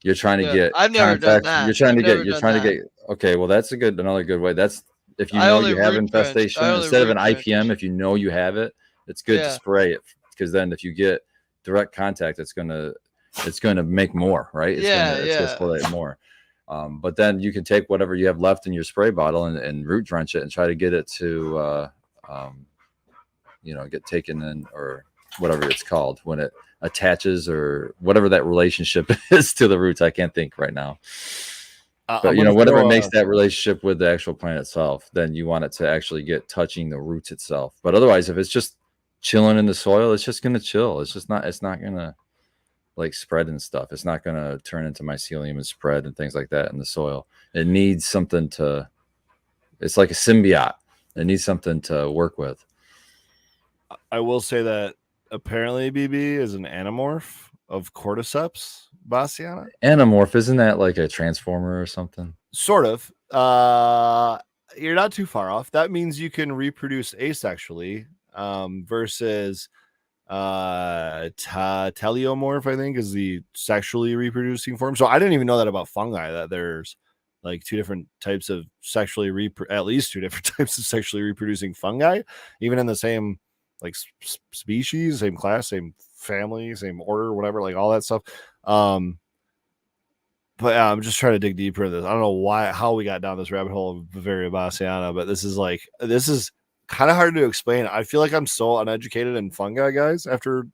you're trying to Yeah, get I've never done contact. that. I've never You're done trying to that. get. Okay, well that's another good way. That's if you I know only you have root trenched. I infestation only instead of an root IPM. trench. If you know you have it, it's good to Yeah, spray it because then if you get direct contact, it's gonna make more, right? It's gonna yeah. sporulate more. But then you can take whatever you have left in your spray bottle and root drench it and try to get it to get taken in or whatever it's called when it attaches or whatever that relationship is to the roots. I can't think right now. But I'm gonna whatever throw makes that relationship with the actual plant itself, then you want it to actually get touching the roots itself. But otherwise, if it's just chilling in the soil, it's just gonna chill. It's not gonna like spread and stuff. It's not gonna turn into mycelium and spread and things like that in the soil. It needs something to. It's like a symbiote. It needs something to work with. I will say that apparently BB is an anamorph of Cordyceps bassiana. Anamorph, isn't that like a transformer or something? Sort of. You're not too far off. That means you can reproduce asexually versus teleomorph, I think, is the sexually reproducing form. So I didn't even know that about fungi, that there's like two different types of at least two different types of sexually reproducing fungi, even in the same like species, same class, same family, same order, whatever, like all that stuff. But I'm just trying to dig deeper into this. I don't know how we got down this rabbit hole of Bavaria bassiana, but this is kind of hard to explain. I feel like I'm so uneducated in fungi, guys, after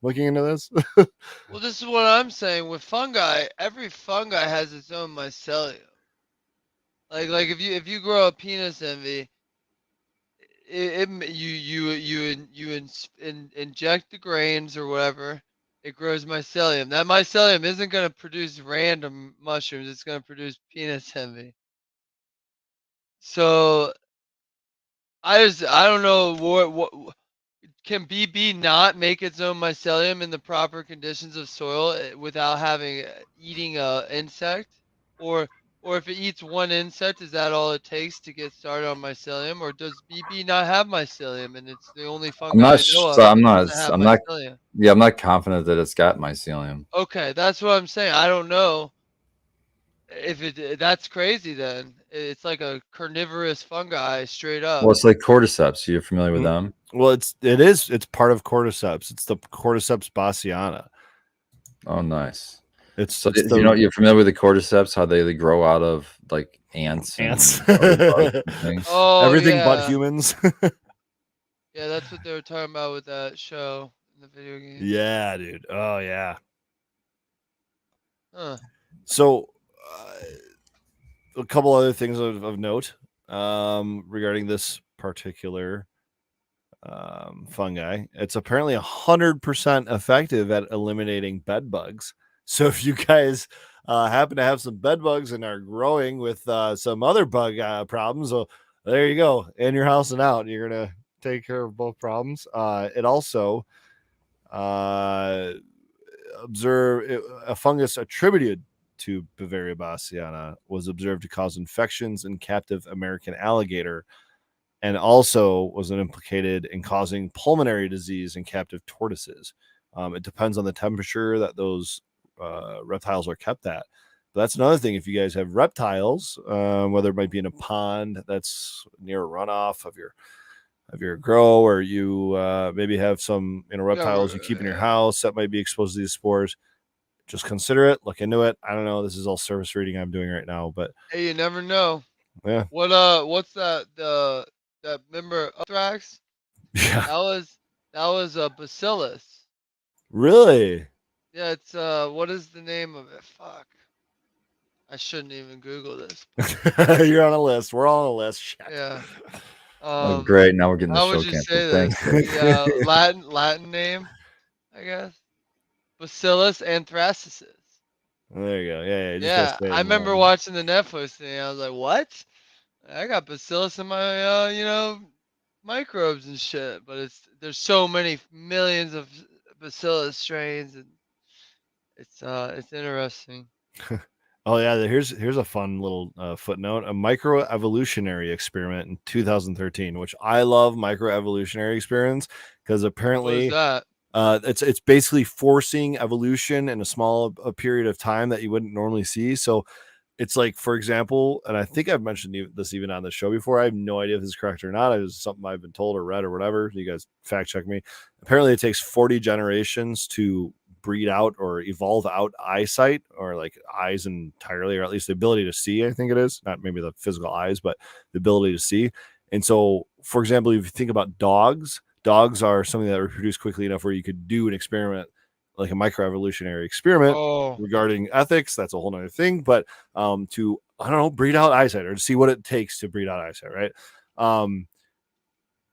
looking into this. Well, this is what I'm saying. With fungi, every fungi has its own mycelium. Like if you grow a penis envy, inject the grains or whatever, it grows mycelium. That mycelium isn't going to produce random mushrooms. It's going to produce penis envy. So I don't know what can BB not make its own mycelium in the proper conditions of soil without having eating a insect, or if it eats one insect, is that all it takes to get started on mycelium, or does BB not have mycelium and it's the only I'm fungi not. I know So of I'm that not. doesn't have I'm not. mycelium? Yeah, I'm not confident that it's got mycelium. Okay, that's what I'm saying. I don't know if that's crazy. Then it's like a carnivorous fungi straight Well, up. it's like cordyceps. You're familiar with Hmm. them? Well, it's part of cordyceps. It's the cordyceps bassiana. Oh, nice. It's So it's you know, the you're familiar with the cordyceps? How they grow out of like ants ants. and other bugs and things. Oh Everything but yeah, humans. yeah, that's what they were talking about with that show in the video games. Yeah, dude. Oh yeah. Huh. So a couple other things of note regarding this particular fungi. It's apparently 100% effective at eliminating bed bugs. So if you guys happen to have some bed bugs and are growing with some other bug problems, well, there you go, in your house and out. You're gonna take care of both problems. It also uh, a fungus attributed to Bavaria bassiana was observed to cause infections in captive American alligator, and also was implicated in causing pulmonary disease in captive tortoises. It depends on the temperature that those reptiles are kept at. But that's another thing. If you guys have reptiles, whether it might be in a pond that's near a runoff of your grow, or you maybe have some Yeah, reptiles you keep in your house that might be exposed to these spores, just consider it. Look into it. I don't know. This is all service reading I'm doing right now, but hey, you never know. yeah, What's that member Thrax? yeah, That was a bacillus. really. Yeah, it's what is the name of it? Fuck. I shouldn't even Google this. You're on a list. We're all on a list. Shit. Yeah. Oh, great! Now we're getting the How would show you canceled. say Thanks. this? The Latin name, I guess. Bacillus anthracis. There you go. Yeah, you just gotta Yeah, say I it remember more. watching the Netflix thing. I was like, "What? I got bacillus in my microbes and shit." But there's so many millions of bacillus strains, and it's interesting. Oh yeah, here's a fun little footnote: a microevolutionary experiment in 2013, which I love microevolutionary experiments because What is apparently that? it's basically forcing evolution in a small a period of time that you wouldn't normally see. So it's like, for example, and I think I've mentioned this even on the show before. I have no idea if this is correct or not. It was something I've been told or read or whatever. You guys fact check me. Apparently, it takes 40 generations to breed out or evolve out eyesight, or like eyes entirely, or at least the ability to see. I think it is not maybe the physical eyes, but the ability to see. And so, for example, if you think about dogs, dogs are something that reproduce quickly enough where you could do an experiment, like a microevolutionary experiment Oh, regarding ethics. That's a whole nother thing. But to, I don't know, breed out eyesight, or to see what it takes to breed out eyesight, right? So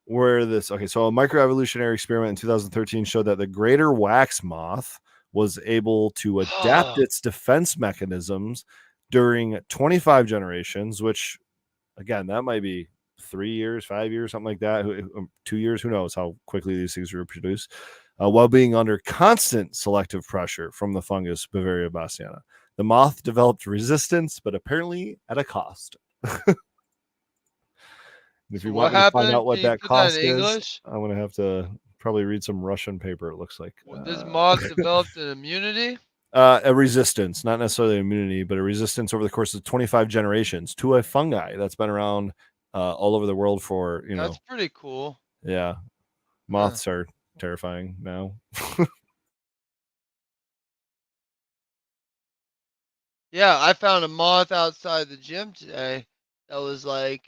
a microevolutionary experiment in 2013 showed that the greater wax moth was able to adapt its defense mechanisms during 25 generations, which again, that might be 3 years, 5 years, something like that. 2 years, who knows how quickly these things reproduce, while being under constant selective pressure from the fungus Bavaria bassiana. The moth developed resistance, but apparently at a cost. If so you what want me to find out happened? what Can you that put that cost in is, English? I'm going to have to probably read some Russian paper, it looks like. This moth developed an immunity. A resistance, not necessarily immunity, but a resistance over the course of 25 generations to a fungi that's been around all over the world for, That's pretty cool. yeah, Huh. moths are terrifying now. Yeah, I found a moth outside the gym today that was like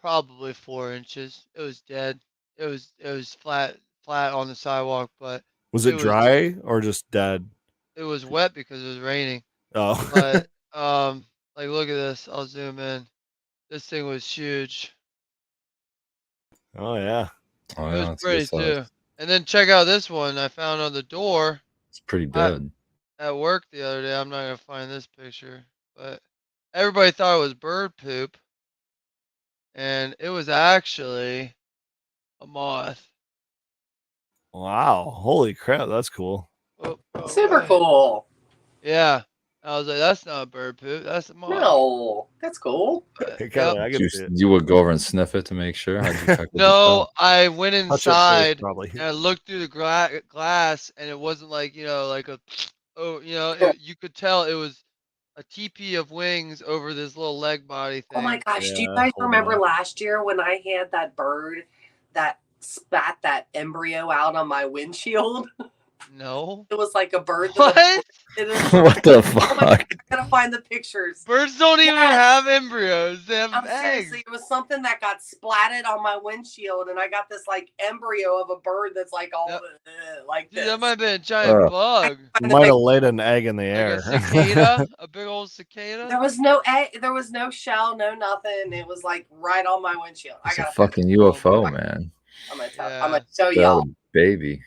probably 4 inches. It was dead. It was flat on the sidewalk, but Was it it was dry or just dead? it was wet because it was raining. Oh, But like look at this. I'll zoom in. This thing was huge. oh yeah. Oh It yeah, was that's good pretty size. too. And then check out this one I found on the door It's pretty at, dead. at work the other day. I'm not gonna find this picture, but everybody thought it was bird poop. and it was actually a moth. Wow. Holy crap. That's cool. Oh, wrong Super way. cool. Yeah. I was like, that's not a bird poop. That's a moth. No, that's cool. But, Kinda, yep. I can see it. You would go over and sniff it to make sure. How'd you check with the No, smell? I went Touch it first, inside probably. and I looked through the glass, and it wasn't like, like a, you could tell it was a teepee of wings over this little leg body thing. Oh my gosh, do you Yeah, guys hold remember on. last year when I had that bird that spat that embryo out on my windshield? No. It was like a bird What? that it is, What the oh my God, fuck? I gotta find the pictures. Birds don't even Yes. have embryos. They have I'm eggs. seriously, it was something that got splatted on my windshield, and I got this like embryo of a bird that's like all like Dude, this. that might have been a giant bug. You might have laid an egg in the Like air. a cicada, a big old cicada. There was no egg, there was no shell, no nothing. It was like right on my windshield. It's I a got fucking UFO, man. I'm gonna Yeah. show Got y'all. a baby.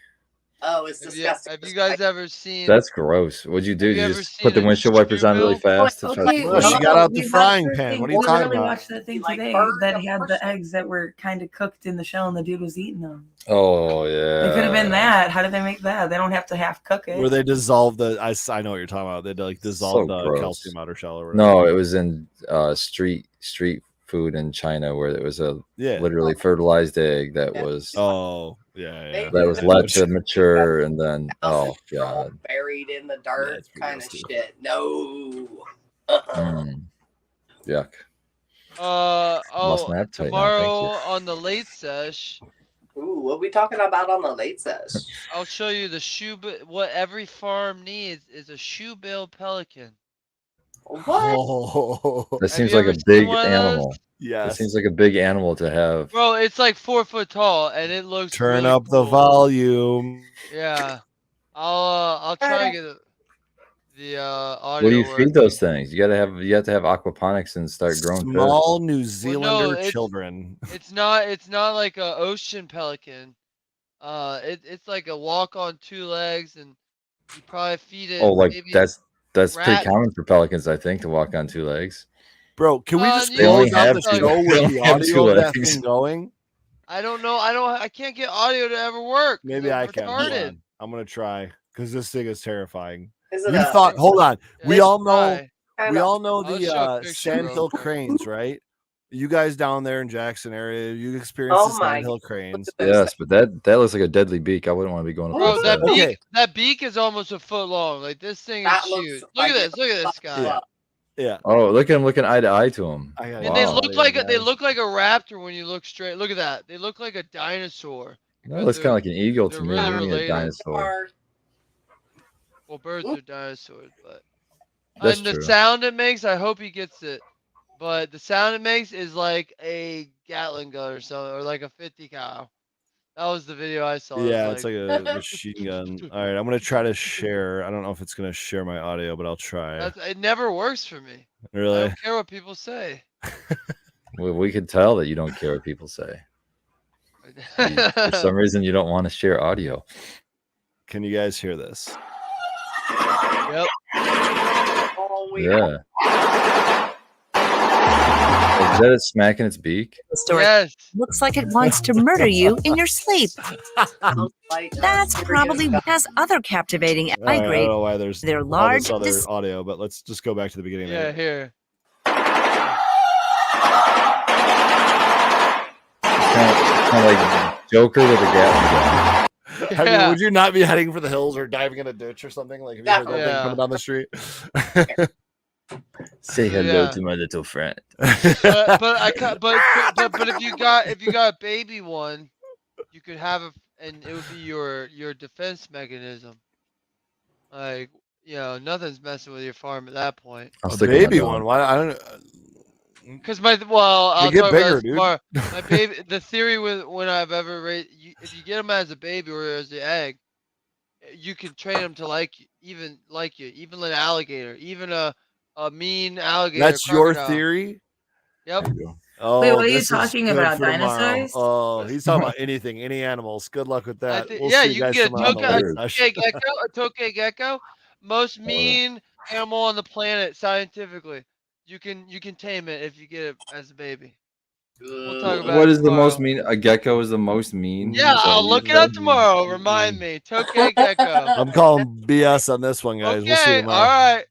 Oh, it's Have disgusting. you guys ever seen? That's gross. What'd you do? Have you You ever just put seen the a windshield wipers on really shoebill? fast to try Okay, to Well, she well, got out the we watched frying the pan. thing- What are you we talking literally about? watched that thing Like today bird that had the abortion. eggs that were kind of cooked in the shell, and the dude was eating them. Oh yeah. It could have been that. How did they make that? They don't have to half cook it. Where they dissolve the I know what you're talking about. They like dissolve So the gross. calcium outer shell or whatever. No, it was in street food in China where it was a Yeah. literally fertilized egg that Yeah. was Oh, yeah. that was led to mature and then House oh is all god. buried in the dirt, it's pretty kind of gross, too. shit. No. Yuck. Oh, my appetite now, thank tomorrow you. on the late sesh, Ooh, what we talking about on the late sesh? I'll show you the what every farm needs is a shoebill pelican. What? Oh, That Have seems you like a ever seen big one of those? animal. That yes. seems like a big animal to have. Bro, it's like 4 foot tall, and it looks Turn really up the cool. volume. Yeah, I'll try and get the audio. What do you working. feed those things? You have to have aquaponics and start growing fish. Small New Zealander it's- children. It's not like a ocean pelican. It's like a walk on 2 legs, and you probably feed it. Oh, like maybe that's pretty rat. common for pelicans, I think, to walk on 2 legs. Bro, can we just They only close out have the two- show they with only the have 2 audio of that legs. thing going? I don't know. I can't get audio to ever work. 'cause Maybe I'm I can. Hold retarded. on. I'm gonna try because this thing is terrifying. Is it You a thought? Hold on. Yeah, We all know. try. kind We of- all know I'll the show a picture Sand real Hill quick. cranes, right? You guys down there in Jackson area, you experienced Oh the my Sand Hill cranes. those Yes, but that looks like a deadly beak. I wouldn't want to be going up Bro, against that that. beak, Okay. that beak is almost a foot long. Like this thing is That looks huge. Look like at this. Look at this guy. Yeah. Yeah. Oh, look at him looking eye to eye to him. I gotta And get they the look audio, like guys. they look like a raptor when you look straight. Look at that. They look like a dinosaur. That looks kind of like an eagle they're to me. really Maybe a related. dinosaur. Well, birds are dinosaurs, but That's and the true. sound it makes, I hope he gets it. But the sound it makes is like a Gatling gun or something, or like a 50 cal. That was the video I saw. Yeah, it's like a machine gun. All right, I'm gonna try to share. I don't know if it's gonna share my audio, but I'll try. it never works for me. I Really? don't care what people say. We could tell that you don't care what people say. For some reason, you don't want to share audio. Can you guys hear this? Yep. Oh, we Yeah. Is that it smacking its beak? Story Yes. looks like it wants to murder you in your sleep. sounds like That's serious probably stuff. has other captivating All right, I don't migrate. know why there's They're all large, this other dis- audio, but let's just go back to the beginning. Yeah, Of it. here. Kind of like Joker with a Gatling gun. I mean, Yeah. would you not be heading for the hills or diving in a ditch or something? Like, if you heard that Yeah. thing coming down the street? Say hello Yeah. to my little friend. But if you got a baby one, you could have it, and it would be your defense mechanism. Like, nothing's messing with your farm at that point. I'll A stick with my baby dog. one? Why? I don't. Because I'll get talk bigger, about this dude. tomorrow. My baby, the theory with when I've ever raised, if you get them as a baby or as an egg, you can train them to like you, even an alligator, even a mean alligator. That's your crocodile. theory. Yep. Oh, Wait, what are you this is talking good about, for tomorrow. dinosaurs? Oh, he's talking about anything, any animals. Good luck with that. We'll Yeah, see you guys can get tomorrow on the toka- live a session. tokay gecko, most mean animal on the planet scientifically. You can tame it if you get it as a baby. We'll talk about What it is the most tomorrow. mean? A gecko is the most mean. Yeah, Is that I'll what look you it up said? tomorrow. Remind me. Tokay Gecko. I'm calling BS on this one, guys. We'll see you Okay, tomorrow. all right.